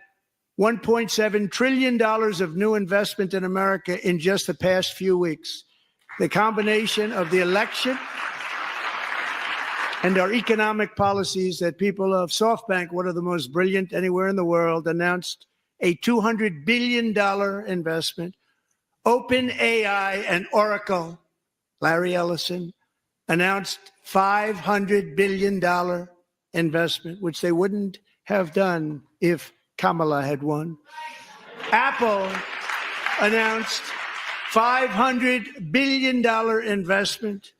$1.7 trillion of new investment in America in just the past few weeks. The combination of the election and our economic policies that people of SoftBank, one of the most brilliant anywhere in the world, announced a $200 billion investment. OpenAI and Oracle, Larry Ellison, announced $500 billion investment, which they wouldn't have done if Kamala had won. Apple announced $500 billion investment.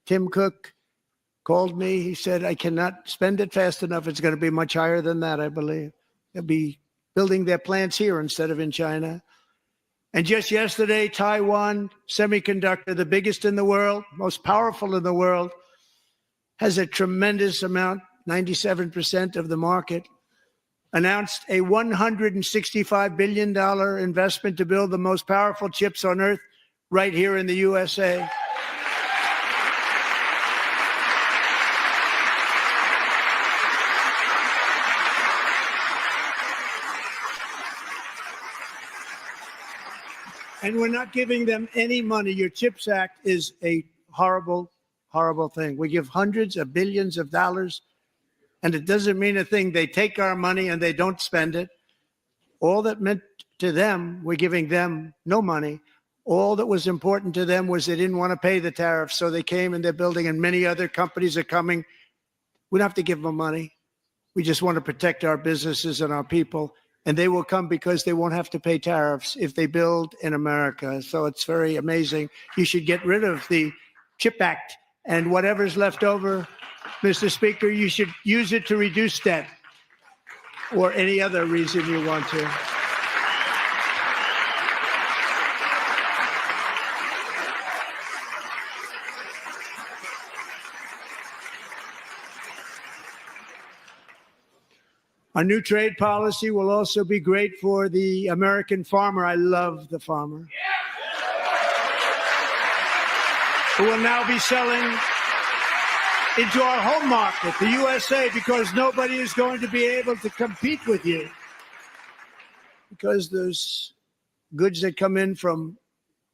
Tim Cook called me. He said, I cannot spend it fast enough. It's going to be much higher than that, I believe. They'll be building their plants here instead of in China. And just yesterday, Taiwan Semiconductor, the biggest in the world, most powerful in the world, has a tremendous amount, 97% of the market, announced a $165 billion investment to build the most powerful chips on earth right here in the USA. And we're not giving them any money. Your CHIPS Act is a horrible, horrible thing. We give hundreds of billions of dollars, and it doesn't mean a thing. They take our money and they don't spend it. All that meant to them, we're giving them no money. All that was important to them was they didn't want to pay the tariffs, so they came and they're building, and many other companies are coming. We don't have to give them money. We just want to protect our businesses and our people. And they will come because they won't have to pay tariffs if they build in America. So it's very amazing. You should get rid of the CHIP Act, and whatever's left over, Mr. Speaker, you should use it to reduce debt or any other reason you want to. Our new trade policy will also be great for the American farmer. I love the farmer. Who will now be selling into our home market, the USA, because nobody is going to be able to compete with you. Because there's goods that come in from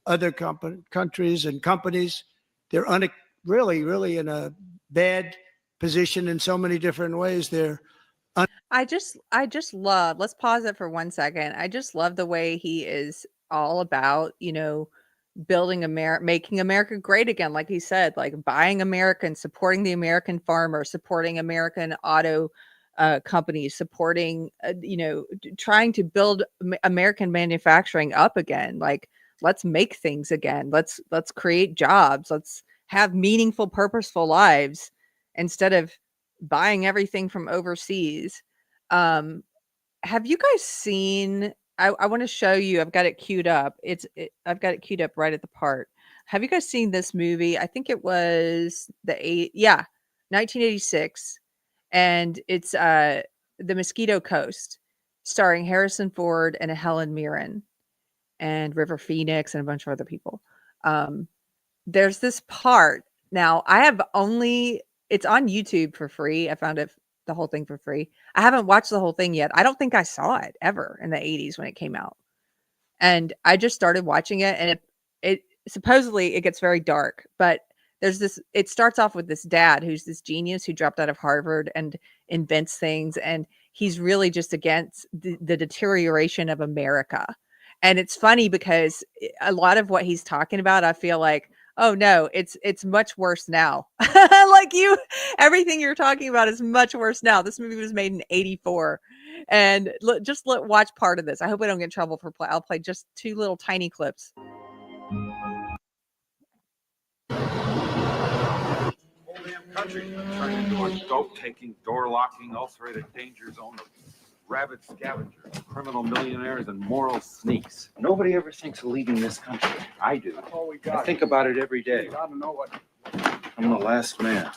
other countries and companies. They're really in a bad position in so many different ways. They're I just love, let's pause it for 1 second. I just love the way he is all about, building making America great again. Like he said, like buying American, supporting the American farmer, supporting American auto companies, supporting, trying to build American manufacturing up again. Like, let's make things again. Let's create jobs. Let's have meaningful, purposeful lives instead of buying everything from overseas. Have you guys seen, I want to show you, I've got it queued up. I've got it queued up right at the part. Have you guys seen this movie? I think it was 1986. And it's The Mosquito Coast, starring Harrison Ford and Helen Mirren and River Phoenix and a bunch of other people. There's this part. Now, it's on YouTube for free. I found the whole thing for free. I haven't watched the whole thing yet. I don't think I saw it ever in the 80s when it came out. And I just started watching it, and it supposedly it gets very dark, but it starts off with this dad who's this genius who dropped out of Harvard and invents things. And he's really just against the deterioration of America. And it's funny because a lot of what he's talking about, I feel like, oh no, it's much worse now. Like everything you're talking about is much worse now. This movie was made in 1984. And watch part of this. I hope I don't get in trouble for I'll play just 2 little tiny clips. Country turned into a dope-taking, door-locking, ulcerated danger zone of rabid scavengers, criminal millionaires, and moral sneaks. Nobody ever thinks of leaving this country. I do. I think about it every day. I'm the last man.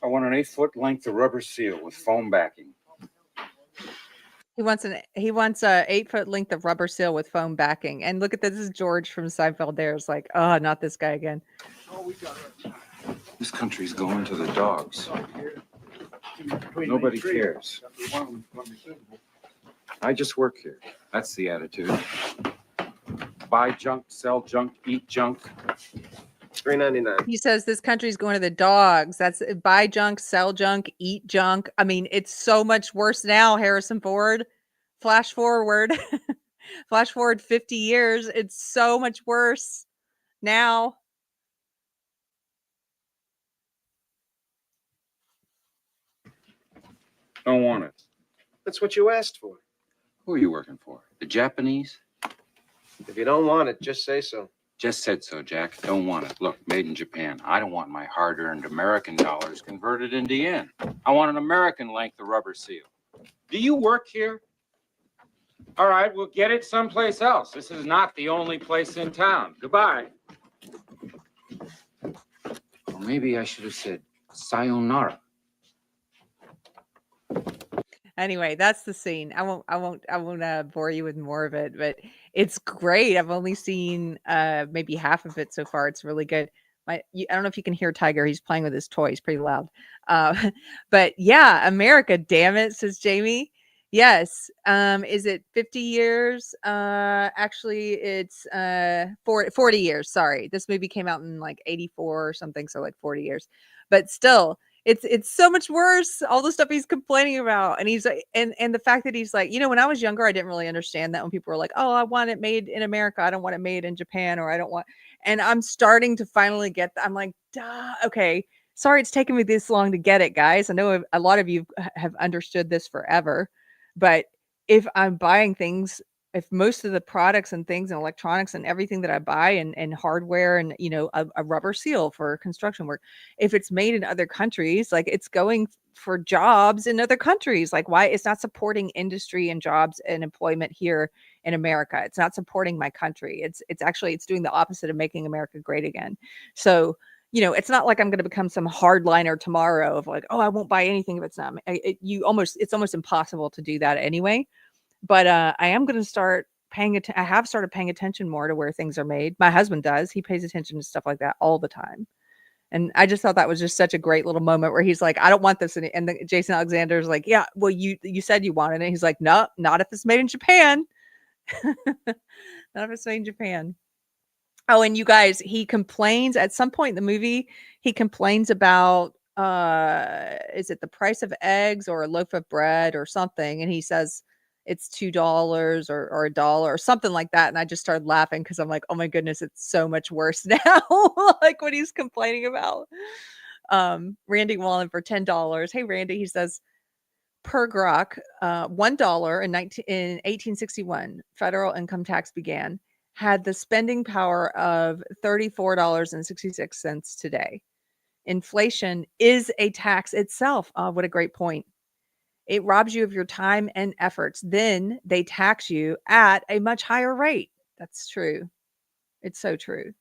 I want an 8-foot length of rubber seal with foam backing. He wants a 8-foot length of rubber seal with foam backing. And look at this. This is George from Seinfeld. There's like, oh, not this guy again. This country's going to the dogs. Nobody cares. I just work here. That's the attitude. Buy junk, sell junk, eat junk. $3.99. He says this country's going to the dogs. That's buy junk, sell junk, eat junk. I mean, it's so much worse now, Harrison Ford. Flash forward 50 years. It's so much worse now. Don't want it. That's what you asked for. Who are you working for? The Japanese? If you don't want it, just say so. Just said so, Jack. Don't want it. Look, made in Japan. I don't want my hard-earned American dollars converted into yen. I want an American length of rubber seal. Do you work here? All right, we'll get it someplace else. This is not the only place in town. Goodbye. Or maybe I should have said sayonara. Anyway, that's the scene. I won't bore you with more of it, but it's great. I've only seen maybe half of it so far. It's really good. I don't know if you can hear Tiger. He's playing with his toy. He's pretty loud. But yeah, America, damn it, says Jamie. Yes. Is it 50 years? Actually, it's 40 years. Sorry. This movie came out in like 84 or something, so like 40 years. But still, it's so much worse, all the stuff he's complaining about. And he's like, and the fact that he's like, when I was younger, I didn't really understand that when people were like, oh, I want it made in America, I don't want it made in Japan, or I don't want, and I'm starting to finally get that. I'm like, duh, okay, sorry it's taken me this long to get it, guys. I know a lot of you have understood this forever, but if I'm buying things, if most of the products and things and electronics and everything that I buy and hardware and, a rubber seal for construction work, if it's made in other countries, like it's going for jobs in other countries, like why it's not supporting industry and jobs and employment here in America. It's not supporting my country. It's doing the opposite of making America great again. So, it's not like I'm going to become some hardliner tomorrow of like, oh, I won't buy anything if it's not, it's almost impossible to do that anyway. But I am going to start paying attention. I have started paying attention more to where things are made. My husband does. He pays attention to stuff like that all the time. And I just thought that was just such a great little moment where he's like, I don't want this. And Jason Alexander's like, yeah, well, you said you wanted it. He's like, no, not if it's made in Japan. Not if it's made in Japan. Oh, and you guys, he complains at some point in the movie. He complains about, is it the price of eggs or a loaf of bread or something? And he says, it's $2 or $1 or something like that. And I just started laughing because I'm like, oh my goodness, it's so much worse now. Like what he's complaining about. Randy Wallen for $10. Hey, Randy, he says, per grok, $1 in 1861, federal income tax began, had the spending power of $34.66 today. Inflation is a tax itself. Oh, what a great point. It robs you of your time and efforts. Then they tax you at a much higher rate. That's true. It's so true.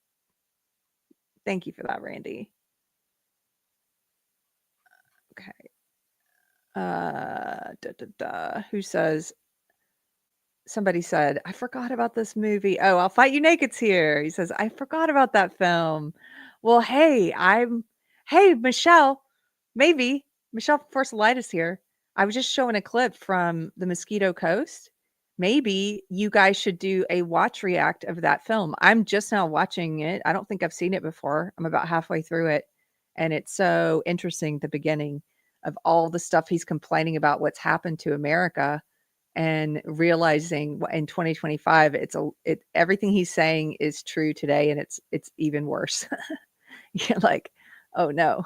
Thank you for that, Randy. Okay. Who says, somebody said, I forgot about this movie. Oh, I'll Fight You Naked's here. He says, I forgot about that film. Well, hey, Michelle, maybe Michelle Forsalitis here. I was just showing a clip from the Mosquito Coast. Maybe you guys should do a watch react of that film. I'm just now watching it. I don't think I've seen it before. I'm about halfway through it. And it's so interesting, the beginning of all the stuff he's complaining about what's happened to America and realizing in 2025, everything he's saying is true today. And it's even worse. You're like, oh no.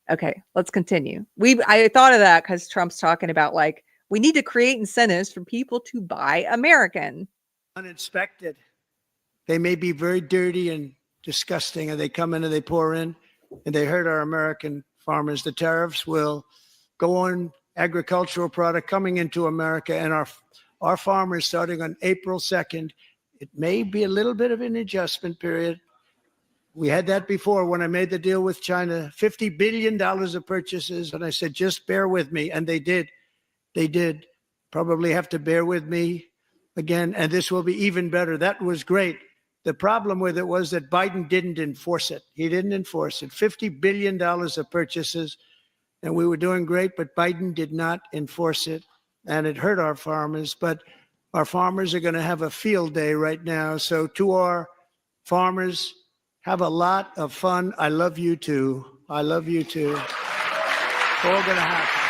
Okay, let's continue. I thought of that because Trump's talking about like, we need to create incentives for people to buy American. Uninspected. They may be very dirty and disgusting, and they come in and they pour in and they hurt our American farmers. The tariffs will go on agricultural product coming into America, and our farmers starting on April 2nd, it may be a little bit of an adjustment period. We had that before when I made the deal with China, $50 billion of purchases. And I said, just bear with me. And they did. They did. Probably have to bear with me again. And this will be even better. That was great. The problem with it was that Biden didn't enforce it. He didn't enforce it. $50 billion of purchases. And we were doing great, but Biden did not enforce it. And it hurt our farmers. But our farmers are going to have a field day right now. So to our farmers, have a lot of fun. I love you too. I love you too. It's all going to happen.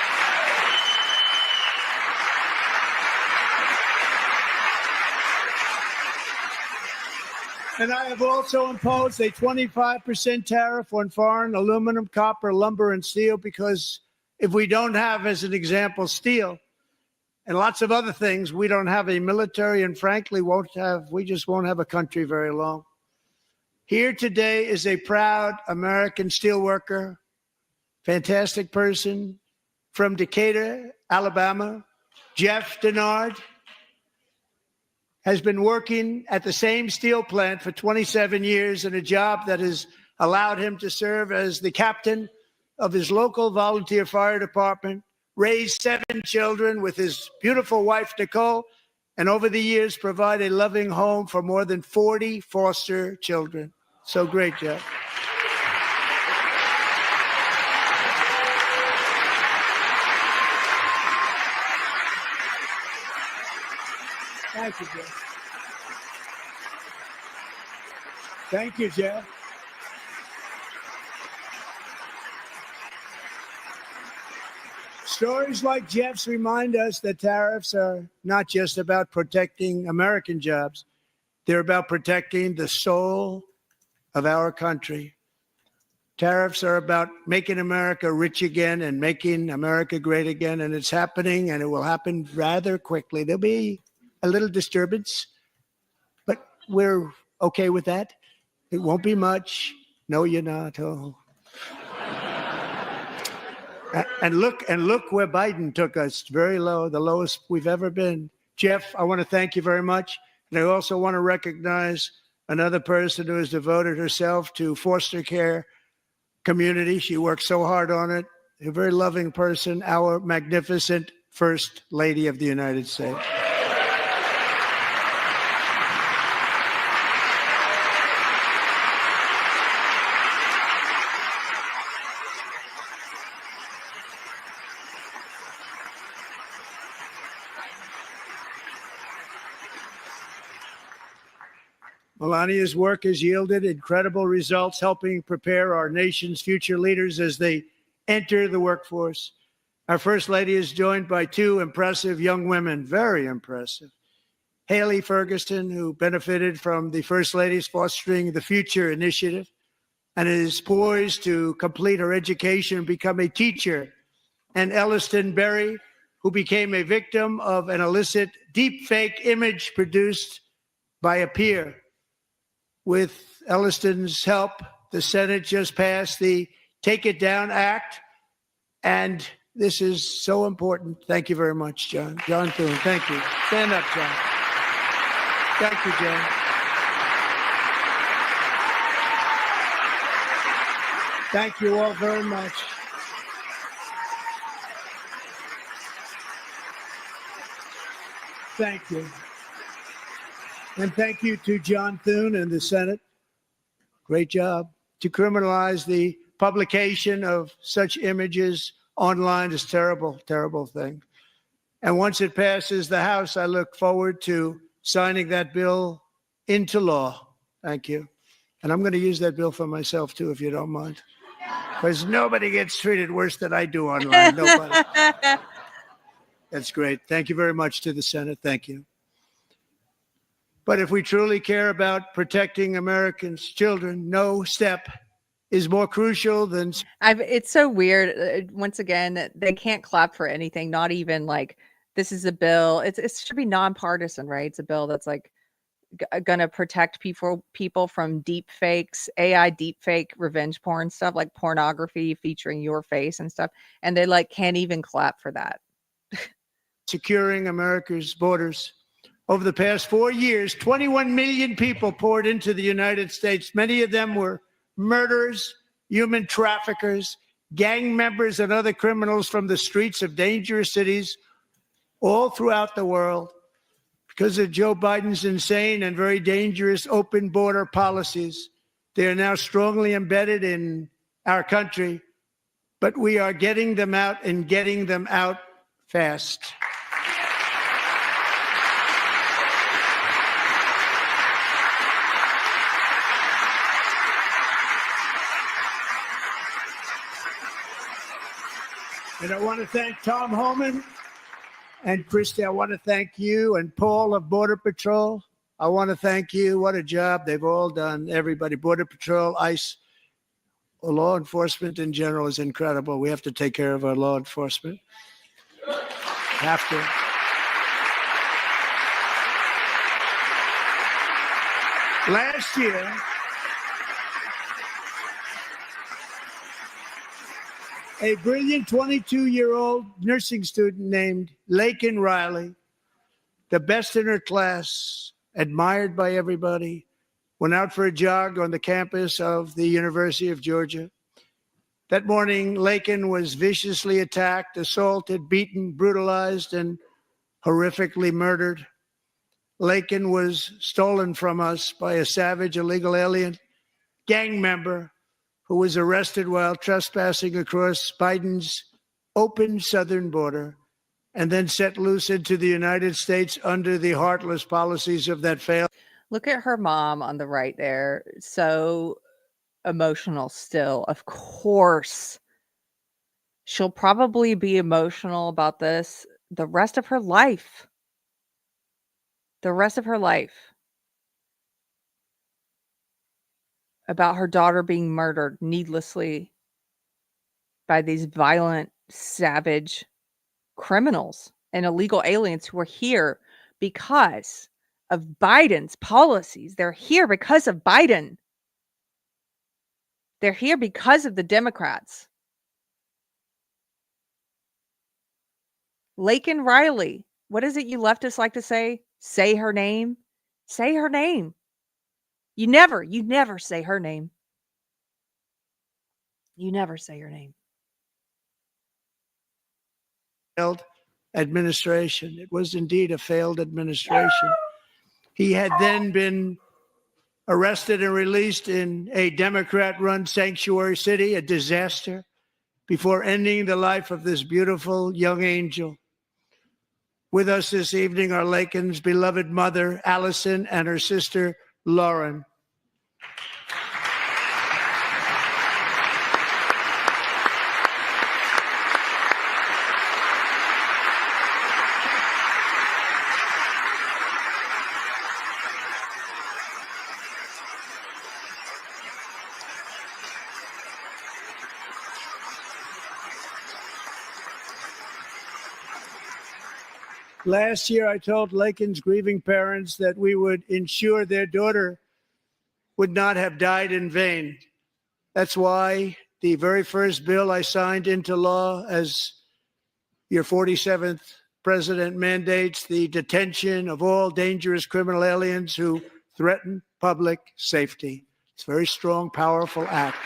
And I have also imposed a 25% tariff on foreign aluminum, copper, lumber, and steel, because if we don't have, as an example, steel, and lots of other things. We don't have a military, and frankly, we just won't have a country very long. Here today is a proud American steelworker, fantastic person from Decatur, Alabama. Jeff Denard has been working at the same steel plant for 27 years in a job that has allowed him to serve as the captain of his local volunteer fire department, raised 7 children with his beautiful wife, Nicole, and over the years provide a loving home for more than 40 foster children. So great, Jeff. Thank you, Jeff. Thank you, Jeff. Stories like Jeff's remind us that tariffs are not just about protecting American jobs. They're about protecting the soul of our country. Tariffs are about making America rich again and making America great again, and it's happening, and it will happen rather quickly. There'll be a little disturbance, but we're okay with that. It won't be much. No, you're not. Oh. And look where Biden took us, very low, the lowest we've ever been. Jeff, I want to thank you very much. And I also want to recognize another person who has devoted herself to foster care community. She worked so hard on it. A very loving person, our magnificent First Lady of the United States. Melania's work has yielded incredible results, helping prepare our nation's future leaders as they enter the workforce. Our First Lady is joined by 2 impressive young women, very impressive. Haley Ferguson, who benefited from the First Lady's Fostering the Future initiative and is poised to complete her education and become a teacher. And Elliston Berry, who became a victim of an illicit deepfake image produced by a peer. With Elliston's help, the Senate just passed the Take It Down Act, and this is so important. Thank you very much, John. John Thune, thank you. Stand up, John. Thank you, John. Thank you all very much. Thank you. And thank you to John Thune and the Senate. Great job. To criminalize the publication of such images online is terrible, terrible thing. And once it passes the House, I look forward to signing that bill into law. Thank you. And I'm going to use that bill for myself, too, if you don't mind. Because nobody gets treated worse than I do online. Nobody. That's great. Thank you very much to the Senate. Thank you. But if we truly care about protecting Americans' children, no step is more crucial than... It's so weird. Once again, they can't clap for anything, not even like, this is a bill. It should be nonpartisan, right? It's a bill that's like going to protect people from deep fakes, AI deep fake revenge porn stuff, like pornography featuring your face and stuff. And they like can't even clap for that. Securing America's borders. Over the past 4 years, 21 million people poured into the United States. Many of them were murderers, human traffickers, gang members, and other criminals from the streets of dangerous cities all throughout the world. Because of Joe Biden's insane and very dangerous open border policies, they are now strongly embedded in our country, but we are getting them out and getting them out fast. And I want to thank Tom Homan and Christy. I want to thank you and Paul of Border Patrol. I want to thank you. What a job they've all done. Everybody, Border Patrol, ICE, law enforcement in general is incredible. We have to take care of our law enforcement. Have to. Last year, a brilliant 22-year-old nursing student named Laken Riley, the best in her class, admired by everybody, went out for a jog on the campus of the University of Georgia. That morning, Laken was viciously attacked, assaulted, beaten, brutalized, and horrifically murdered. Laken was stolen from us by a savage illegal alien gang member who was arrested while trespassing across Biden's open southern border and then set loose into the United States under the heartless policies of that failed. Look at her mom on the right there. So emotional still. Of course. She'll probably be emotional about this the rest of her life. The rest of her life. About her daughter being murdered needlessly by these violent, savage criminals and illegal aliens who are here because of Biden's policies. They're here because of Biden. They're here because of the Democrats. Laken Riley, what is it you leftists like to say? Say her name. Say her name. You never say her name. You never say her name. Failed administration. It was indeed a failed administration. He had then been arrested and released in a Democrat-run sanctuary city, a disaster, before ending the life of this beautiful young angel. With us this evening are Laken's beloved mother, Allison, and her sister, Lauren. Last year, I told Laken's grieving parents that we would ensure their daughter would not have died in vain. That's why the very first bill I signed into law as your 47th president mandates the detention of all dangerous criminal aliens who threaten public safety. It's a very strong, powerful act.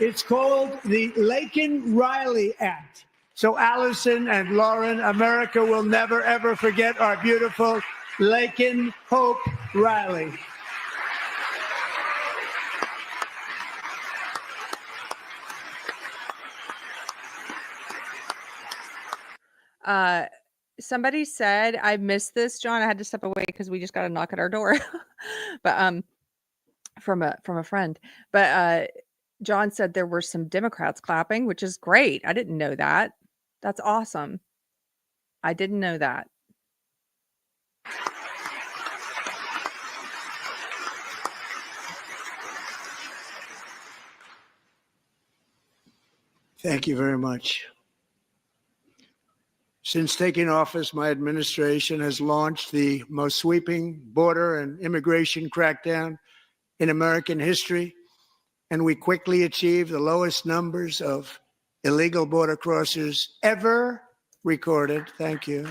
It's called the Laken-Riley Act. So Allison and Lauren, America will never, ever forget our beautiful Laken Hope Riley. Somebody said, I missed this, John. I had to step away because we just got a knock at our door. But from a friend. But John said there were some Democrats clapping, which is great. I didn't know that. That's awesome. I didn't know that. Thank you very much. Since taking office, my administration has launched the most sweeping border and immigration crackdown in American history, and we quickly achieved the lowest numbers of illegal border crossers ever recorded. Thank you.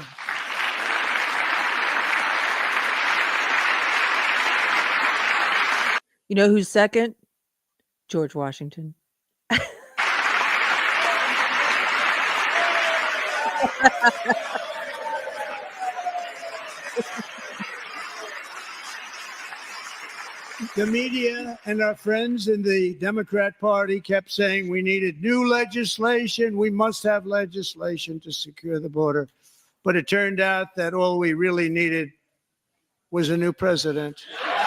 You know who's second? George Washington. The media and our friends in the Democrat Party kept saying we needed new legislation. We must have legislation to secure the border. But it turned out that all we really needed was a new president.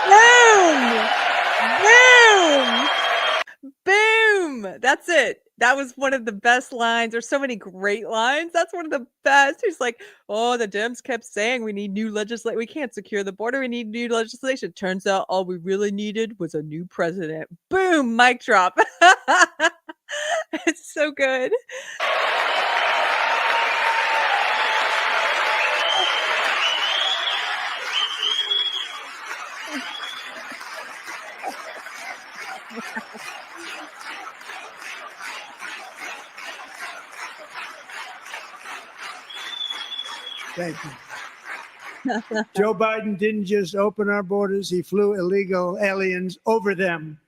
Boom! Boom! Boom! That's it. That was one of the best lines. There's so many great lines. That's one of the best. He's like, oh, the Dems kept saying we need new legislation. We can't secure the border. We need new legislation. Turns out all we really needed was a new president. Boom! Mic drop. It's so good. Thank you. Joe Biden didn't just open our borders, he flew illegal aliens over them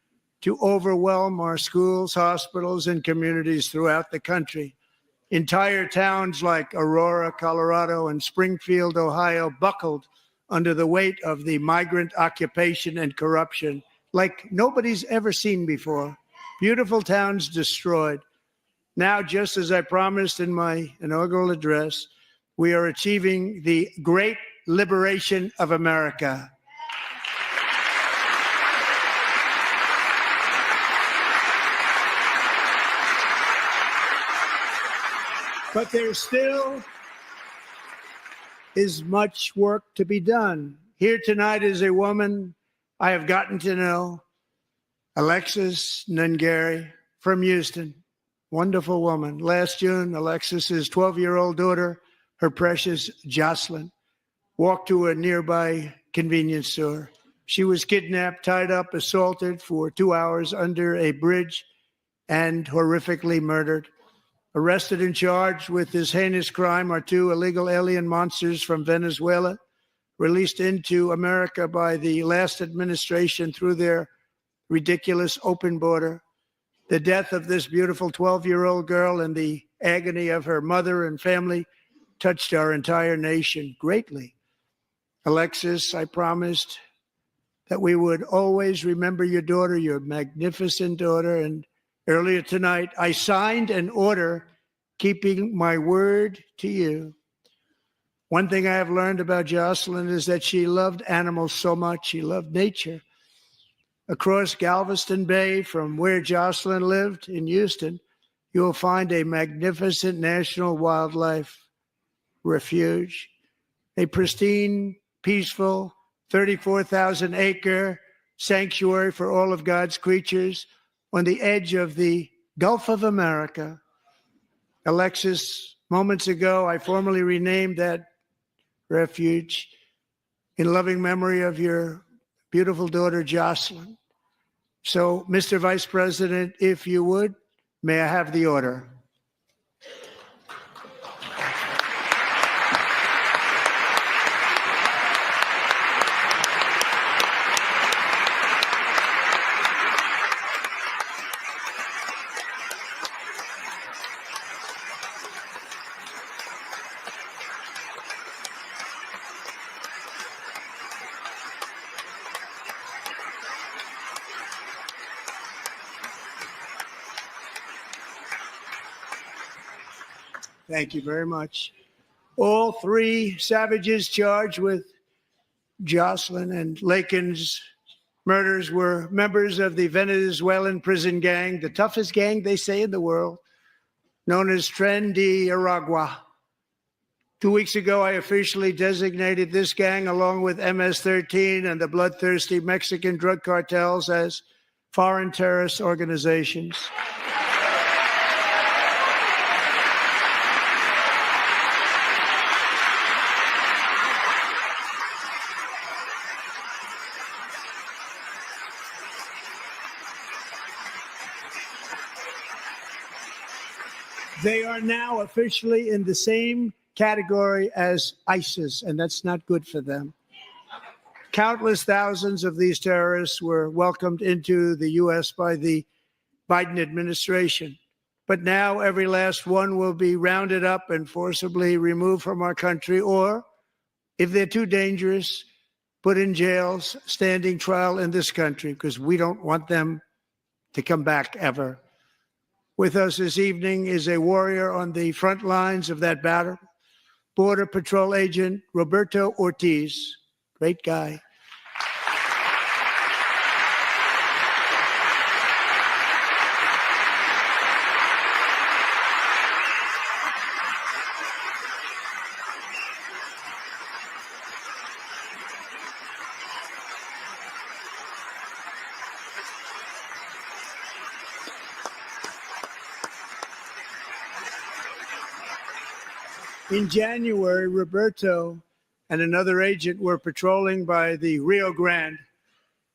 to overwhelm our schools, hospitals, and communities throughout the country. Entire towns like Aurora, Colorado, and Springfield, Ohio, buckled under the weight of the migrant occupation and corruption like nobody's ever seen before. Beautiful towns destroyed. Now, just as I promised in my inaugural address, we are achieving the great liberation of America. But there still is much work to be done. Here tonight is a woman I have gotten to know, Alexis Nungari from Houston. Wonderful woman. Last June, Alexis's 12-year-old daughter, her precious Jocelyn, walked to a nearby convenience store. She was kidnapped, tied up, assaulted for 2 hours under a bridge, and horrifically murdered. Arrested and charged with this heinous crime are two illegal alien monsters from Venezuela, released into America by the last administration through their ridiculous open border. The death of this beautiful 12-year-old girl and the agony of her mother and family touched our entire nation greatly. Alexis, I promised that we would always remember your daughter, your magnificent daughter, and earlier tonight, I signed an order keeping my word to you. One thing I have learned about Jocelyn is that she loved animals so much. She loved nature. Across Galveston Bay, from where Jocelyn lived in Houston, you will find a magnificent national wildlife refuge, a pristine, peaceful, 34,000-acre sanctuary for all of God's creatures on the edge of the Gulf of America. Alexis, moments ago, I formally renamed that refuge in loving memory of your beautiful daughter, Jocelyn. So, Mr. Vice President, if you would, may I have the order? Thank you very much. All three savages charged with Jocelyn and Lakin's murders were members of the Venezuelan prison gang, the toughest gang, they say, in the world, known as Tren de Aragua. 2 weeks ago, I officially designated this gang, along with MS-13 and the bloodthirsty Mexican drug cartels, as foreign terrorist organizations. They are now officially in the same category as ISIS, and that's not good for them. Countless thousands of these terrorists were welcomed into the U.S. by the Biden administration. But now every last one will be rounded up and forcibly removed from our country, or, if they're too dangerous, put in jails, standing trial in this country, because we don't want them to come back ever. With us this evening is a warrior on the front lines of that battle, Border Patrol Agent Roberto Ortiz. Great guy. In January, Roberto and another agent were patrolling by the Rio Grande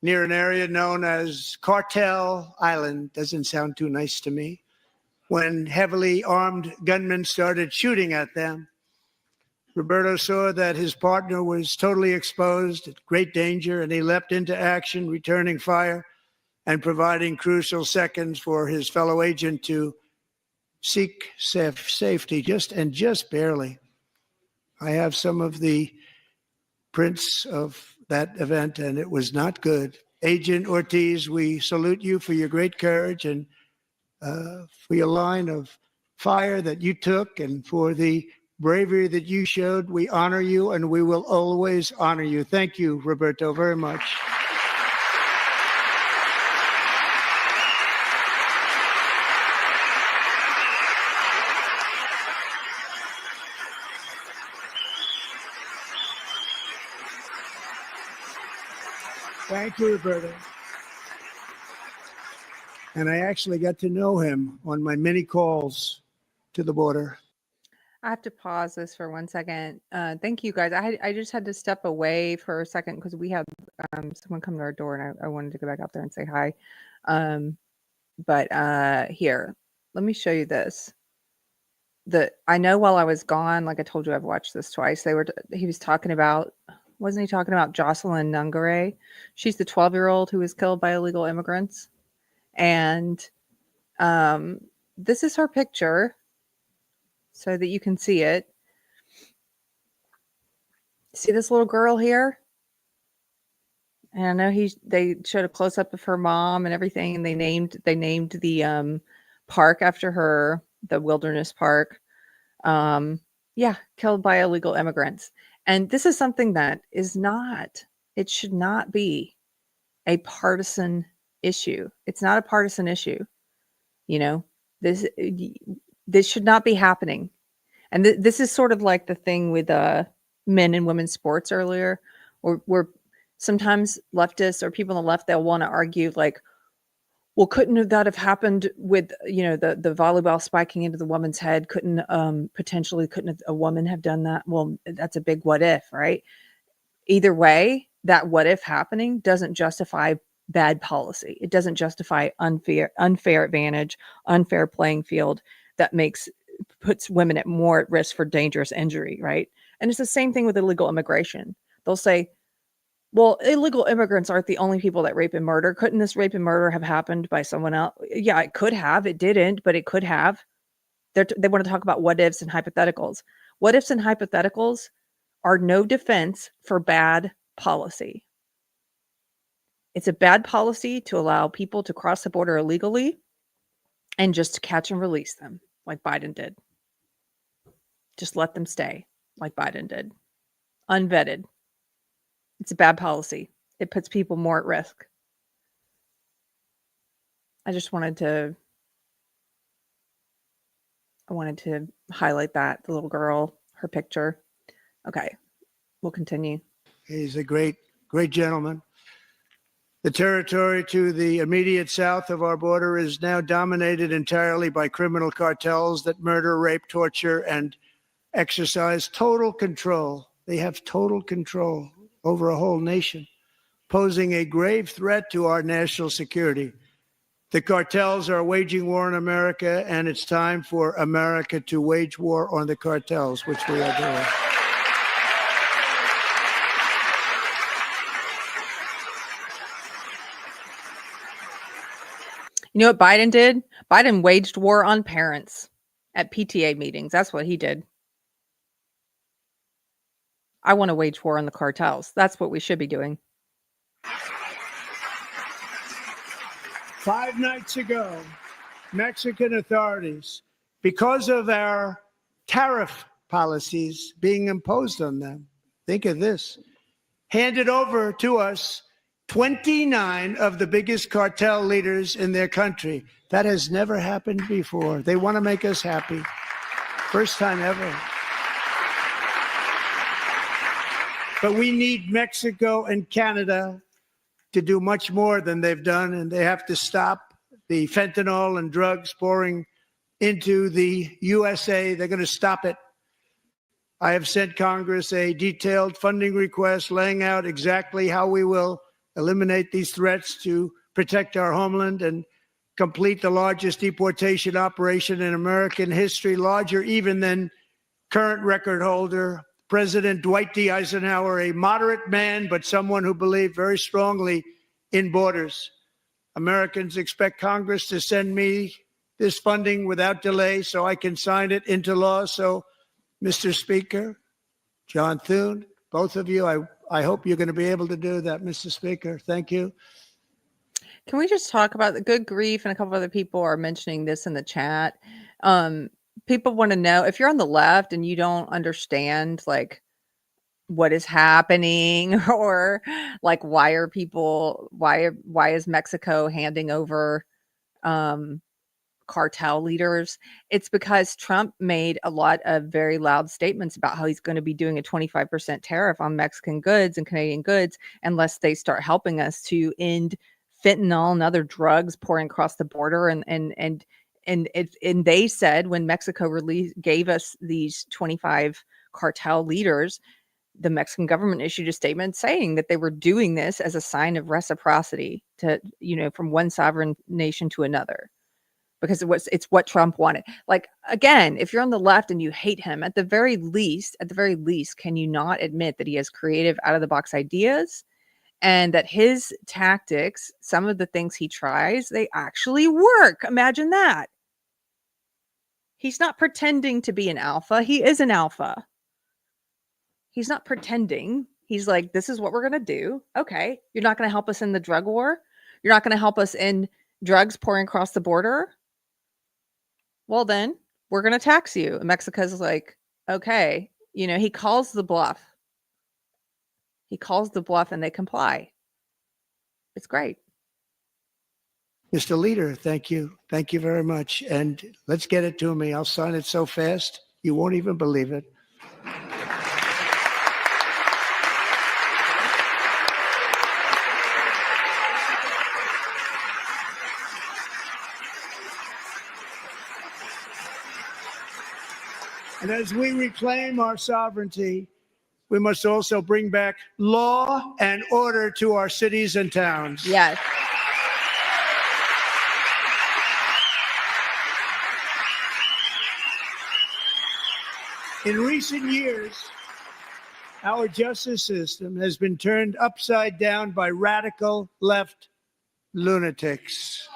near an area known as Cartel Island. Doesn't sound too nice to me. When heavily armed gunmen started shooting at them, Roberto saw that his partner was totally exposed, at great danger, and he leapt into action, returning fire and providing crucial seconds for his fellow agent to seek safety, just barely. I have some of the prints of that event, and it was not good. Agent Ortiz, we salute you for your great courage and for your line of fire that you took and for the bravery that you showed. We honor you, and we will always honor you. Thank you, Roberto, very much. Thank you, Roberto. And I actually got to know him on my many calls to the border. I have to pause this for 1 second. Thank you guys. I just had to step away for a second because we had someone come to our door, and I wanted to go back out there and say hi. But here, let me show you this. I know while I was gone, like I told you, I've watched this twice. He was talking about, wasn't he talking about Jocelyn Nungare? She's the 12-year-old who was killed by illegal immigrants. And this is her picture so that you can see it. See this little girl here? And I know they showed a close-up of her mom and everything, and they named the park after her, the Wilderness Park. Yeah, killed by illegal immigrants. And this is something that it should not be a partisan issue. It's not a partisan issue. You know, this should not be happening. And this is sort of like the thing with men and women's sports earlier, where sometimes leftists or people on the left, they'll want to argue like, well, couldn't that have happened with, the volleyball spiking into the woman's head? Couldn't a woman have done that? Well, that's a big what if, right? Either way, that what if happening doesn't justify bad policy. It doesn't justify unfair advantage, unfair playing field that puts women at more at risk for dangerous injury, right? And it's the same thing with illegal immigration. They'll say, well, illegal immigrants aren't the only people that rape and murder. Couldn't this rape and murder have happened by someone else? Yeah, it could have. It didn't, but it could have. They want to talk about what ifs and hypotheticals. What ifs and hypotheticals are no defense for bad policy. It's a bad policy to allow people to cross the border illegally and just to catch and release them like Biden did. Just let them stay like Biden did. Unvetted. It's a bad policy. It puts people more at risk. I wanted to highlight that, the little girl, her picture. Okay, we'll continue. He's a great, great gentleman. The territory to the immediate south of our border is now dominated entirely by criminal cartels that murder, rape, torture, and exercise total control. They have total control over a whole nation, posing a grave threat to our national security. The cartels are waging war in America, and it's time for America to wage war on the cartels, which we are doing. You know what Biden did? Biden waged war on parents at PTA meetings. That's what he did. I want to wage war on the cartels. That's what we should be doing. 5 nights ago, Mexican authorities, because of our tariff policies being imposed on them, think of this, handed over to us 29 of the biggest cartel leaders in their country. That has never happened before. They want to make us happy. First time ever. But we need Mexico and Canada to do much more than they've done, and they have to stop the fentanyl and drugs pouring into the USA. They're going to stop it. I have sent Congress a detailed funding request laying out exactly how we will eliminate these threats to protect our homeland and complete the largest deportation operation in American history, larger even than current record holder, President Dwight D. Eisenhower, a moderate man, but someone who believed very strongly in borders. Americans expect Congress to send me this funding without delay so I can sign it into law. So, Mr. Speaker, John Thune, both of you, I hope you're going to be able to do that, Mr. Speaker. Thank you. Can we just talk about the good grief? And a couple other people are mentioning this in the chat. People want to know if you're on the left and you don't understand like what is happening or like why is Mexico handing over cartel leaders. It's because Trump made a lot of very loud statements about how he's going to be doing a 25% tariff on Mexican goods and Canadian goods unless they start helping us to end fentanyl and other drugs pouring across the border. And they said when Mexico gave us these 25 cartel leaders, the Mexican government issued a statement saying that they were doing this as a sign of reciprocity to, from one sovereign nation to another, because it's what Trump wanted. Like, again, if you're on the left and you hate him, at the very least, can you not admit that he has creative out of the box ideas and that his tactics, some of the things he tries, they actually work? Imagine that. He's not pretending to be an alpha. He is an alpha. He's not pretending. He's like, this is what we're going to do. Okay. You're not going to help us in the drug war. You're not going to help us in drugs pouring across the border. Well, then we're going to tax you. And Mexico's like, okay. He calls the bluff. And they comply. It's great. Mr. Leader, thank you. Thank you very much. And let's get it to me. I'll sign it so fast, you won't even believe it. And as we reclaim our sovereignty, we must also bring back law and order to our cities and towns. Yes. In recent years, our justice system has been turned upside down by radical left lunatics.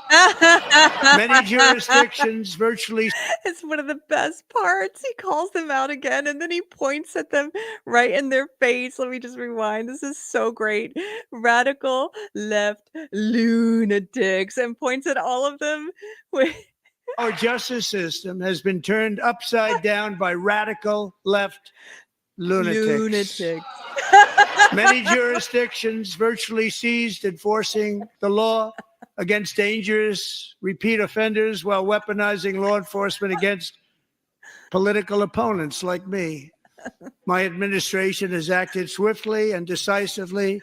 Many jurisdictions virtually... It's one of the best parts. He calls them out again and then he points at them right in their face. Let me just rewind. This is so great. Radical left lunatics, and points at all of them with... Our justice system has been turned upside down by radical left lunatics. Many jurisdictions virtually ceased enforcing the law against dangerous repeat offenders while weaponizing law enforcement against political opponents like me. My administration has acted swiftly and decisively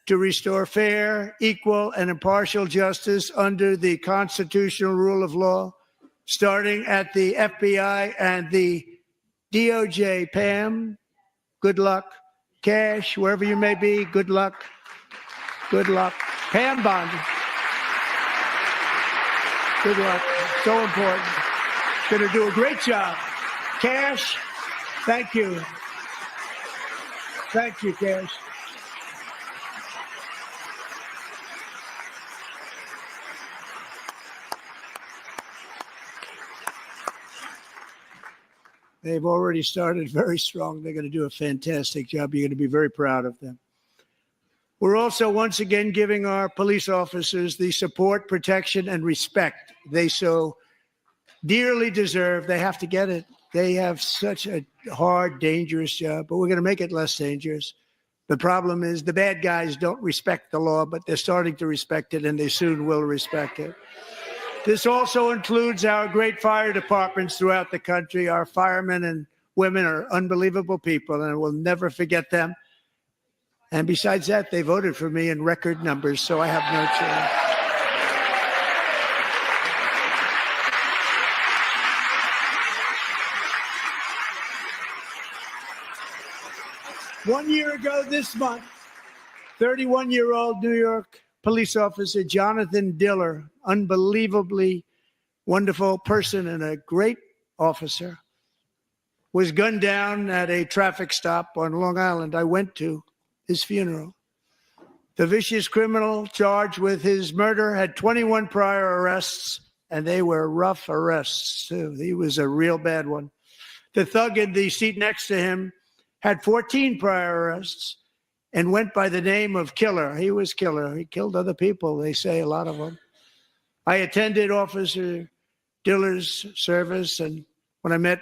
to restore fair, equal, and impartial justice under the constitutional rule of law, starting at the FBI and the DOJ. Pam, good luck. Cash, wherever you may be, good luck. Good luck. Pam Bondi. Good luck. So important. Going to do a great job. Cash, thank you. Thank you, Cash. They've already started very strong. They're going to do a fantastic job. You're going to be very proud of them. We're also once again giving our police officers the support, protection, and respect they so dearly deserve. They have to get it. They have such a hard, dangerous job, but we're going to make it less dangerous. The problem is the bad guys don't respect the law, but they're starting to respect it, and they soon will respect it. This also includes our great fire departments throughout the country. Our firemen and women are unbelievable people, and we'll never forget them. And besides that, they voted for me in record numbers, so I have no choice. 1 year ago this month, 31-year-old New York police officer Jonathan Diller, unbelievably wonderful person and a great officer, was gunned down at a traffic stop on Long Island. I went to his funeral. The vicious criminal charged with his murder had 21 prior arrests, and they were rough arrests, too. He was a real bad one. The thug in the seat next to him had 14 prior arrests and went by the name of Killer. He was Killer. He killed other people, they say, a lot of them. I attended Officer Diller's service, and when I met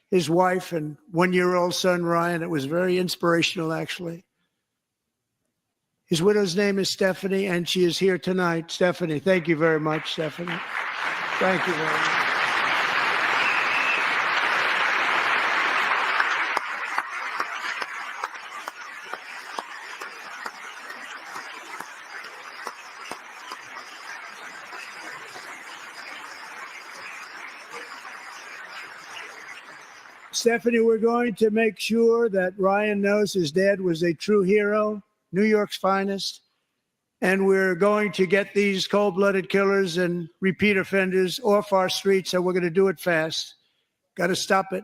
his wife and one-year-old son, Ryan, it was very inspirational, actually. His widow's name is Stephanie, and she is here tonight. Stephanie, thank you very much, Stephanie. Thank you very much. Stephanie, we're going to make sure that Ryan knows his dad was a true hero, New York's finest, and we're going to get these cold-blooded killers and repeat offenders off our streets, and we're going to do it fast. Got to stop it.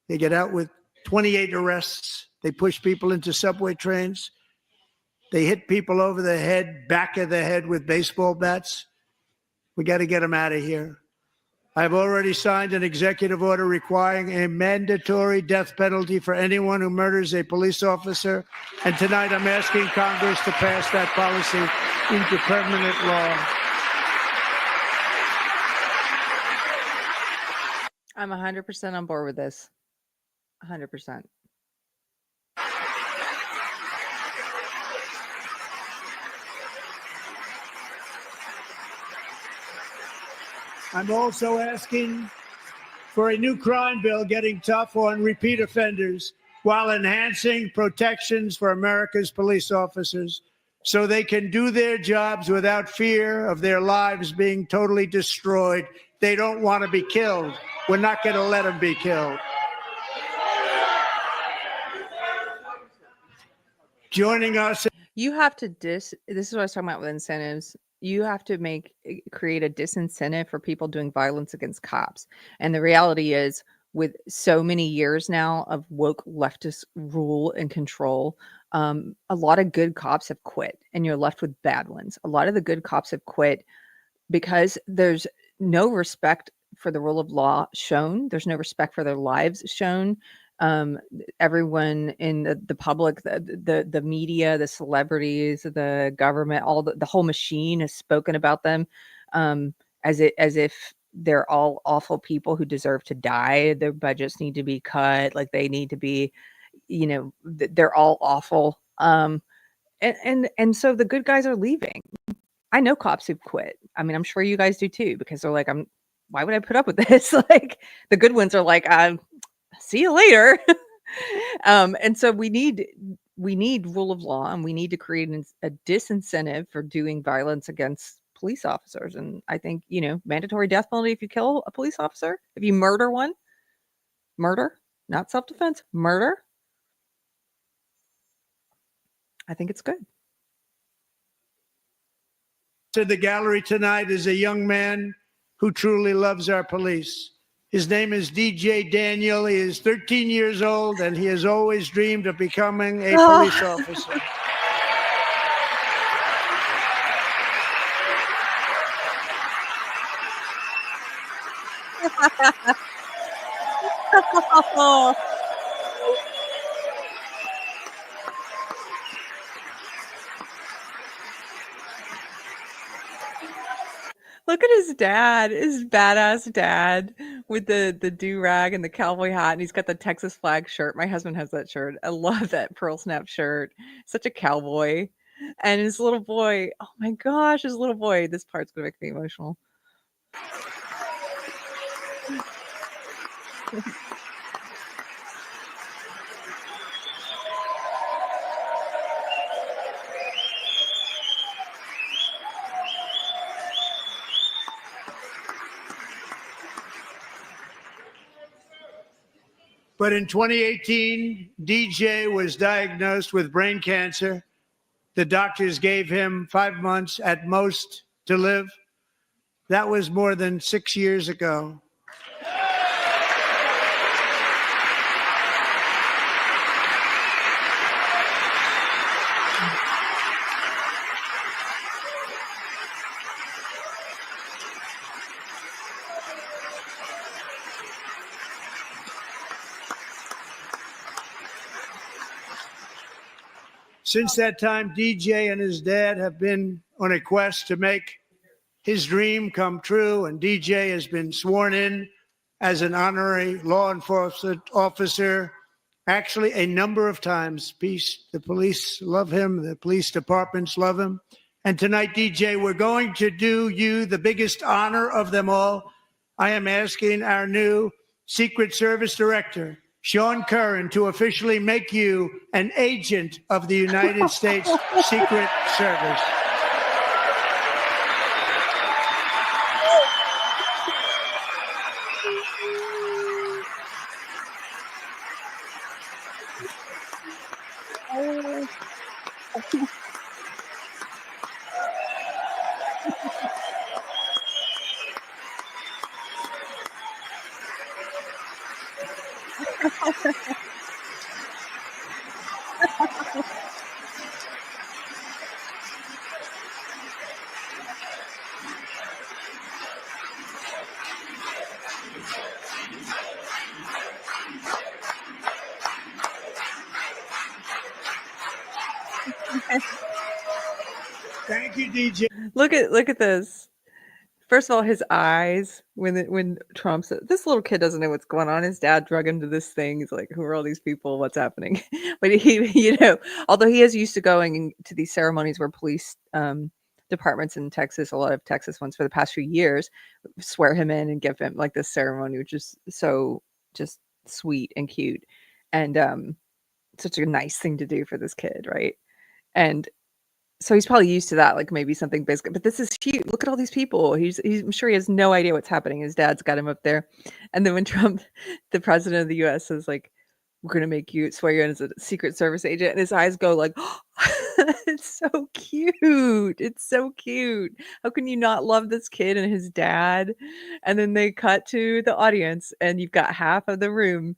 They get out with 28 arrests. They push people into subway trains. They hit people over the head, back of the head with baseball bats. We got to get them out of here. I've already signed an executive order requiring a mandatory death penalty for anyone who murders a police officer. And tonight I'm asking Congress to pass that policy into permanent law. I'm 100% on board with this. 100%. I'm also asking for a new crime bill getting tough on repeat offenders while enhancing protections for America's police officers so they can do their jobs without fear of their lives being totally destroyed. They don't want to be killed. We're not going to let them be killed. Joining us. You have to this is what I was talking about with incentives. You have to create a disincentive for people doing violence against cops. And the reality is, with so many years now of woke leftist rule and control, a lot of good cops have quit, and you're left with bad ones. A lot of the good cops have quit because there's no respect for the rule of law shown. There's no respect for their lives shown. Everyone in the public, the media, the celebrities, the government, all the whole machine has spoken about them as if they're all awful people who deserve to die. Their budgets need to be cut. Like they need to be, they're all awful. And so the good guys are leaving. I know cops who've quit. I mean, I'm sure you guys do too, because they're like, why would I put up with this? Like the good ones are like, see you later. And so we need rule of law, and we need to create a disincentive for doing violence against police officers. And I think, mandatory death penalty if you kill a police officer, if you murder one, not self-defense, murder. I think it's good. To the gallery tonight is a young man who truly loves our police. His name is DJ Daniel. He is 13 years old, and he has always dreamed of becoming a police officer. Look at his dad, his badass dad with the do-rag and the cowboy hat, and he's got the Texas flag shirt. My husband has that shirt. I love that pearl snap shirt. Such a cowboy. And his little boy, oh my gosh, his little boy. This part's gonna make me emotional. But in 2018, DJ was diagnosed with brain cancer. The doctors gave him 5 months at most to live. That was more than 6 years ago. Since that time, DJ and his dad have been on a quest to make his dream come true, and DJ has been sworn in as an honorary law enforcement officer, actually a number of times. The police love him, the police departments love him. And tonight, DJ, we're going to do you the biggest honor of them all. I am asking our new Secret Service Director, Sean Curran, to officially make you an agent of the United States Secret Service. Thank you, DJ. Look at this. First of all, his eyes when Trump said, "This little kid doesn't know what's going on." His dad drug him to this thing. He's like, "Who are all these people? What's happening?" But he, although he is used to going to these ceremonies where police departments in Texas, a lot of Texas ones for the past few years, swear him in and give him like this ceremony, which is so just sweet and cute, and such a nice thing to do for this kid, right? And so he's probably used to that, like maybe something basic, but this is huge. Look at all these people. I'm sure he has no idea what's happening. His dad's got him up there. And then when Trump, the president of the US, is like, "We're going to make you swear you in as a Secret Service agent," and his eyes go like, oh, it's so cute. It's so cute. How can you not love this kid and his dad? And then they cut to the audience and you've got half of the room.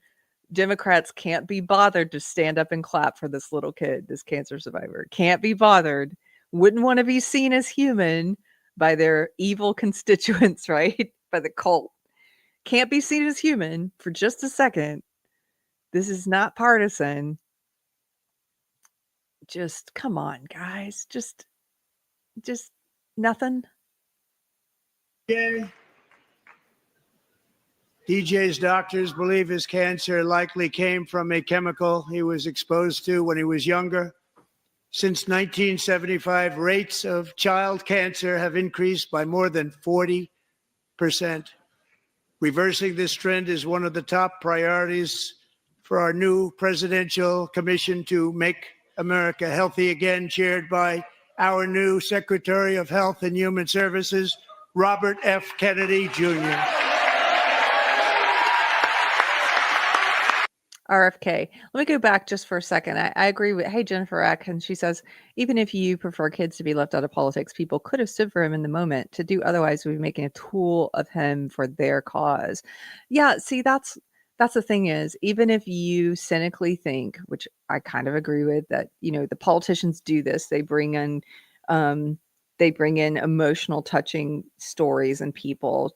Democrats can't be bothered to stand up and clap for this little kid, this cancer survivor. Can't be bothered. Wouldn't want to be seen as human by their evil constituents, right? By the cult. Can't be seen as human for just a second. This is not partisan. Just come on, guys. Just nothing. Yeah. DJ's doctors believe his cancer likely came from a chemical he was exposed to when he was younger. Since 1975, rates of child cancer have increased by more than 40%. Reversing this trend is one of the top priorities for our new presidential commission to make America healthy again, chaired by our new Secretary of Health and Human Services, Robert F. Kennedy, Jr. RFK. Let me go back just for a second. I agree with, hey, Jennifer Atkins, she says, even if you prefer kids to be left out of politics, people could have stood for him in the moment. To do otherwise would be making a tool of him for their cause. Yeah, see, that's the thing is, even if you cynically think, which I kind of agree with, that, the politicians do this, they bring in emotional, touching stories and people,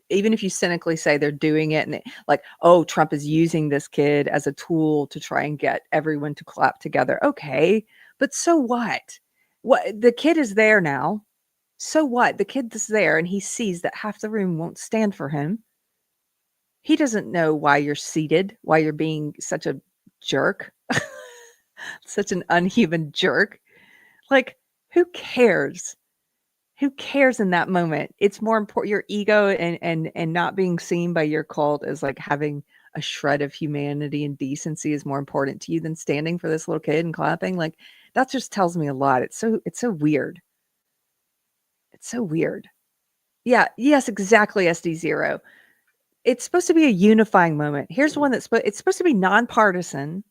even if you cynically say they're doing it and like, oh, Trump is using this kid as a tool to try and get everyone to clap together. Okay, but so what? What, the kid is there now. So what? The kid is there and he sees that half the room won't stand for him. He doesn't know why you're seated, why you're being such a jerk, such an unhuman jerk. Like, who cares? Who cares in that moment? It's more important, your ego and not being seen by your cult as like having a shred of humanity and decency is more important to you than standing for this little kid and clapping. Like, that just tells me a lot. It's so weird. It's so weird. Yeah. Yes, exactly. SD0. It's supposed to be a unifying moment. Here's one it's supposed to be nonpartisan.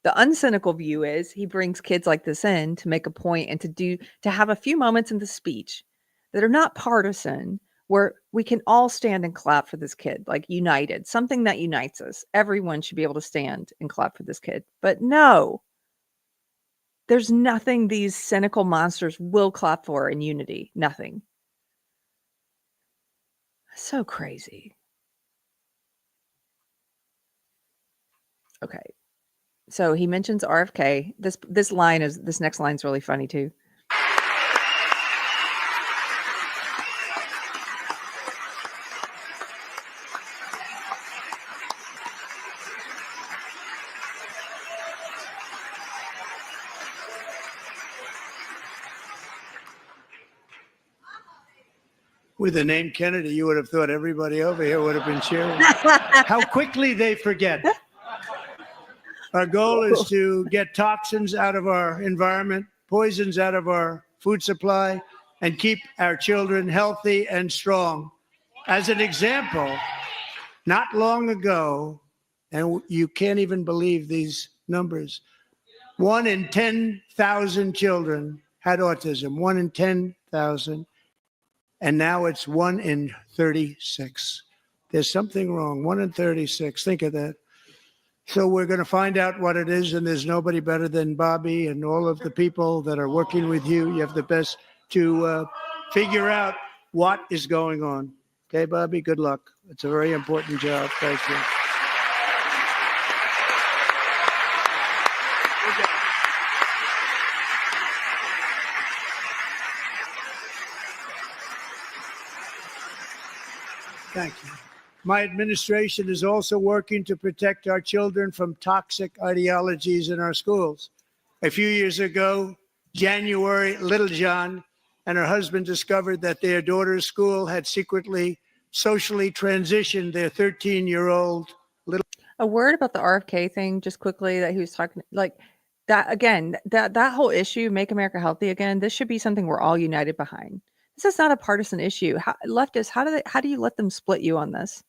The uncynical view is he brings kids like this in to make a point and to have a few moments in the speech that are not partisan, where we can all stand and clap for this kid, like united, something that unites us. Everyone should be able to stand and clap for this kid. But no, there's nothing these cynical monsters will clap for in unity. Nothing. So crazy. Okay. So he mentions RFK. This next line is really funny too. With the name Kennedy, you would have thought everybody over here would have been cheering. How quickly they forget. Our goal is to get toxins out of our environment, poisons out of our food supply, and keep our children healthy and strong. As an example, not long ago, and you can't even believe these numbers, 1 in 10,000 children had autism, 1 in 10,000. And now it's 1 in 36. There's something wrong. 1 in 36. Think of that. So we're going to find out what it is, and there's nobody better than Bobby and all of the people that are working with you. You have the best to figure out what is going on. Okay, Bobby, good luck. It's a very important job. Thank you. Thank you. My administration is also working to protect our children from toxic ideologies in our schools. A few years ago, January, Little John and her husband discovered that their daughter's school had secretly socially transitioned their 13-year-old little. A word about the RFK thing, just quickly, that he was talking like that again. That whole issue, "Make America Healthy Again." This should be something we're all united behind. This is not a partisan issue. Leftists, how do you let them split you on this?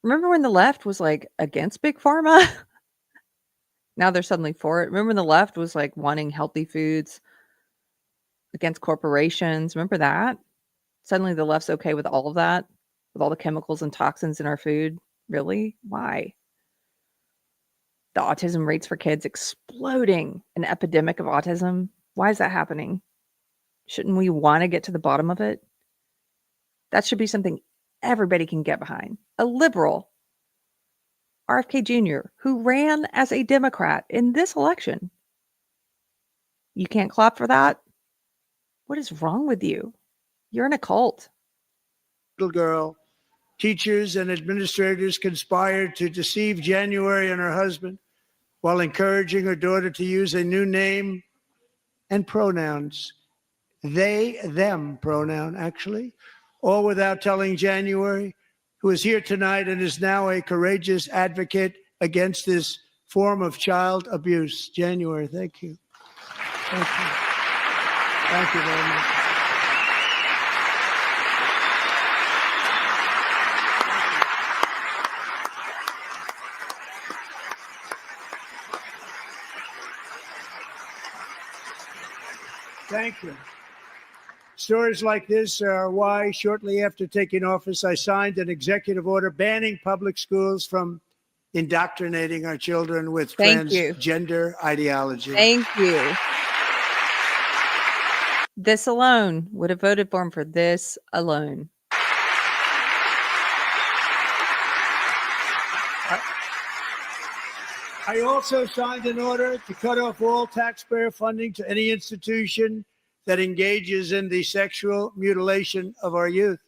Remember when the left was like against big pharma? Now they're suddenly for it. Remember when the left was like wanting healthy foods against corporations? Remember that? Suddenly the left's okay with all of that, with all the chemicals and toxins in our food. Really? Why? The autism rates for kids exploding, an epidemic of autism. Why is that happening? Shouldn't we want to get to the bottom of it? That should be something everybody can get behind. A liberal, RFK Jr., who ran as a Democrat in this election. You can't clap for that? What is wrong with you? You're in a cult. Little girl, teachers and administrators conspired to deceive January and her husband while encouraging her daughter to use a new name and pronouns. They, them pronoun, actually, all without telling January, who is here tonight and is now a courageous advocate against this form of child abuse. January, thank you. Thank you. Thank you very much. Thank you. Stories like this are why, shortly after taking office, I signed an executive order banning public schools from indoctrinating our children with transgender ideology. Thank you. This alone would have voted for him for this alone. I also signed an order to cut off all taxpayer funding to any institution that engages in the sexual mutilation of our youth.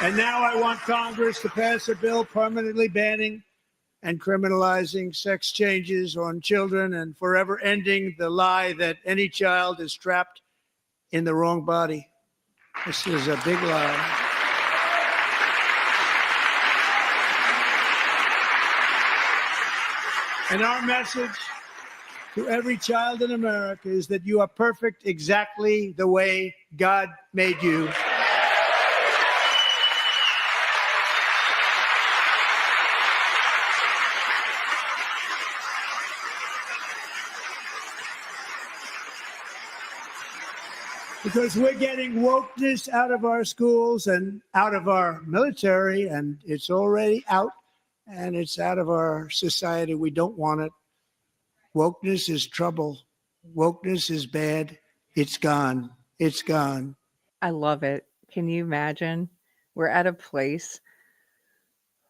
And now I want Congress to pass a bill permanently banning and criminalizing sex changes on children and forever ending the lie that any child is trapped in the wrong body. This is a big lie. And our message to every child in America is that you are perfect exactly the way God made you. Because we're getting wokeness out of our schools and out of our military, and it's already out, and it's out of our society. We don't want it. Wokeness is trouble. Wokeness is bad. It's gone. It's gone. I love it. Can you imagine? We're at a place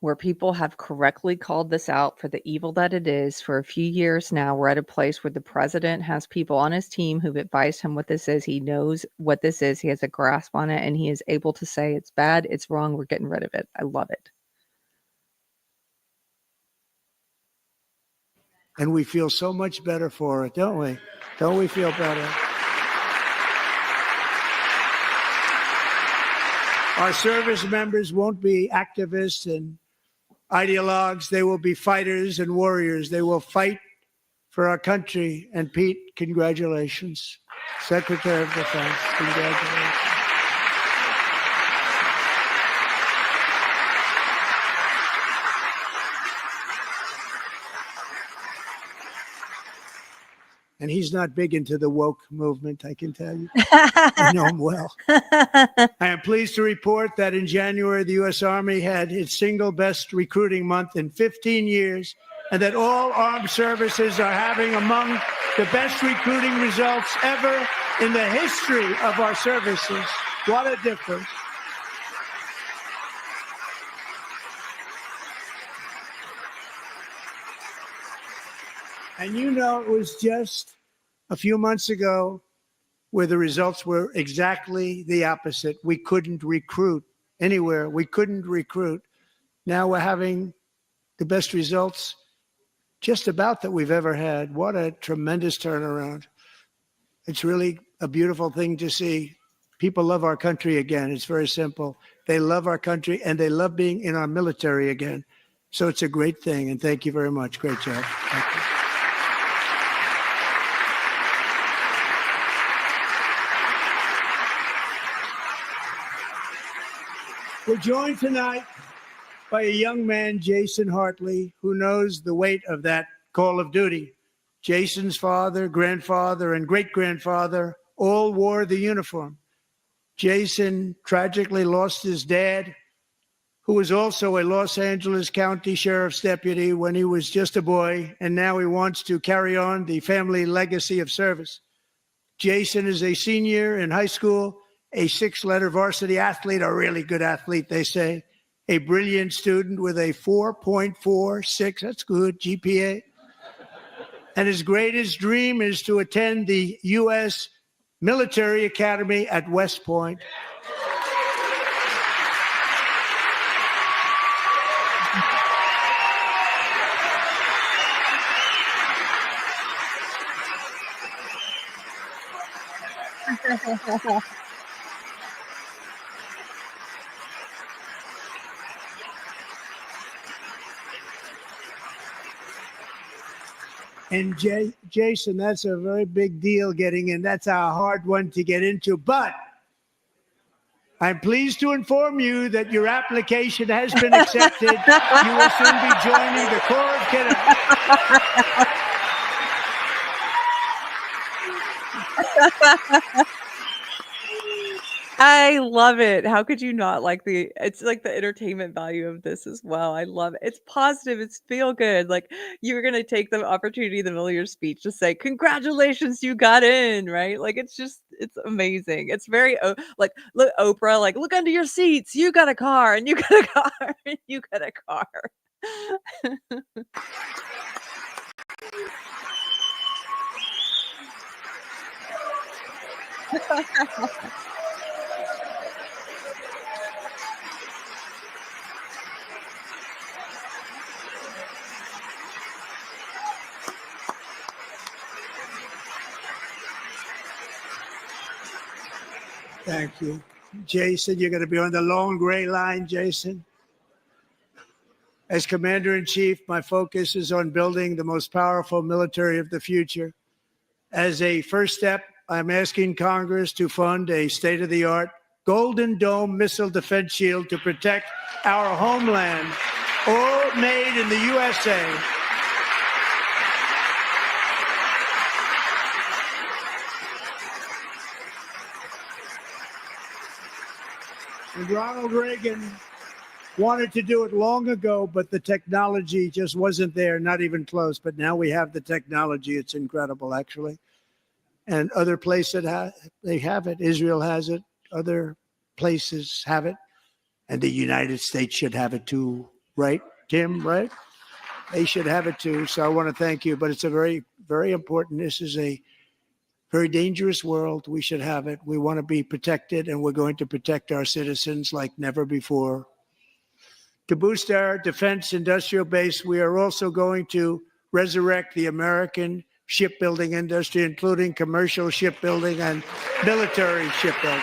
where people have correctly called this out for the evil that it is for a few years now. We're at a place where the president has people on his team who've advised him what this is. He knows what this is. He has a grasp on it, and he is able to say it's bad, it's wrong, we're getting rid of it. I love it. And we feel so much better for it, don't we? Don't we feel better? Our service members won't be activists and ideologues. They will be fighters and warriors. They will fight for our country. And Pete, congratulations. Secretary of Defense, congratulations. And he's not big into the woke movement, I can tell you. I know him well. I am pleased to report that in January, the U.S. Army had its single best recruiting month in 15 years, and that all armed services are having among the best recruiting results ever in the history of our services. What a difference. And you know, it was just a few months ago where the results were exactly the opposite. We couldn't recruit anywhere. We couldn't recruit. Now we're having the best results just about that we've ever had. What a tremendous turnaround. It's really a beautiful thing to see. People love our country again. It's very simple. They love our country, and they love being in our military again. So it's a great thing, and thank you very much. Great job. Thank you. We're joined tonight by a young man, Jason Hartley, who knows the weight of that call of duty. Jason's father, grandfather, and great-grandfather all wore the uniform. Jason tragically lost his dad, who was also a Los Angeles County Sheriff's deputy when he was just a boy, and now he wants to carry on the family legacy of service. Jason is a senior in high school, a six-letter varsity athlete, a really good athlete, they say, a brilliant student with a 4.46, that's good, GPA. And his greatest dream is to attend the U.S. Military Academy at West Point. And Jason, that's a very big deal getting in. That's a hard one to get into. But I'm pleased to inform you that your application has been accepted. You will soon be joining the Corps of Cadets. I love it. How could you not like it's like the entertainment value of this as well. I love it. It's positive. It's feel good. Like you were going to take the opportunity in the middle of your speech to say, congratulations, you got in, right? Like, it's amazing. It's very like, look, Oprah, like, look under your seats. You got a car and you got a car and you got a car. Thank you. Jason, you're going to be on the long gray line, Jason. As Commander-in-Chief, my focus is on building the most powerful military of the future. As a first step, I'm asking Congress to fund a state-of-the-art Golden Dome missile defense shield to protect our homeland, all made in the USA. And Ronald Reagan wanted to do it long ago, but the technology just wasn't there, not even close. But now we have the technology. It's incredible, actually. And other places, they have it. Israel has it. Other places have it. And the United States should have it too, right, Tim, right? They should have it too. So I want to thank you. But it's a very, very important. This is a very dangerous world. We should have it. We want to be protected, and we're going to protect our citizens like never before. To boost our defense industrial base, we are also going to resurrect the American shipbuilding industry, including commercial shipbuilding and military shipbuilding.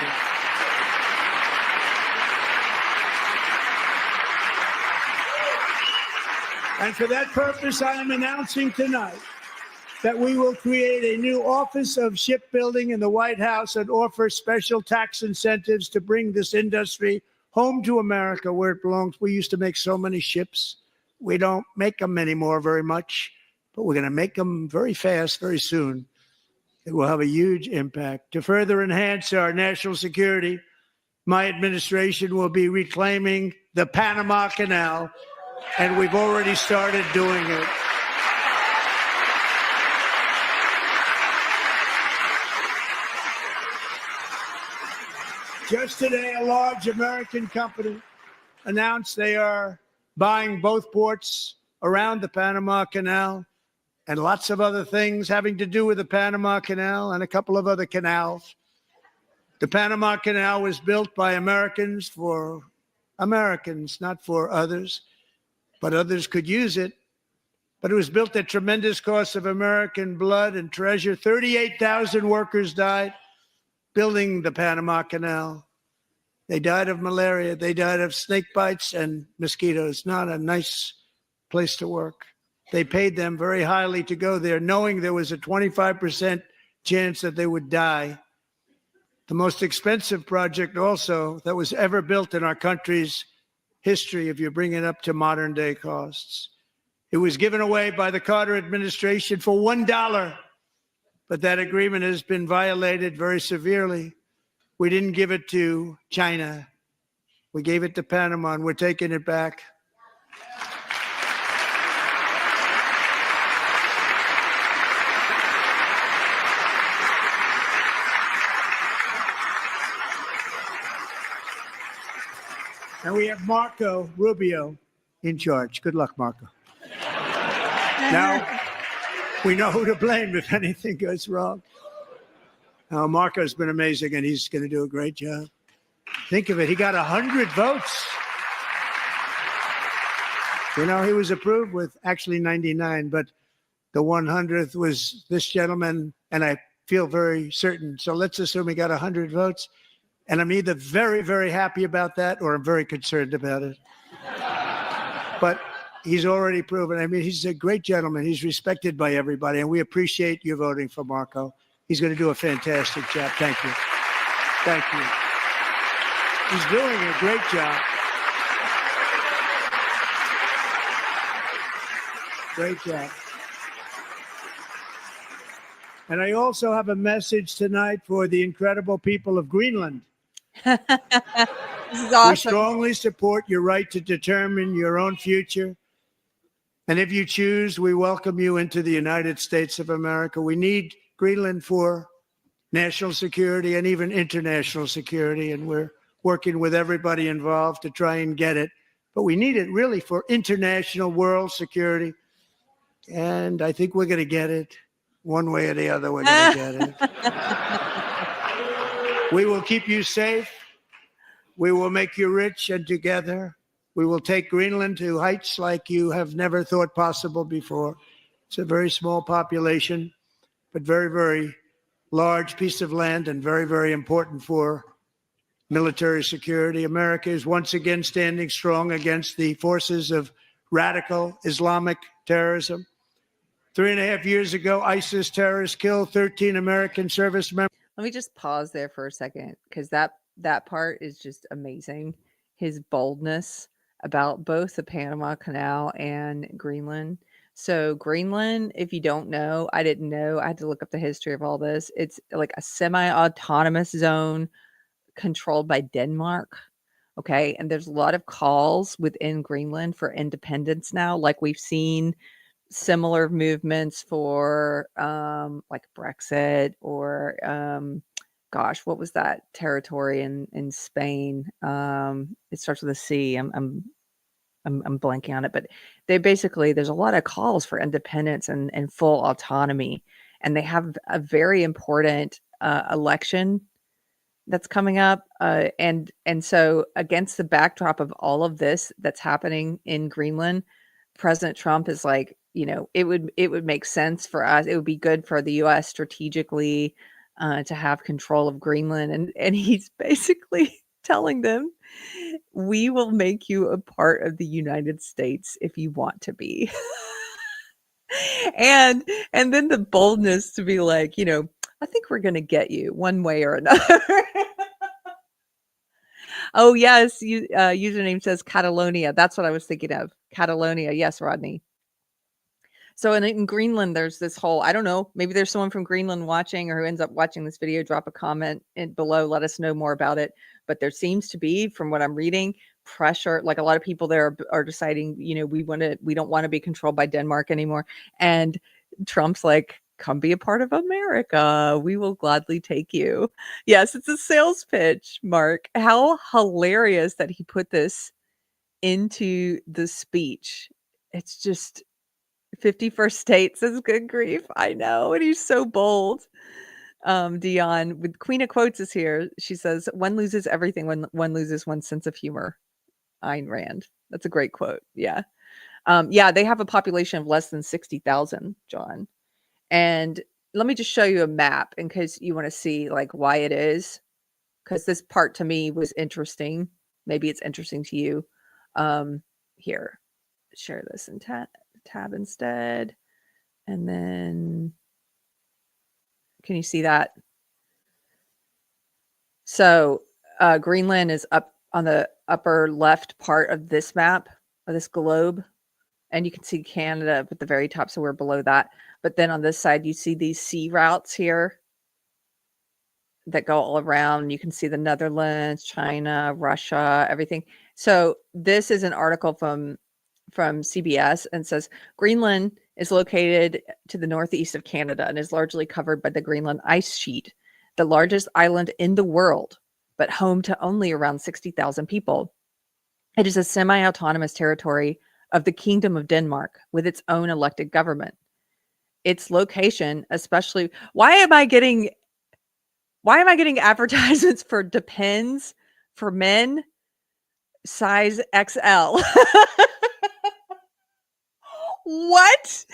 And for that purpose, I am announcing tonight that we will create a new Office of Shipbuilding in the White House and offer special tax incentives to bring this industry home to America where it belongs. We used to make so many ships. We don't make them anymore very much, but we're going to make them very fast, very soon. It will have a huge impact. To further enhance our national security, my administration will be reclaiming the Panama Canal, and we've already started doing it. Just today, a large American company announced they are buying both ports around the Panama Canal and lots of other things having to do with the Panama Canal and a couple of other canals. The Panama Canal was built by Americans for Americans, not for others, but others could use it. But it was built at tremendous cost of American blood and treasure. 38,000 workers died building the Panama Canal. They died of malaria. They died of snake bites and mosquitoes. Not a nice place to work. They paid them very highly to go there, knowing there was a 25% chance that they would die. The most expensive project also that was ever built in our country's history, if you bring it up to modern day costs. It was given away by the Carter administration for $1. But that agreement has been violated very severely. We didn't give it to China. We gave it to Panama, and we're taking it back. And we have Marco Rubio in charge. Good luck, Marco. Now, we know who to blame if anything goes wrong. Marco's been amazing, and he's going to do a great job. Think of it. He got 100 votes. You know, he was approved with actually 99, but the 100th was this gentleman, and I feel very certain. So let's assume he got 100 votes, and I'm either very, very happy about that or I'm very concerned about it. But he's already proven. I mean, he's a great gentleman. He's respected by everybody, and we appreciate you voting for Marco. He's going to do a fantastic job. Thank you. Thank you. He's doing a great job. Great job. And I also have a message tonight for the incredible people of Greenland. This is awesome. We strongly support your right to determine your own future. And if you choose, we welcome you into the United States of America. We need Greenland for national security and even international security, and we're working with everybody involved to try and get it. But we need it really for international world security, and I think we're going to get it. One way or the other, we're going to get it. We will keep you safe. We will make you rich, and together we will take Greenland to heights like you have never thought possible before. It's a very small population, but very, very large piece of land and very, very important for military security. America is once again standing strong against the forces of radical Islamic terrorism. 3.5 years ago, ISIS terrorists killed 13 American service members. Let me just pause there for a second, because that part is just amazing. His boldness about both the Panama Canal and Greenland. So Greenland, if you don't know, I didn't know, I had to look up the history of all this. It's like a semi-autonomous zone controlled by Denmark. Okay. And there's a lot of calls within Greenland for independence now. Like we've seen similar movements for like Brexit or gosh, what was that territory in Spain? It starts with a C. I'm blanking on it, but they basically, there's a lot of calls for independence and full autonomy, and they have a very important election that's coming up, and so against the backdrop of all of this that's happening in Greenland, President Trump is like, it would make sense for us. It would be good for the U.S. strategically to have control of Greenland, and he's basically telling them, we will make you a part of the United States if you want to be. and then the boldness to be like, I think we're going to get you one way or another. Oh, yes. Username says Catalonia. That's what I was thinking of. Catalonia. Yes, Rodney. So in Greenland, there's this whole, I don't know, maybe there's someone from Greenland watching or who ends up watching this video. Drop a comment below. Let us know more about it. But there seems to be, from what I'm reading, pressure. Like a lot of people there are deciding, we don't want to be controlled by Denmark anymore. And Trump's like, come be a part of America. We will gladly take you. Yes, it's a sales pitch, Mark. How hilarious that he put this into the speech. It's just 51st State says, good grief. I know. And he's so bold. Dion with Queen of Quotes is here. She says, one loses everything when one loses one's sense of humor. Ayn Rand. That's a great quote. Yeah. Yeah, they have a population of less than 60,000, John. And let me just show you a map in case you want to see like why it is. Because this part to me was interesting. Maybe it's interesting to you. Here, share this in tab instead. And then, can you see that? So Greenland is up on the upper left part of this map, of this globe. And you can see Canada up at the very top. So we're below that. But then on this side, you see these sea routes here that go all around. You can see the Netherlands, China, Russia, everything. So this is an article from CBS and says Greenland is located to the northeast of Canada and is largely covered by the Greenland ice sheet, the largest island in the world, but home to only around 60,000 people. It is a semi-autonomous territory of the Kingdom of Denmark with its own elected government. Its location, especially, why am I getting advertisements for Depends for men size XL? What?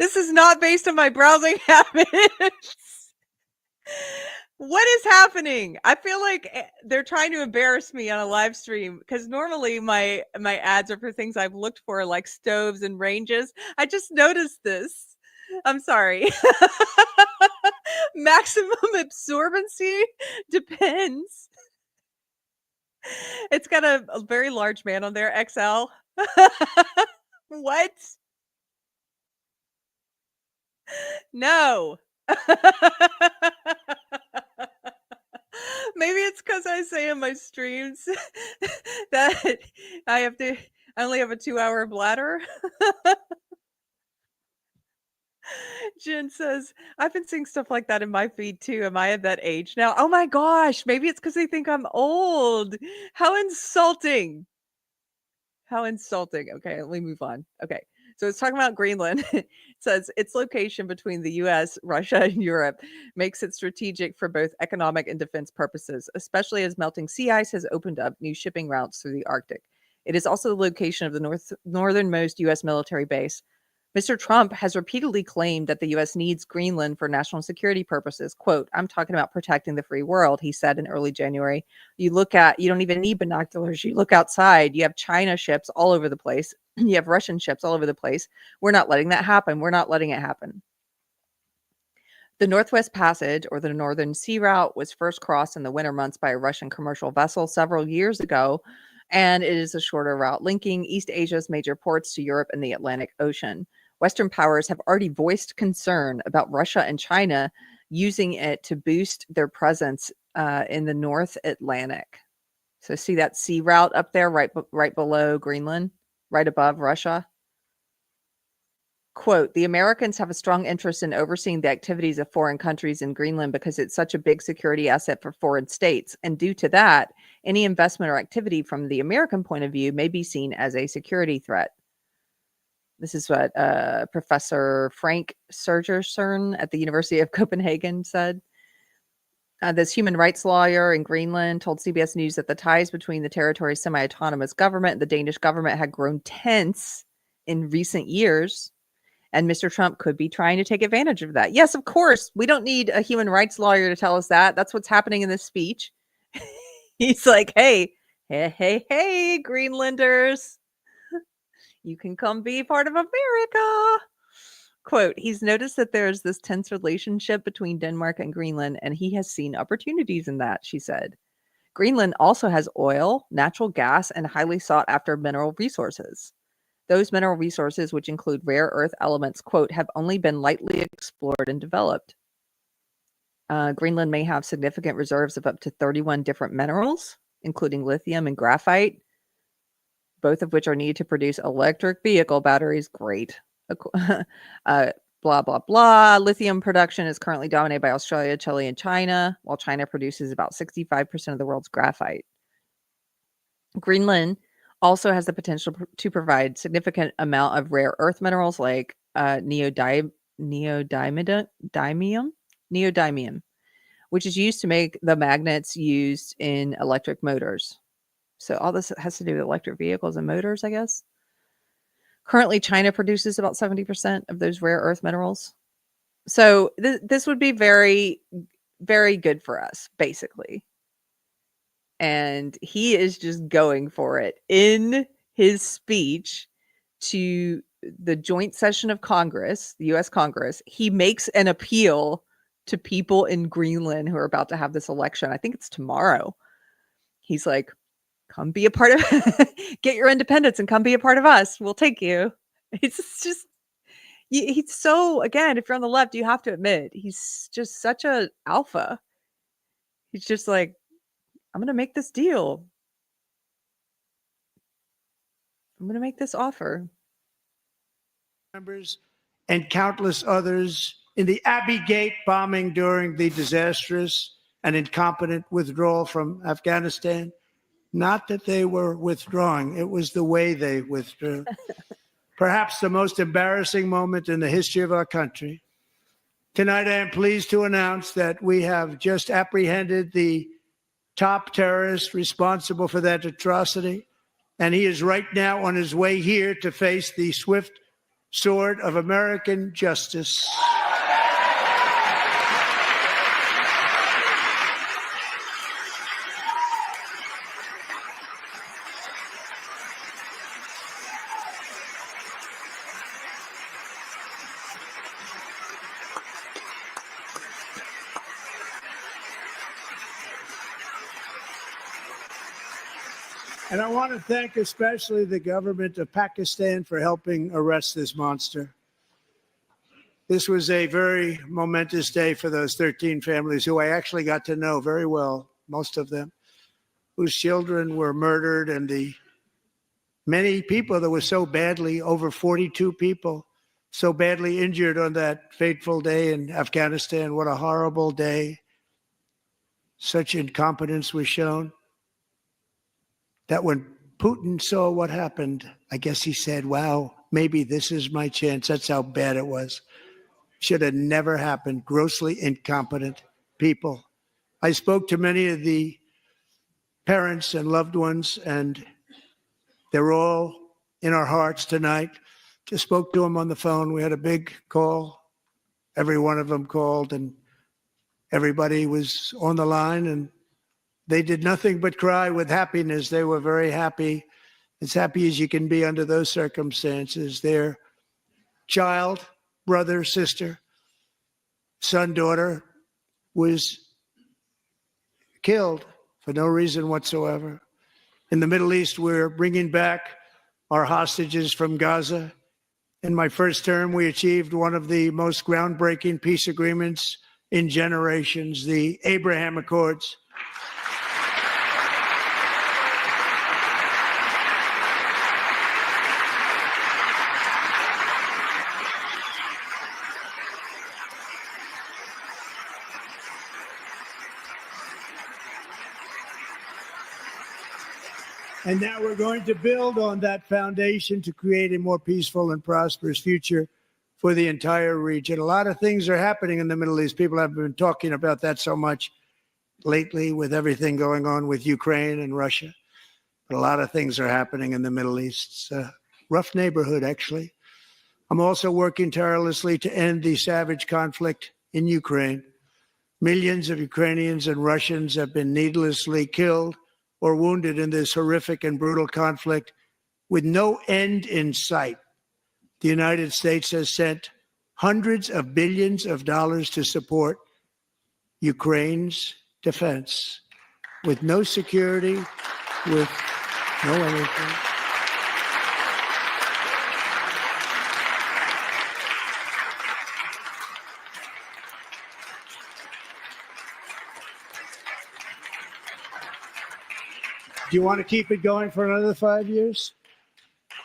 This is not based on my browsing habits. What is happening? I feel like they're trying to embarrass me on a live stream because normally my ads are for things I've looked for, like stoves and ranges. I just noticed this. I'm sorry. Maximum absorbency depends. It's got a very large man on there, XL. What? No. Maybe it's because I say in my streams that I only have a 2-hour bladder. Jen says, I've been seeing stuff like that in my feed too. Am I at that age now? Oh my gosh, maybe it's because they think I'm old. How insulting. How insulting. Okay, let me move on. Okay. So it's talking about Greenland. It says its location between the US, Russia, and Europe makes it strategic for both economic and defense purposes, especially as melting sea ice has opened up new shipping routes through the Arctic. It is also the location of the northernmost US military base, Mr. Trump has repeatedly claimed that the U.S. needs Greenland for national security purposes. Quote, I'm talking about protecting the free world, he said in early January. You don't even need binoculars. You look outside, you have China ships all over the place. You have Russian ships all over the place. We're not letting that happen. We're not letting it happen. The Northwest Passage, or the Northern Sea Route, was first crossed in the winter months by a Russian commercial vessel several years ago, and it is a shorter route linking East Asia's major ports to Europe and the Atlantic Ocean. Western powers have already voiced concern about Russia and China using it to boost their presence in the North Atlantic. So see that sea route up there, right below Greenland, right above Russia? Quote, the Americans have a strong interest in overseeing the activities of foreign countries in Greenland because it's such a big security asset for foreign states. And due to that, any investment or activity from the American point of view may be seen as a security threat. This is what Professor Frank Sergerson at the University of Copenhagen said. This human rights lawyer in Greenland told CBS News that the ties between the territory's semi-autonomous government and the Danish government had grown tense in recent years. And Mr. Trump could be trying to take advantage of that. Yes, of course. We don't need a human rights lawyer to tell us that. That's what's happening in this speech. He's like, hey, Greenlanders. You can come be part of America. Quote, he's noticed that there's this tense relationship between Denmark and Greenland, and he has seen opportunities in that, she said. Greenland also has oil, natural gas, and highly sought after mineral resources. Those mineral resources, which include rare earth elements, quote, have only been lightly explored and developed. Greenland may have significant reserves of up to 31 different minerals, including lithium and graphite, both of which are needed to produce electric vehicle batteries. Great. Blah, blah, blah. Lithium production is currently dominated by Australia, Chile, and China, while China produces about 65% of the world's graphite. Greenland also has the potential to provide significant amount of rare earth minerals like neodymium, which is used to make the magnets used in electric motors. So all this has to do with electric vehicles and motors, I guess. Currently, China produces about 70% of those rare earth minerals. So this would be very, very good for us, basically. And he is just going for it. In his speech to the joint session of Congress, the U.S. Congress, he makes an appeal to people in Greenland who are about to have this election. I think it's tomorrow. He's like, come be a part of get your independence and come be a part of us. We'll take you. It's just, he's so, again, if you're on the left, you have to admit, he's just such a alpha. He's just like, I'm going to make this deal. I'm going to make this offer. Members and countless others in the Abbey Gate bombing during the disastrous and incompetent withdrawal from Afghanistan. Not that they were withdrawing, it was the way they withdrew. Perhaps the most embarrassing moment in the history of our country. Tonight, I am pleased to announce that we have just apprehended the top terrorist responsible for that atrocity, and he is right now on his way here to face the swift sword of American justice. And I want to thank especially the government of Pakistan for helping arrest this monster. This was a very momentous day for those 13 families who I actually got to know very well, most of them, whose children were murdered, and the many people that were so badly, over 42 people, so badly injured on that fateful day in Afghanistan. What a horrible day. Such incompetence was shown. That when Putin saw what happened, I guess he said, wow, maybe this is my chance. That's how bad it was. Should have never happened. Grossly incompetent people. I spoke to many of the parents and loved ones, and they're all in our hearts tonight. just spoke to them on the phone. We had a big call. Every one of them called, and everybody was on the line, and they did nothing but cry with happiness. They were very happy, as happy as you can be under those circumstances. Their child, brother, sister, son, daughter was killed for no reason whatsoever. In the Middle East, we're bringing back our hostages from Gaza. In my first term, we achieved one of the most groundbreaking peace agreements in generations, the Abraham Accords. And now we're going to build on that foundation to create a more peaceful and prosperous future for the entire region. A lot of things are happening in the Middle East. People have been talking about that so much lately with everything going on with Ukraine and Russia. But a lot of things are happening in the Middle East. It's a rough neighborhood, actually. I'm also working tirelessly to end the savage conflict in Ukraine. Millions of Ukrainians and Russians have been needlessly killed or wounded in this horrific and brutal conflict with no end in sight. The United States has sent hundreds of billions of dollars to support Ukraine's defense with no security, with no anything. Do you want to keep it going for another 5 years?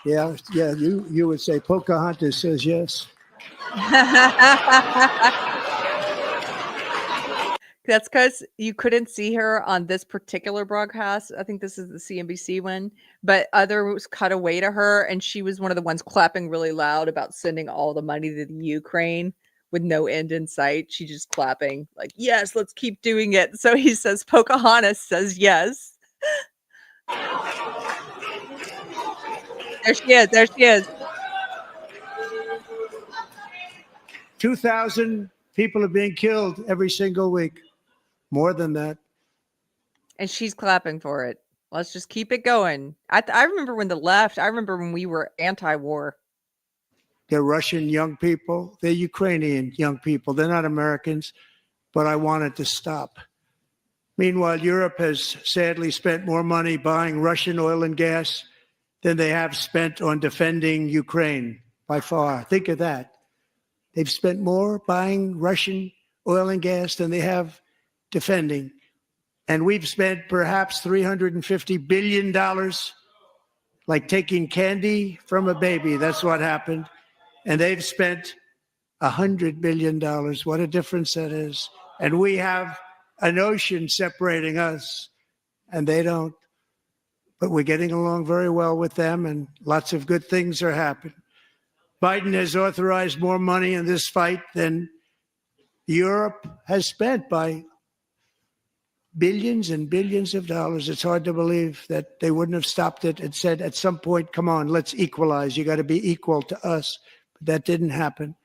Yeah, you would say Pocahontas says yes. That's because you couldn't see her on this particular broadcast. I think this is the CNBC one, but others cut away to her, and she was one of the ones clapping really loud about sending all the money to the Ukraine with no end in sight. She just clapping like, yes, let's keep doing it. So he says Pocahontas says yes. There she is. There she is. 2,000 people are being killed every single week. More than that. And she's clapping for it. Let's just keep it going. I remember when the left, I remember when we were anti-war. They're Russian young people. They're Ukrainian young people. They're not Americans, but I want it to stop. Meanwhile, Europe has sadly spent more money buying Russian oil and gas than they have spent on defending Ukraine by far. Think of that. They've spent more buying Russian oil and gas than they have defending. And we've spent perhaps $350 billion, like taking candy from a baby. That's what happened. And they've spent $100 billion. What a difference that is. And we have an ocean separating us, and they don't. But we're getting along very well with them, and lots of good things are happening. Biden has authorized more money in this fight than Europe has spent by billions and billions of dollars. It's hard to believe that they wouldn't have stopped it and said at some point, come on, let's equalize. You got to be equal to us. But that didn't happen.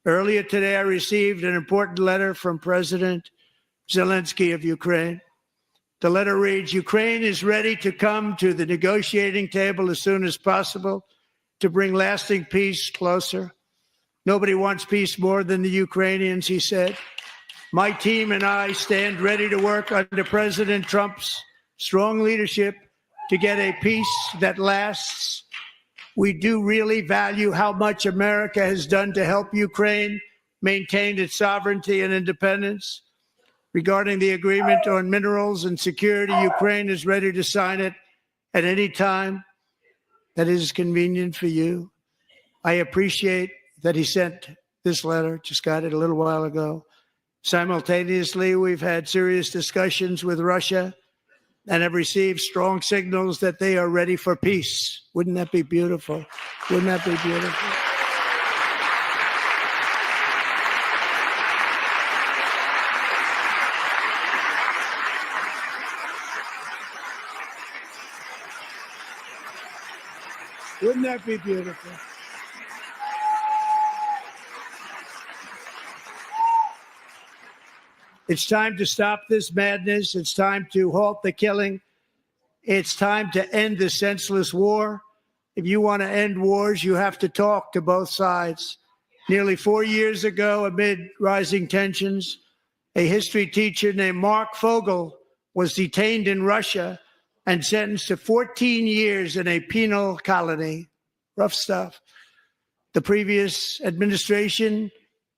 Earlier today, I received an important letter from President Zelensky of Ukraine. The letter reads, Ukraine is ready to come to the negotiating table as soon as possible to bring lasting peace closer. Nobody wants peace more than the Ukrainians, he said. My team and I stand ready to work under President Trump's strong leadership to get a peace that lasts. We do really value how much America has done to help Ukraine maintain its sovereignty and independence. Regarding the agreement on minerals and security, Ukraine is ready to sign it at any time that is convenient for you. I appreciate that he sent this letter, just got it a little while ago. Simultaneously, we've had serious discussions with Russia and have received strong signals that they are ready for peace. Wouldn't that be beautiful? Wouldn't that be beautiful? Wouldn't that be beautiful? It's time to stop this madness. It's time to halt the killing. It's time to end the senseless war. If you want to end wars, you have to talk to both sides. Nearly 4 years ago, amid rising tensions, a history teacher named Mark Fogel was detained in Russia and sentenced to 14 years in a penal colony. Rough stuff. The previous administration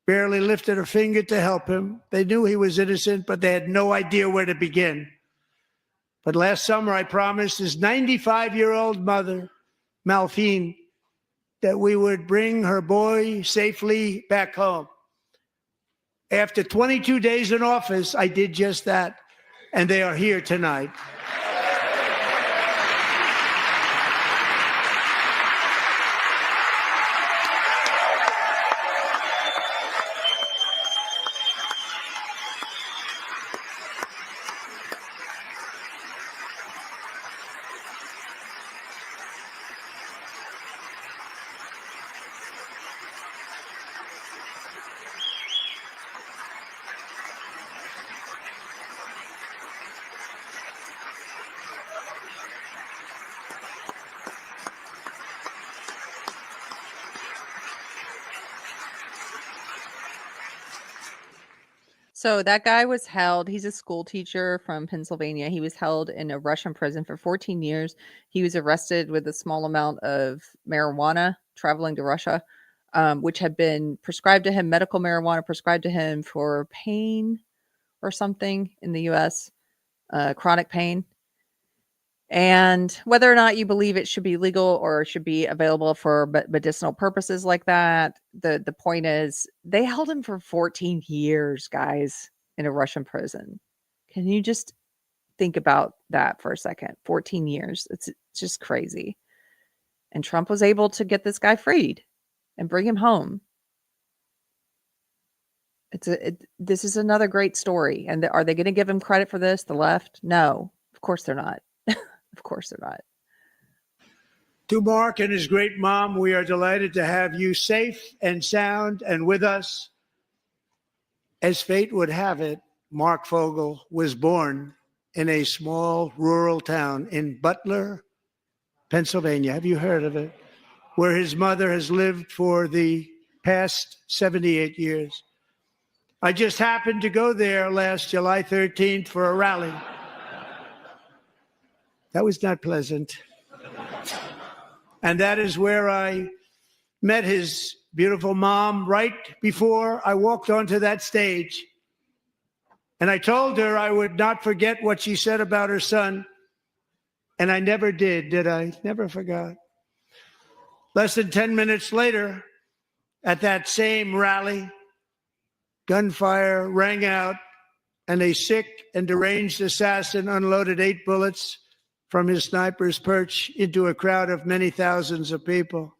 barely lifted a finger to help him. They knew he was innocent, but they had no idea where to begin. But last summer, I promised his 95-year-old mother, Malphine, that we would bring her boy safely back home. After 22 days in office, I did just that, and they are here tonight. So that guy was held. He's a school teacher from Pennsylvania. He was held in a Russian prison for 14 years. He was arrested with a small amount of marijuana traveling to Russia, which had been prescribed to him, medical marijuana prescribed to him for pain or something in the U.S., chronic pain. And whether or not you believe it should be legal or should be available for medicinal purposes like that, the point is they held him for 14 years, guys, in a Russian prison. Can you just think about that for a second? 14 years. It's just crazy. And Trump was able to get this guy freed and bring him home. This is another great story. And are they going to give him credit for this? The left? No, of course they're not. Of course they're not. To Mark and his great mom, we are delighted to have you safe and sound and with us. As fate would have it, Mark Fogel was born in a small rural town in Butler, Pennsylvania. Have you heard of it? Where his mother has lived for the past 78 years. I just happened to go there last July 13th for a rally. That was not pleasant. And that is where I met his beautiful mom right before I walked onto that stage. And I told her I would not forget what she said about her son. And I never did I? Never forgot. Less than 10 minutes later, at that same rally, gunfire rang out and a sick and deranged assassin unloaded 8 bullets from his sniper's perch into a crowd of many thousands of people.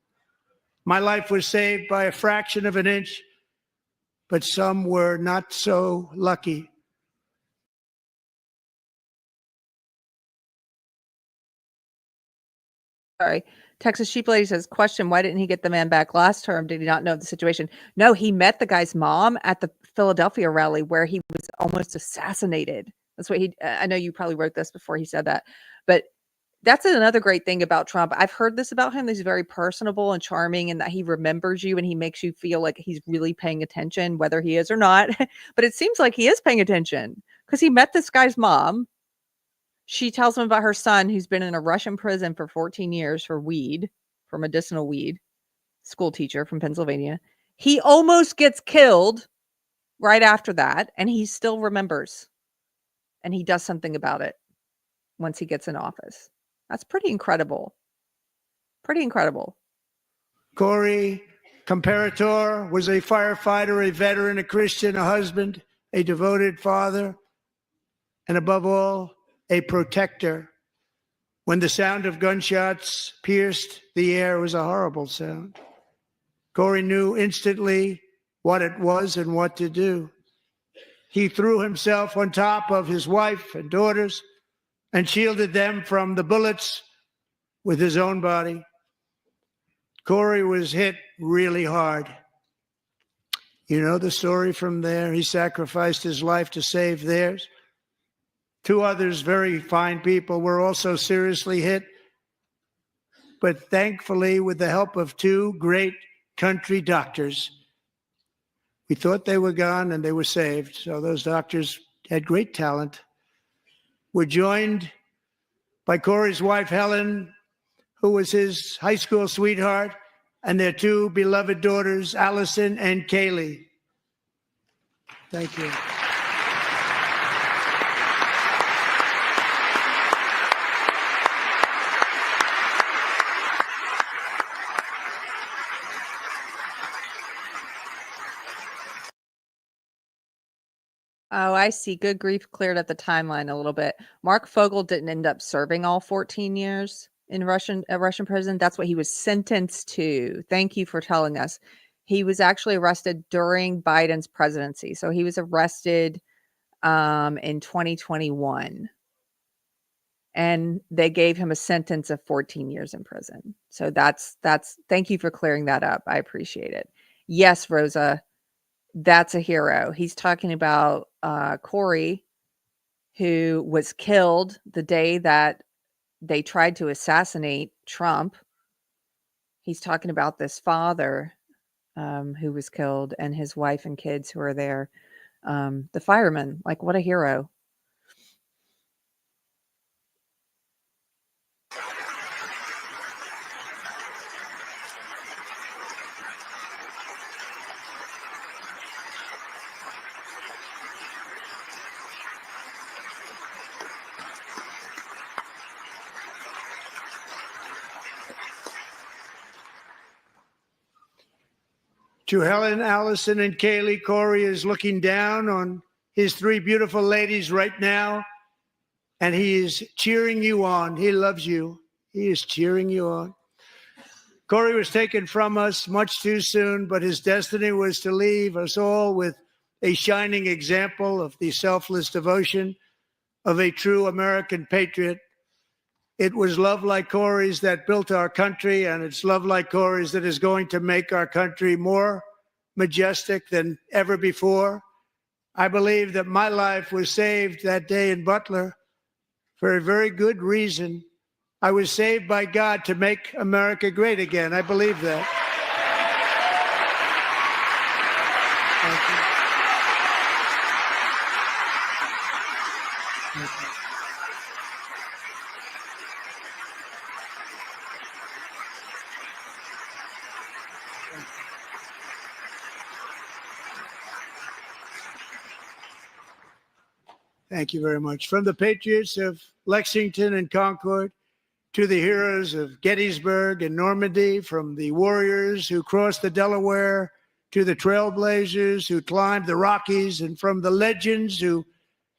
My life was saved by a fraction of an inch, but some were not so lucky. Sorry. Texas Sheep Lady says, question, why didn't he get the man back last term? Did he not know the situation? No, he met the guy's mom at the Philadelphia rally where he was almost assassinated. That's what I know you probably wrote this before he said that, but that's another great thing about Trump. I've heard this about him. He's very personable and charming and that he remembers you and he makes you feel like he's really paying attention, whether he is or not. But it seems like he is paying attention because he met this guy's mom. She tells him about her son who's been in a Russian prison for 14 years for weed, for medicinal weed, school teacher from Pennsylvania. He almost gets killed right after that, and he still remembers. And he does something about it once he gets in office. That's pretty incredible. Pretty incredible. Corey Comparator was a firefighter, a veteran, a Christian, a husband, a devoted father, and above all, a protector. When the sound of gunshots pierced the air, it was a horrible sound. Corey knew instantly what it was and what to do. He threw himself on top of his wife and daughters and shielded them from the bullets with his own body. Corey was hit really hard. You know the story from there. He sacrificed his life to save theirs. Two others, very fine people, were also seriously hit. But thankfully, with the help of two great country doctors, we thought they were gone and they were saved. So those doctors had great talent. We're joined by Corey's wife, Helen, who was his high school sweetheart, and their two beloved daughters, Allison and Kaylee. Thank you. Oh, I see. Good grief cleared up the timeline a little bit. Mark Fogel didn't end up serving all 14 years in a Russian prison. That's what he was sentenced to. Thank you for telling us. He was actually arrested during Biden's presidency. So he was arrested in 2021. And they gave him a sentence of 14 years in prison. So that's thank you for clearing that up. I appreciate it. Yes, Rosa. That's a hero. He's talking about Corey, who was killed the day that they tried to assassinate Trump. He's talking about this father who was killed and his wife and kids who are there. The fireman, like, what a hero. To Helen, Allison, and Kaylee, Corey is looking down on his three beautiful ladies right now, and he is cheering you on. He loves you. He is cheering you on. Corey was taken from us much too soon, but his destiny was to leave us all with a shining example of the selfless devotion of a true American patriot. It was love like Corey's that built our country, and it's love like Corey's that is going to make our country more majestic than ever before. I believe that my life was saved that day in Butler for a very good reason. I was saved by God to make America great again. I believe that. Thank you. Thank you. Thank you very much. From the patriots of Lexington and Concord to the heroes of Gettysburg and Normandy, from the warriors who crossed the Delaware to the trailblazers who climbed the Rockies, and from the legends who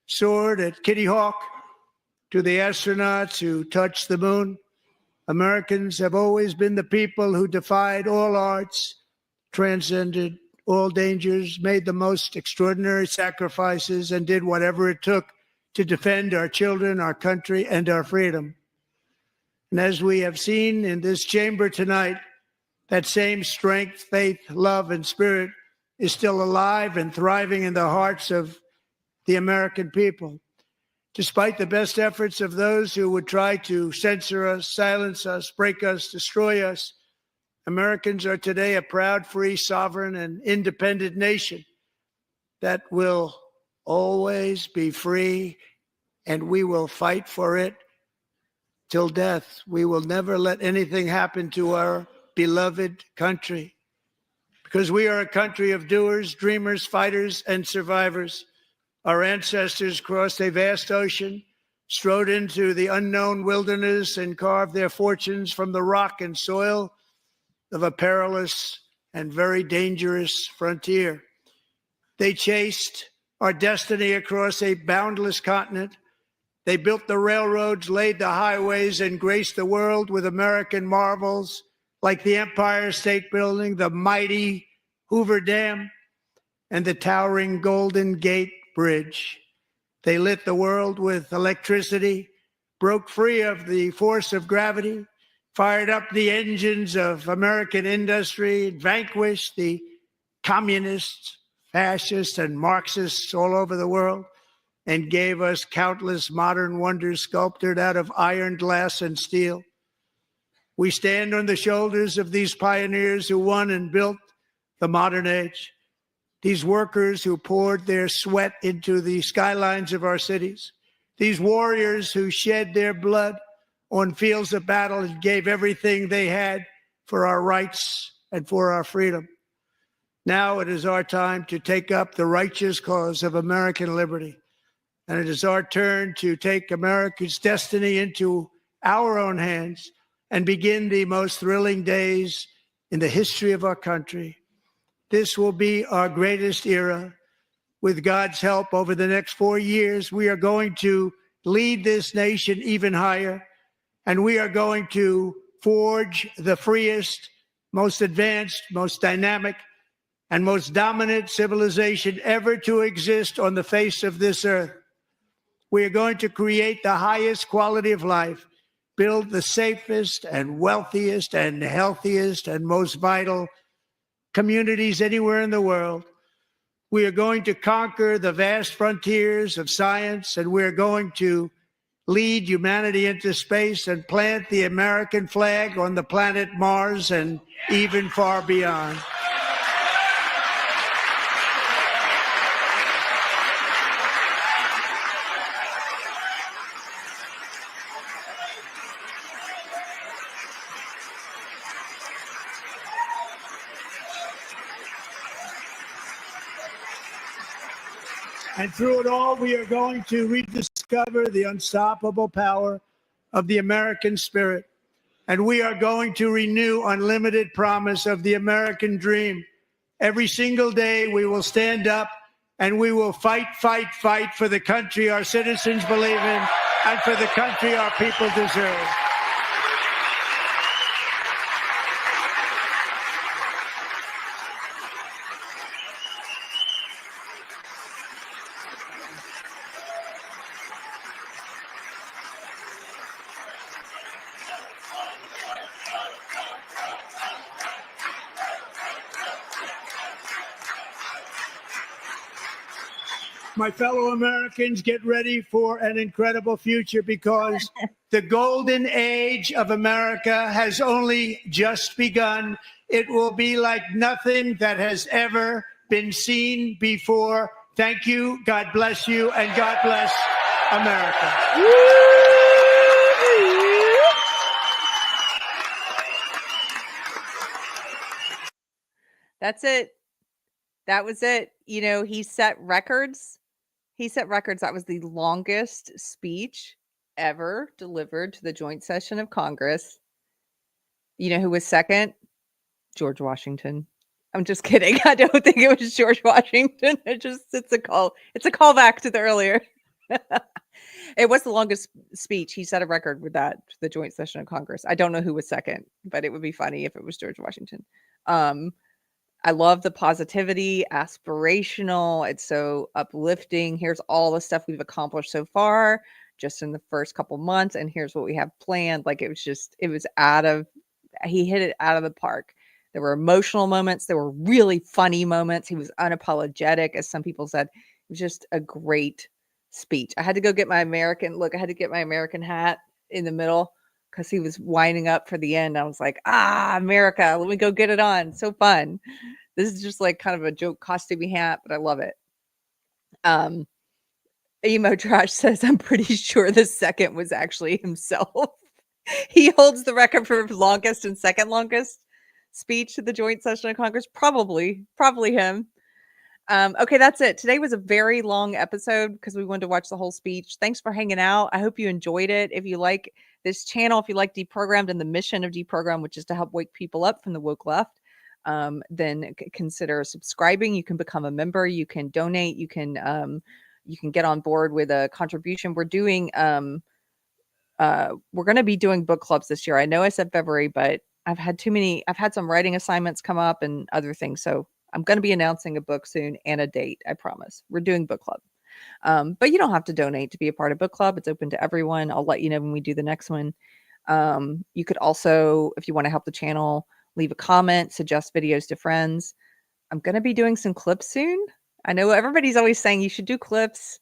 soared at Kitty Hawk to the astronauts who touched the moon, Americans have always been the people who defied all odds, transcended all dangers, made the most extraordinary sacrifices, and did whatever it took to defend our children, our country, and our freedom. And as we have seen in this chamber tonight, that same strength, faith, love, and spirit is still alive and thriving in the hearts of the American people. Despite the best efforts of those who would try to censor us, silence us, break us, destroy us, Americans are today a proud, free, sovereign, and independent nation that will always be free, and we will fight for it till death. We will never let anything happen to our beloved country, because we are a country of doers, dreamers, fighters, and survivors. Our ancestors crossed a vast ocean, strode into the unknown wilderness, and carved their fortunes from the rock and soil of a perilous and very dangerous frontier. They chased our destiny across a boundless continent. They built the railroads, laid the highways, and graced the world with American marvels like the Empire State Building, the mighty Hoover Dam, and the towering Golden Gate Bridge. They lit the world with electricity, broke free of the force of gravity, fired up the engines of American industry, vanquished the communists, fascists, and Marxists all over the world, and gave us countless modern wonders sculptured out of iron, glass, and steel. We stand on the shoulders of these pioneers who won and built the modern age, these workers who poured their sweat into the skylines of our cities, these warriors who shed their blood on fields of battle and gave everything they had for our rights and for our freedom. Now it is our time to take up the righteous cause of American liberty. And it is our turn to take America's destiny into our own hands and begin the most thrilling days in the history of our country. This will be our greatest era. With God's help, over the next 4 years, we are going to lead this nation even higher, and we are going to forge the freest, most advanced, most dynamic, and most dominant civilization ever to exist on the face of this earth. We are going to create the highest quality of life, build the safest and wealthiest and healthiest and most vital communities anywhere in the world. We are going to conquer the vast frontiers of science, and we're going to lead humanity into space and plant the American flag on the planet Mars and even far beyond. And through it all, we are going to rediscover the unstoppable power of the American spirit. And we are going to renew unlimited promise of the American dream. Every single day, we will stand up and we will fight, fight, fight for the country our citizens believe in and for the country our people deserve. My fellow Americans, get ready for an incredible future, because the golden age of America has only just begun. It will be like nothing that has ever been seen before. Thank you. God bless you. And God bless America. That's it. That was it. You know, he set records. He set records. That was the longest speech ever delivered to the joint session of Congress. You know who was second? George Washington. I'm just kidding. I don't think it was George Washington. It's a callback to the earlier. It was the longest speech. He set a record with that, the joint session of Congress. I don't know who was second, but it would be funny if it was George Washington. I love the positivity, aspirational. It's so uplifting. Here's all the stuff we've accomplished so far just in the first couple months. And here's what we have planned. Like, he hit it out of the park. There were emotional moments. There were really funny moments. He was unapologetic, as some people said. It was just a great speech. I had to go get my American hat in the middle, because he was winding up for the end. I was like, America, let me go get it on. So fun. This is just like kind of a joke costumey hat, but I love it. Emo Trash says, I'm pretty sure the second was actually himself. He holds the record for longest and second longest speech to the joint session of Congress. Probably him. Okay, that's it. Today was a very long episode because we wanted to watch the whole speech. Thanks for hanging out. I hope you enjoyed it. If you like this channel, if you like Deprogrammed and the mission of Deprogrammed, which is to help wake people up from the woke left, then consider subscribing. You can become a member. You can donate. You can get on board with a contribution. We're doing we're going to be doing book clubs this year. I know I said February, but I've had some writing assignments come up and other things. So I'm going to be announcing a book soon and a date. I promise. We're doing book club. But you don't have to donate to be a part of book club. It's open to everyone. I'll let you know when we do the next one. You could also, if you want to help the channel, leave a comment, suggest videos to friends. I'm going to be doing some clips soon. I know everybody's always saying you should do clips.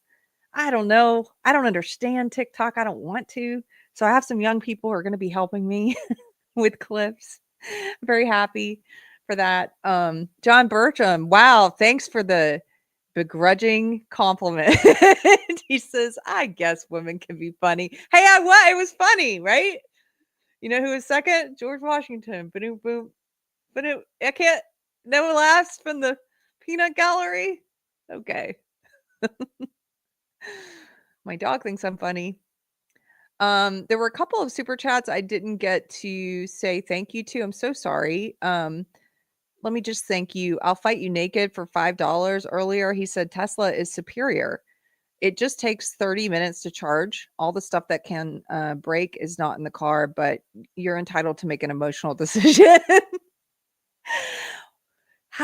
I don't know. I don't understand TikTok. I don't want to. So I have some young people who are going to be helping me with clips. Very happy for that. John Bertram, wow, thanks for the begrudging compliment. He says, I guess women can be funny. Hey, it was funny, right? You know who was second? George Washington. Boom, boom. But I can't, no laughs from the peanut gallery. Okay. My dog thinks I'm funny. There were a couple of super chats I didn't get to say thank you to. I'm so sorry. Let me just thank you. I'll Fight You Naked for $5 earlier. He said Tesla is superior. It just takes 30 minutes to charge. All the stuff that can break is not in the car, but you're entitled to make an emotional decision.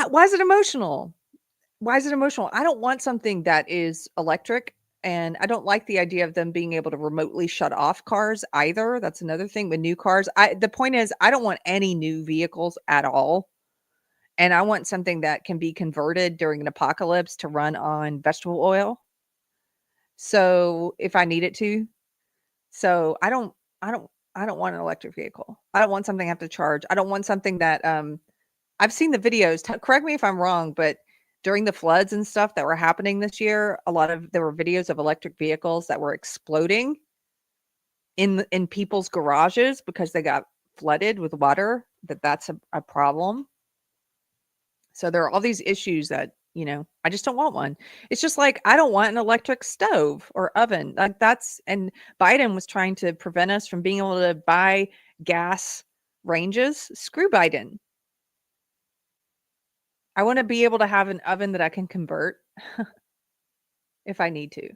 Why is it emotional? Why is it emotional? I don't want something that is electric, and I don't like the idea of them being able to remotely shut off cars either. That's another thing with new cars. The point is, I don't want any new vehicles at all. And I want something that can be converted during an apocalypse to run on vegetable oil. So if I need it to. So I don't want an electric vehicle. I don't want something I have to charge. I don't want something that I've seen the videos. Correct me if I'm wrong, but during the floods and stuff that were happening this year, there were videos of electric vehicles that were exploding in people's garages because they got flooded with water. That's a problem. So there are all these issues that, I just don't want one. It's just like, I don't want an electric stove or oven. And Biden was trying to prevent us from being able to buy gas ranges. Screw Biden. I want to be able to have an oven that I can convert if I need to.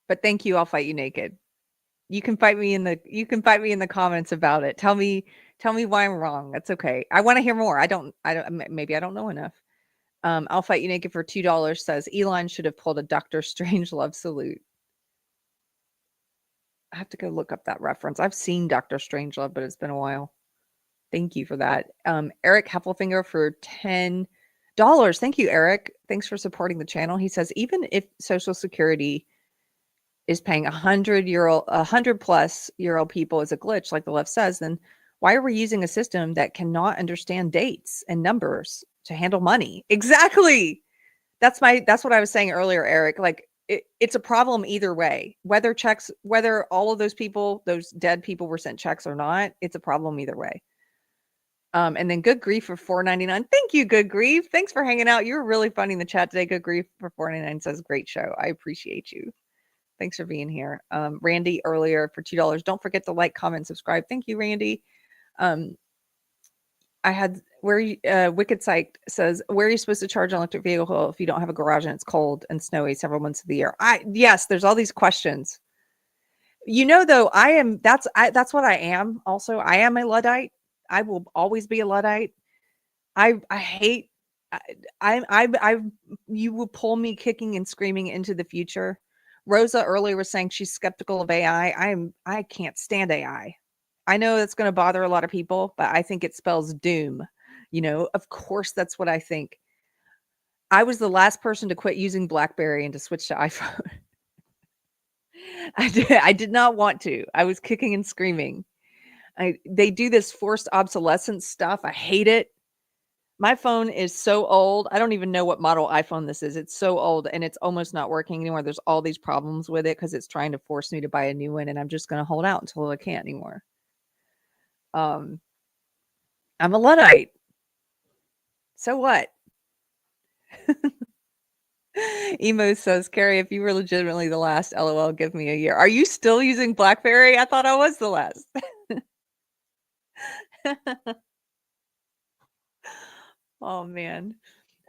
But thank you. I'll Fight You Naked. You can fight me in the comments about it. Tell me why I'm wrong. That's okay. I want to hear more. Maybe I don't know enough. I'll Fight You Naked for $2 says Elon should have pulled a Dr. Strangelove salute. I have to go look up that reference. I've seen Dr. Strangelove, but it's been a while. Thank you for that. Eric Heffelfinger for $10. Thank you, Eric. Thanks for supporting the channel. He says, even if Social Security is paying 100+ people as a glitch, like the left says, then why are we using a system that cannot understand dates and numbers to handle money? Exactly. That's what I was saying earlier, Eric. Like it's a problem either way. Whether all of those people, those dead people were sent checks or not, it's a problem either way. And then Good Grief for $4.99. Thank you, Good Grief. Thanks for hanging out. You were really funny in the chat today. Good Grief for $4.99 says great show. I appreciate you. Thanks for being here. Randy earlier for $2. Don't forget to like, comment, subscribe. Thank you, Randy. I had Wicked Psych says, where are you supposed to charge an electric vehicle if you don't have a garage and it's cold and snowy several months of the year? Yes, there's all these questions. Though, that's what I am. Also, I am a Luddite. I will always be a Luddite. I hate, you will pull me kicking and screaming into the future. Rosa earlier was saying she's skeptical of AI. I can't stand AI. I know that's going to bother a lot of people, but I think it spells doom. Of course, that's what I think. I was the last person to quit using BlackBerry and to switch to iPhone. I did not want to. I was kicking and screaming. They do this forced obsolescence stuff. I hate it. My phone is so old. I don't even know what model iPhone this is. It's so old and it's almost not working anymore. There's all these problems with it because it's trying to force me to buy a new one, and I'm just going to hold out until I can't anymore. I'm a Luddite. So what? Emo says, Keri, if you were legitimately the last, LOL, give me a year. Are you still using BlackBerry? I thought I was the last. Oh man.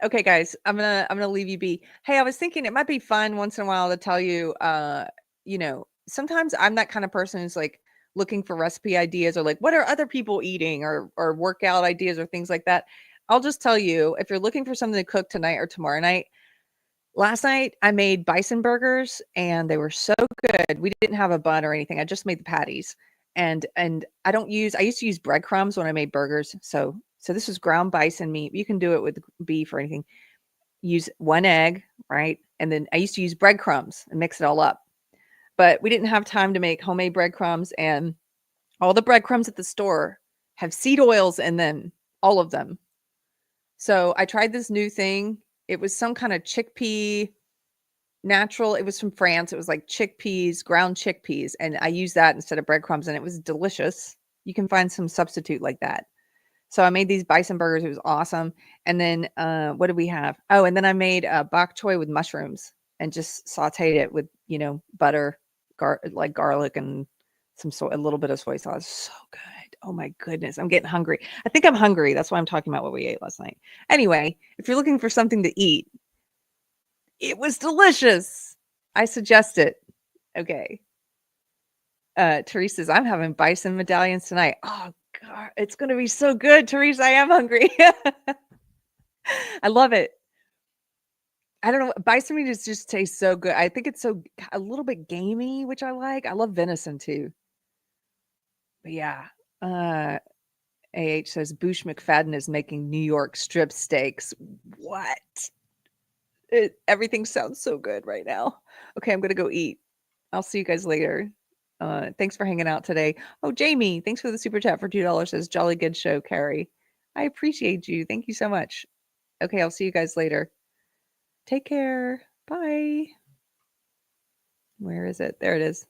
Okay, guys, I'm gonna leave you be. Hey, I was thinking it might be fun once in a while to tell you, sometimes I'm that kind of person who's like looking for recipe ideas or like what are other people eating or workout ideas or things like that. I'll just tell you, if you're looking for something to cook tonight or tomorrow night, last night I made bison burgers and they were so good. We didn't have a bun or anything. I just made the patties. And I used to use breadcrumbs when I made burgers. So So this was ground bison meat. You can do it with beef or anything. Use 1 egg, right? And then I used to use breadcrumbs and mix it all up. But we didn't have time to make homemade breadcrumbs, and all the breadcrumbs at the store have seed oils in them, all of them. So I tried this new thing. It was some kind of chickpea natural. It was from France. It was like chickpeas, ground chickpeas. And I used that instead of breadcrumbs, and it was delicious. You can find some substitute like that. So I made these bison burgers. It was awesome. And then what did we have? Oh, and then I made bok choy with mushrooms and just sauteed it with, butter, like garlic and a little bit of soy sauce. So good. Oh my goodness. I'm getting hungry. I think I'm hungry. That's why I'm talking about what we ate last night. Anyway, if you're looking for something to eat, it was delicious. I suggest it. Okay. Teresa says, I'm having bison medallions tonight. Oh God, it's going to be so good. Teresa, I am hungry. I love it. I don't know. Bison meat just tastes so good. I think it's a little bit gamey, which I like. I love venison too. But yeah. AH says Boosh McFadden is making New York strip steaks. What? Everything sounds so good right now. Okay, I'm going to go eat. I'll see you guys later. Thanks for hanging out today. Oh, Jamie, thanks for the super chat for $2. Says jolly good show, Keri. I appreciate you. Thank you so much. Okay, I'll see you guys later. Take care. Bye. Where is it? There it is.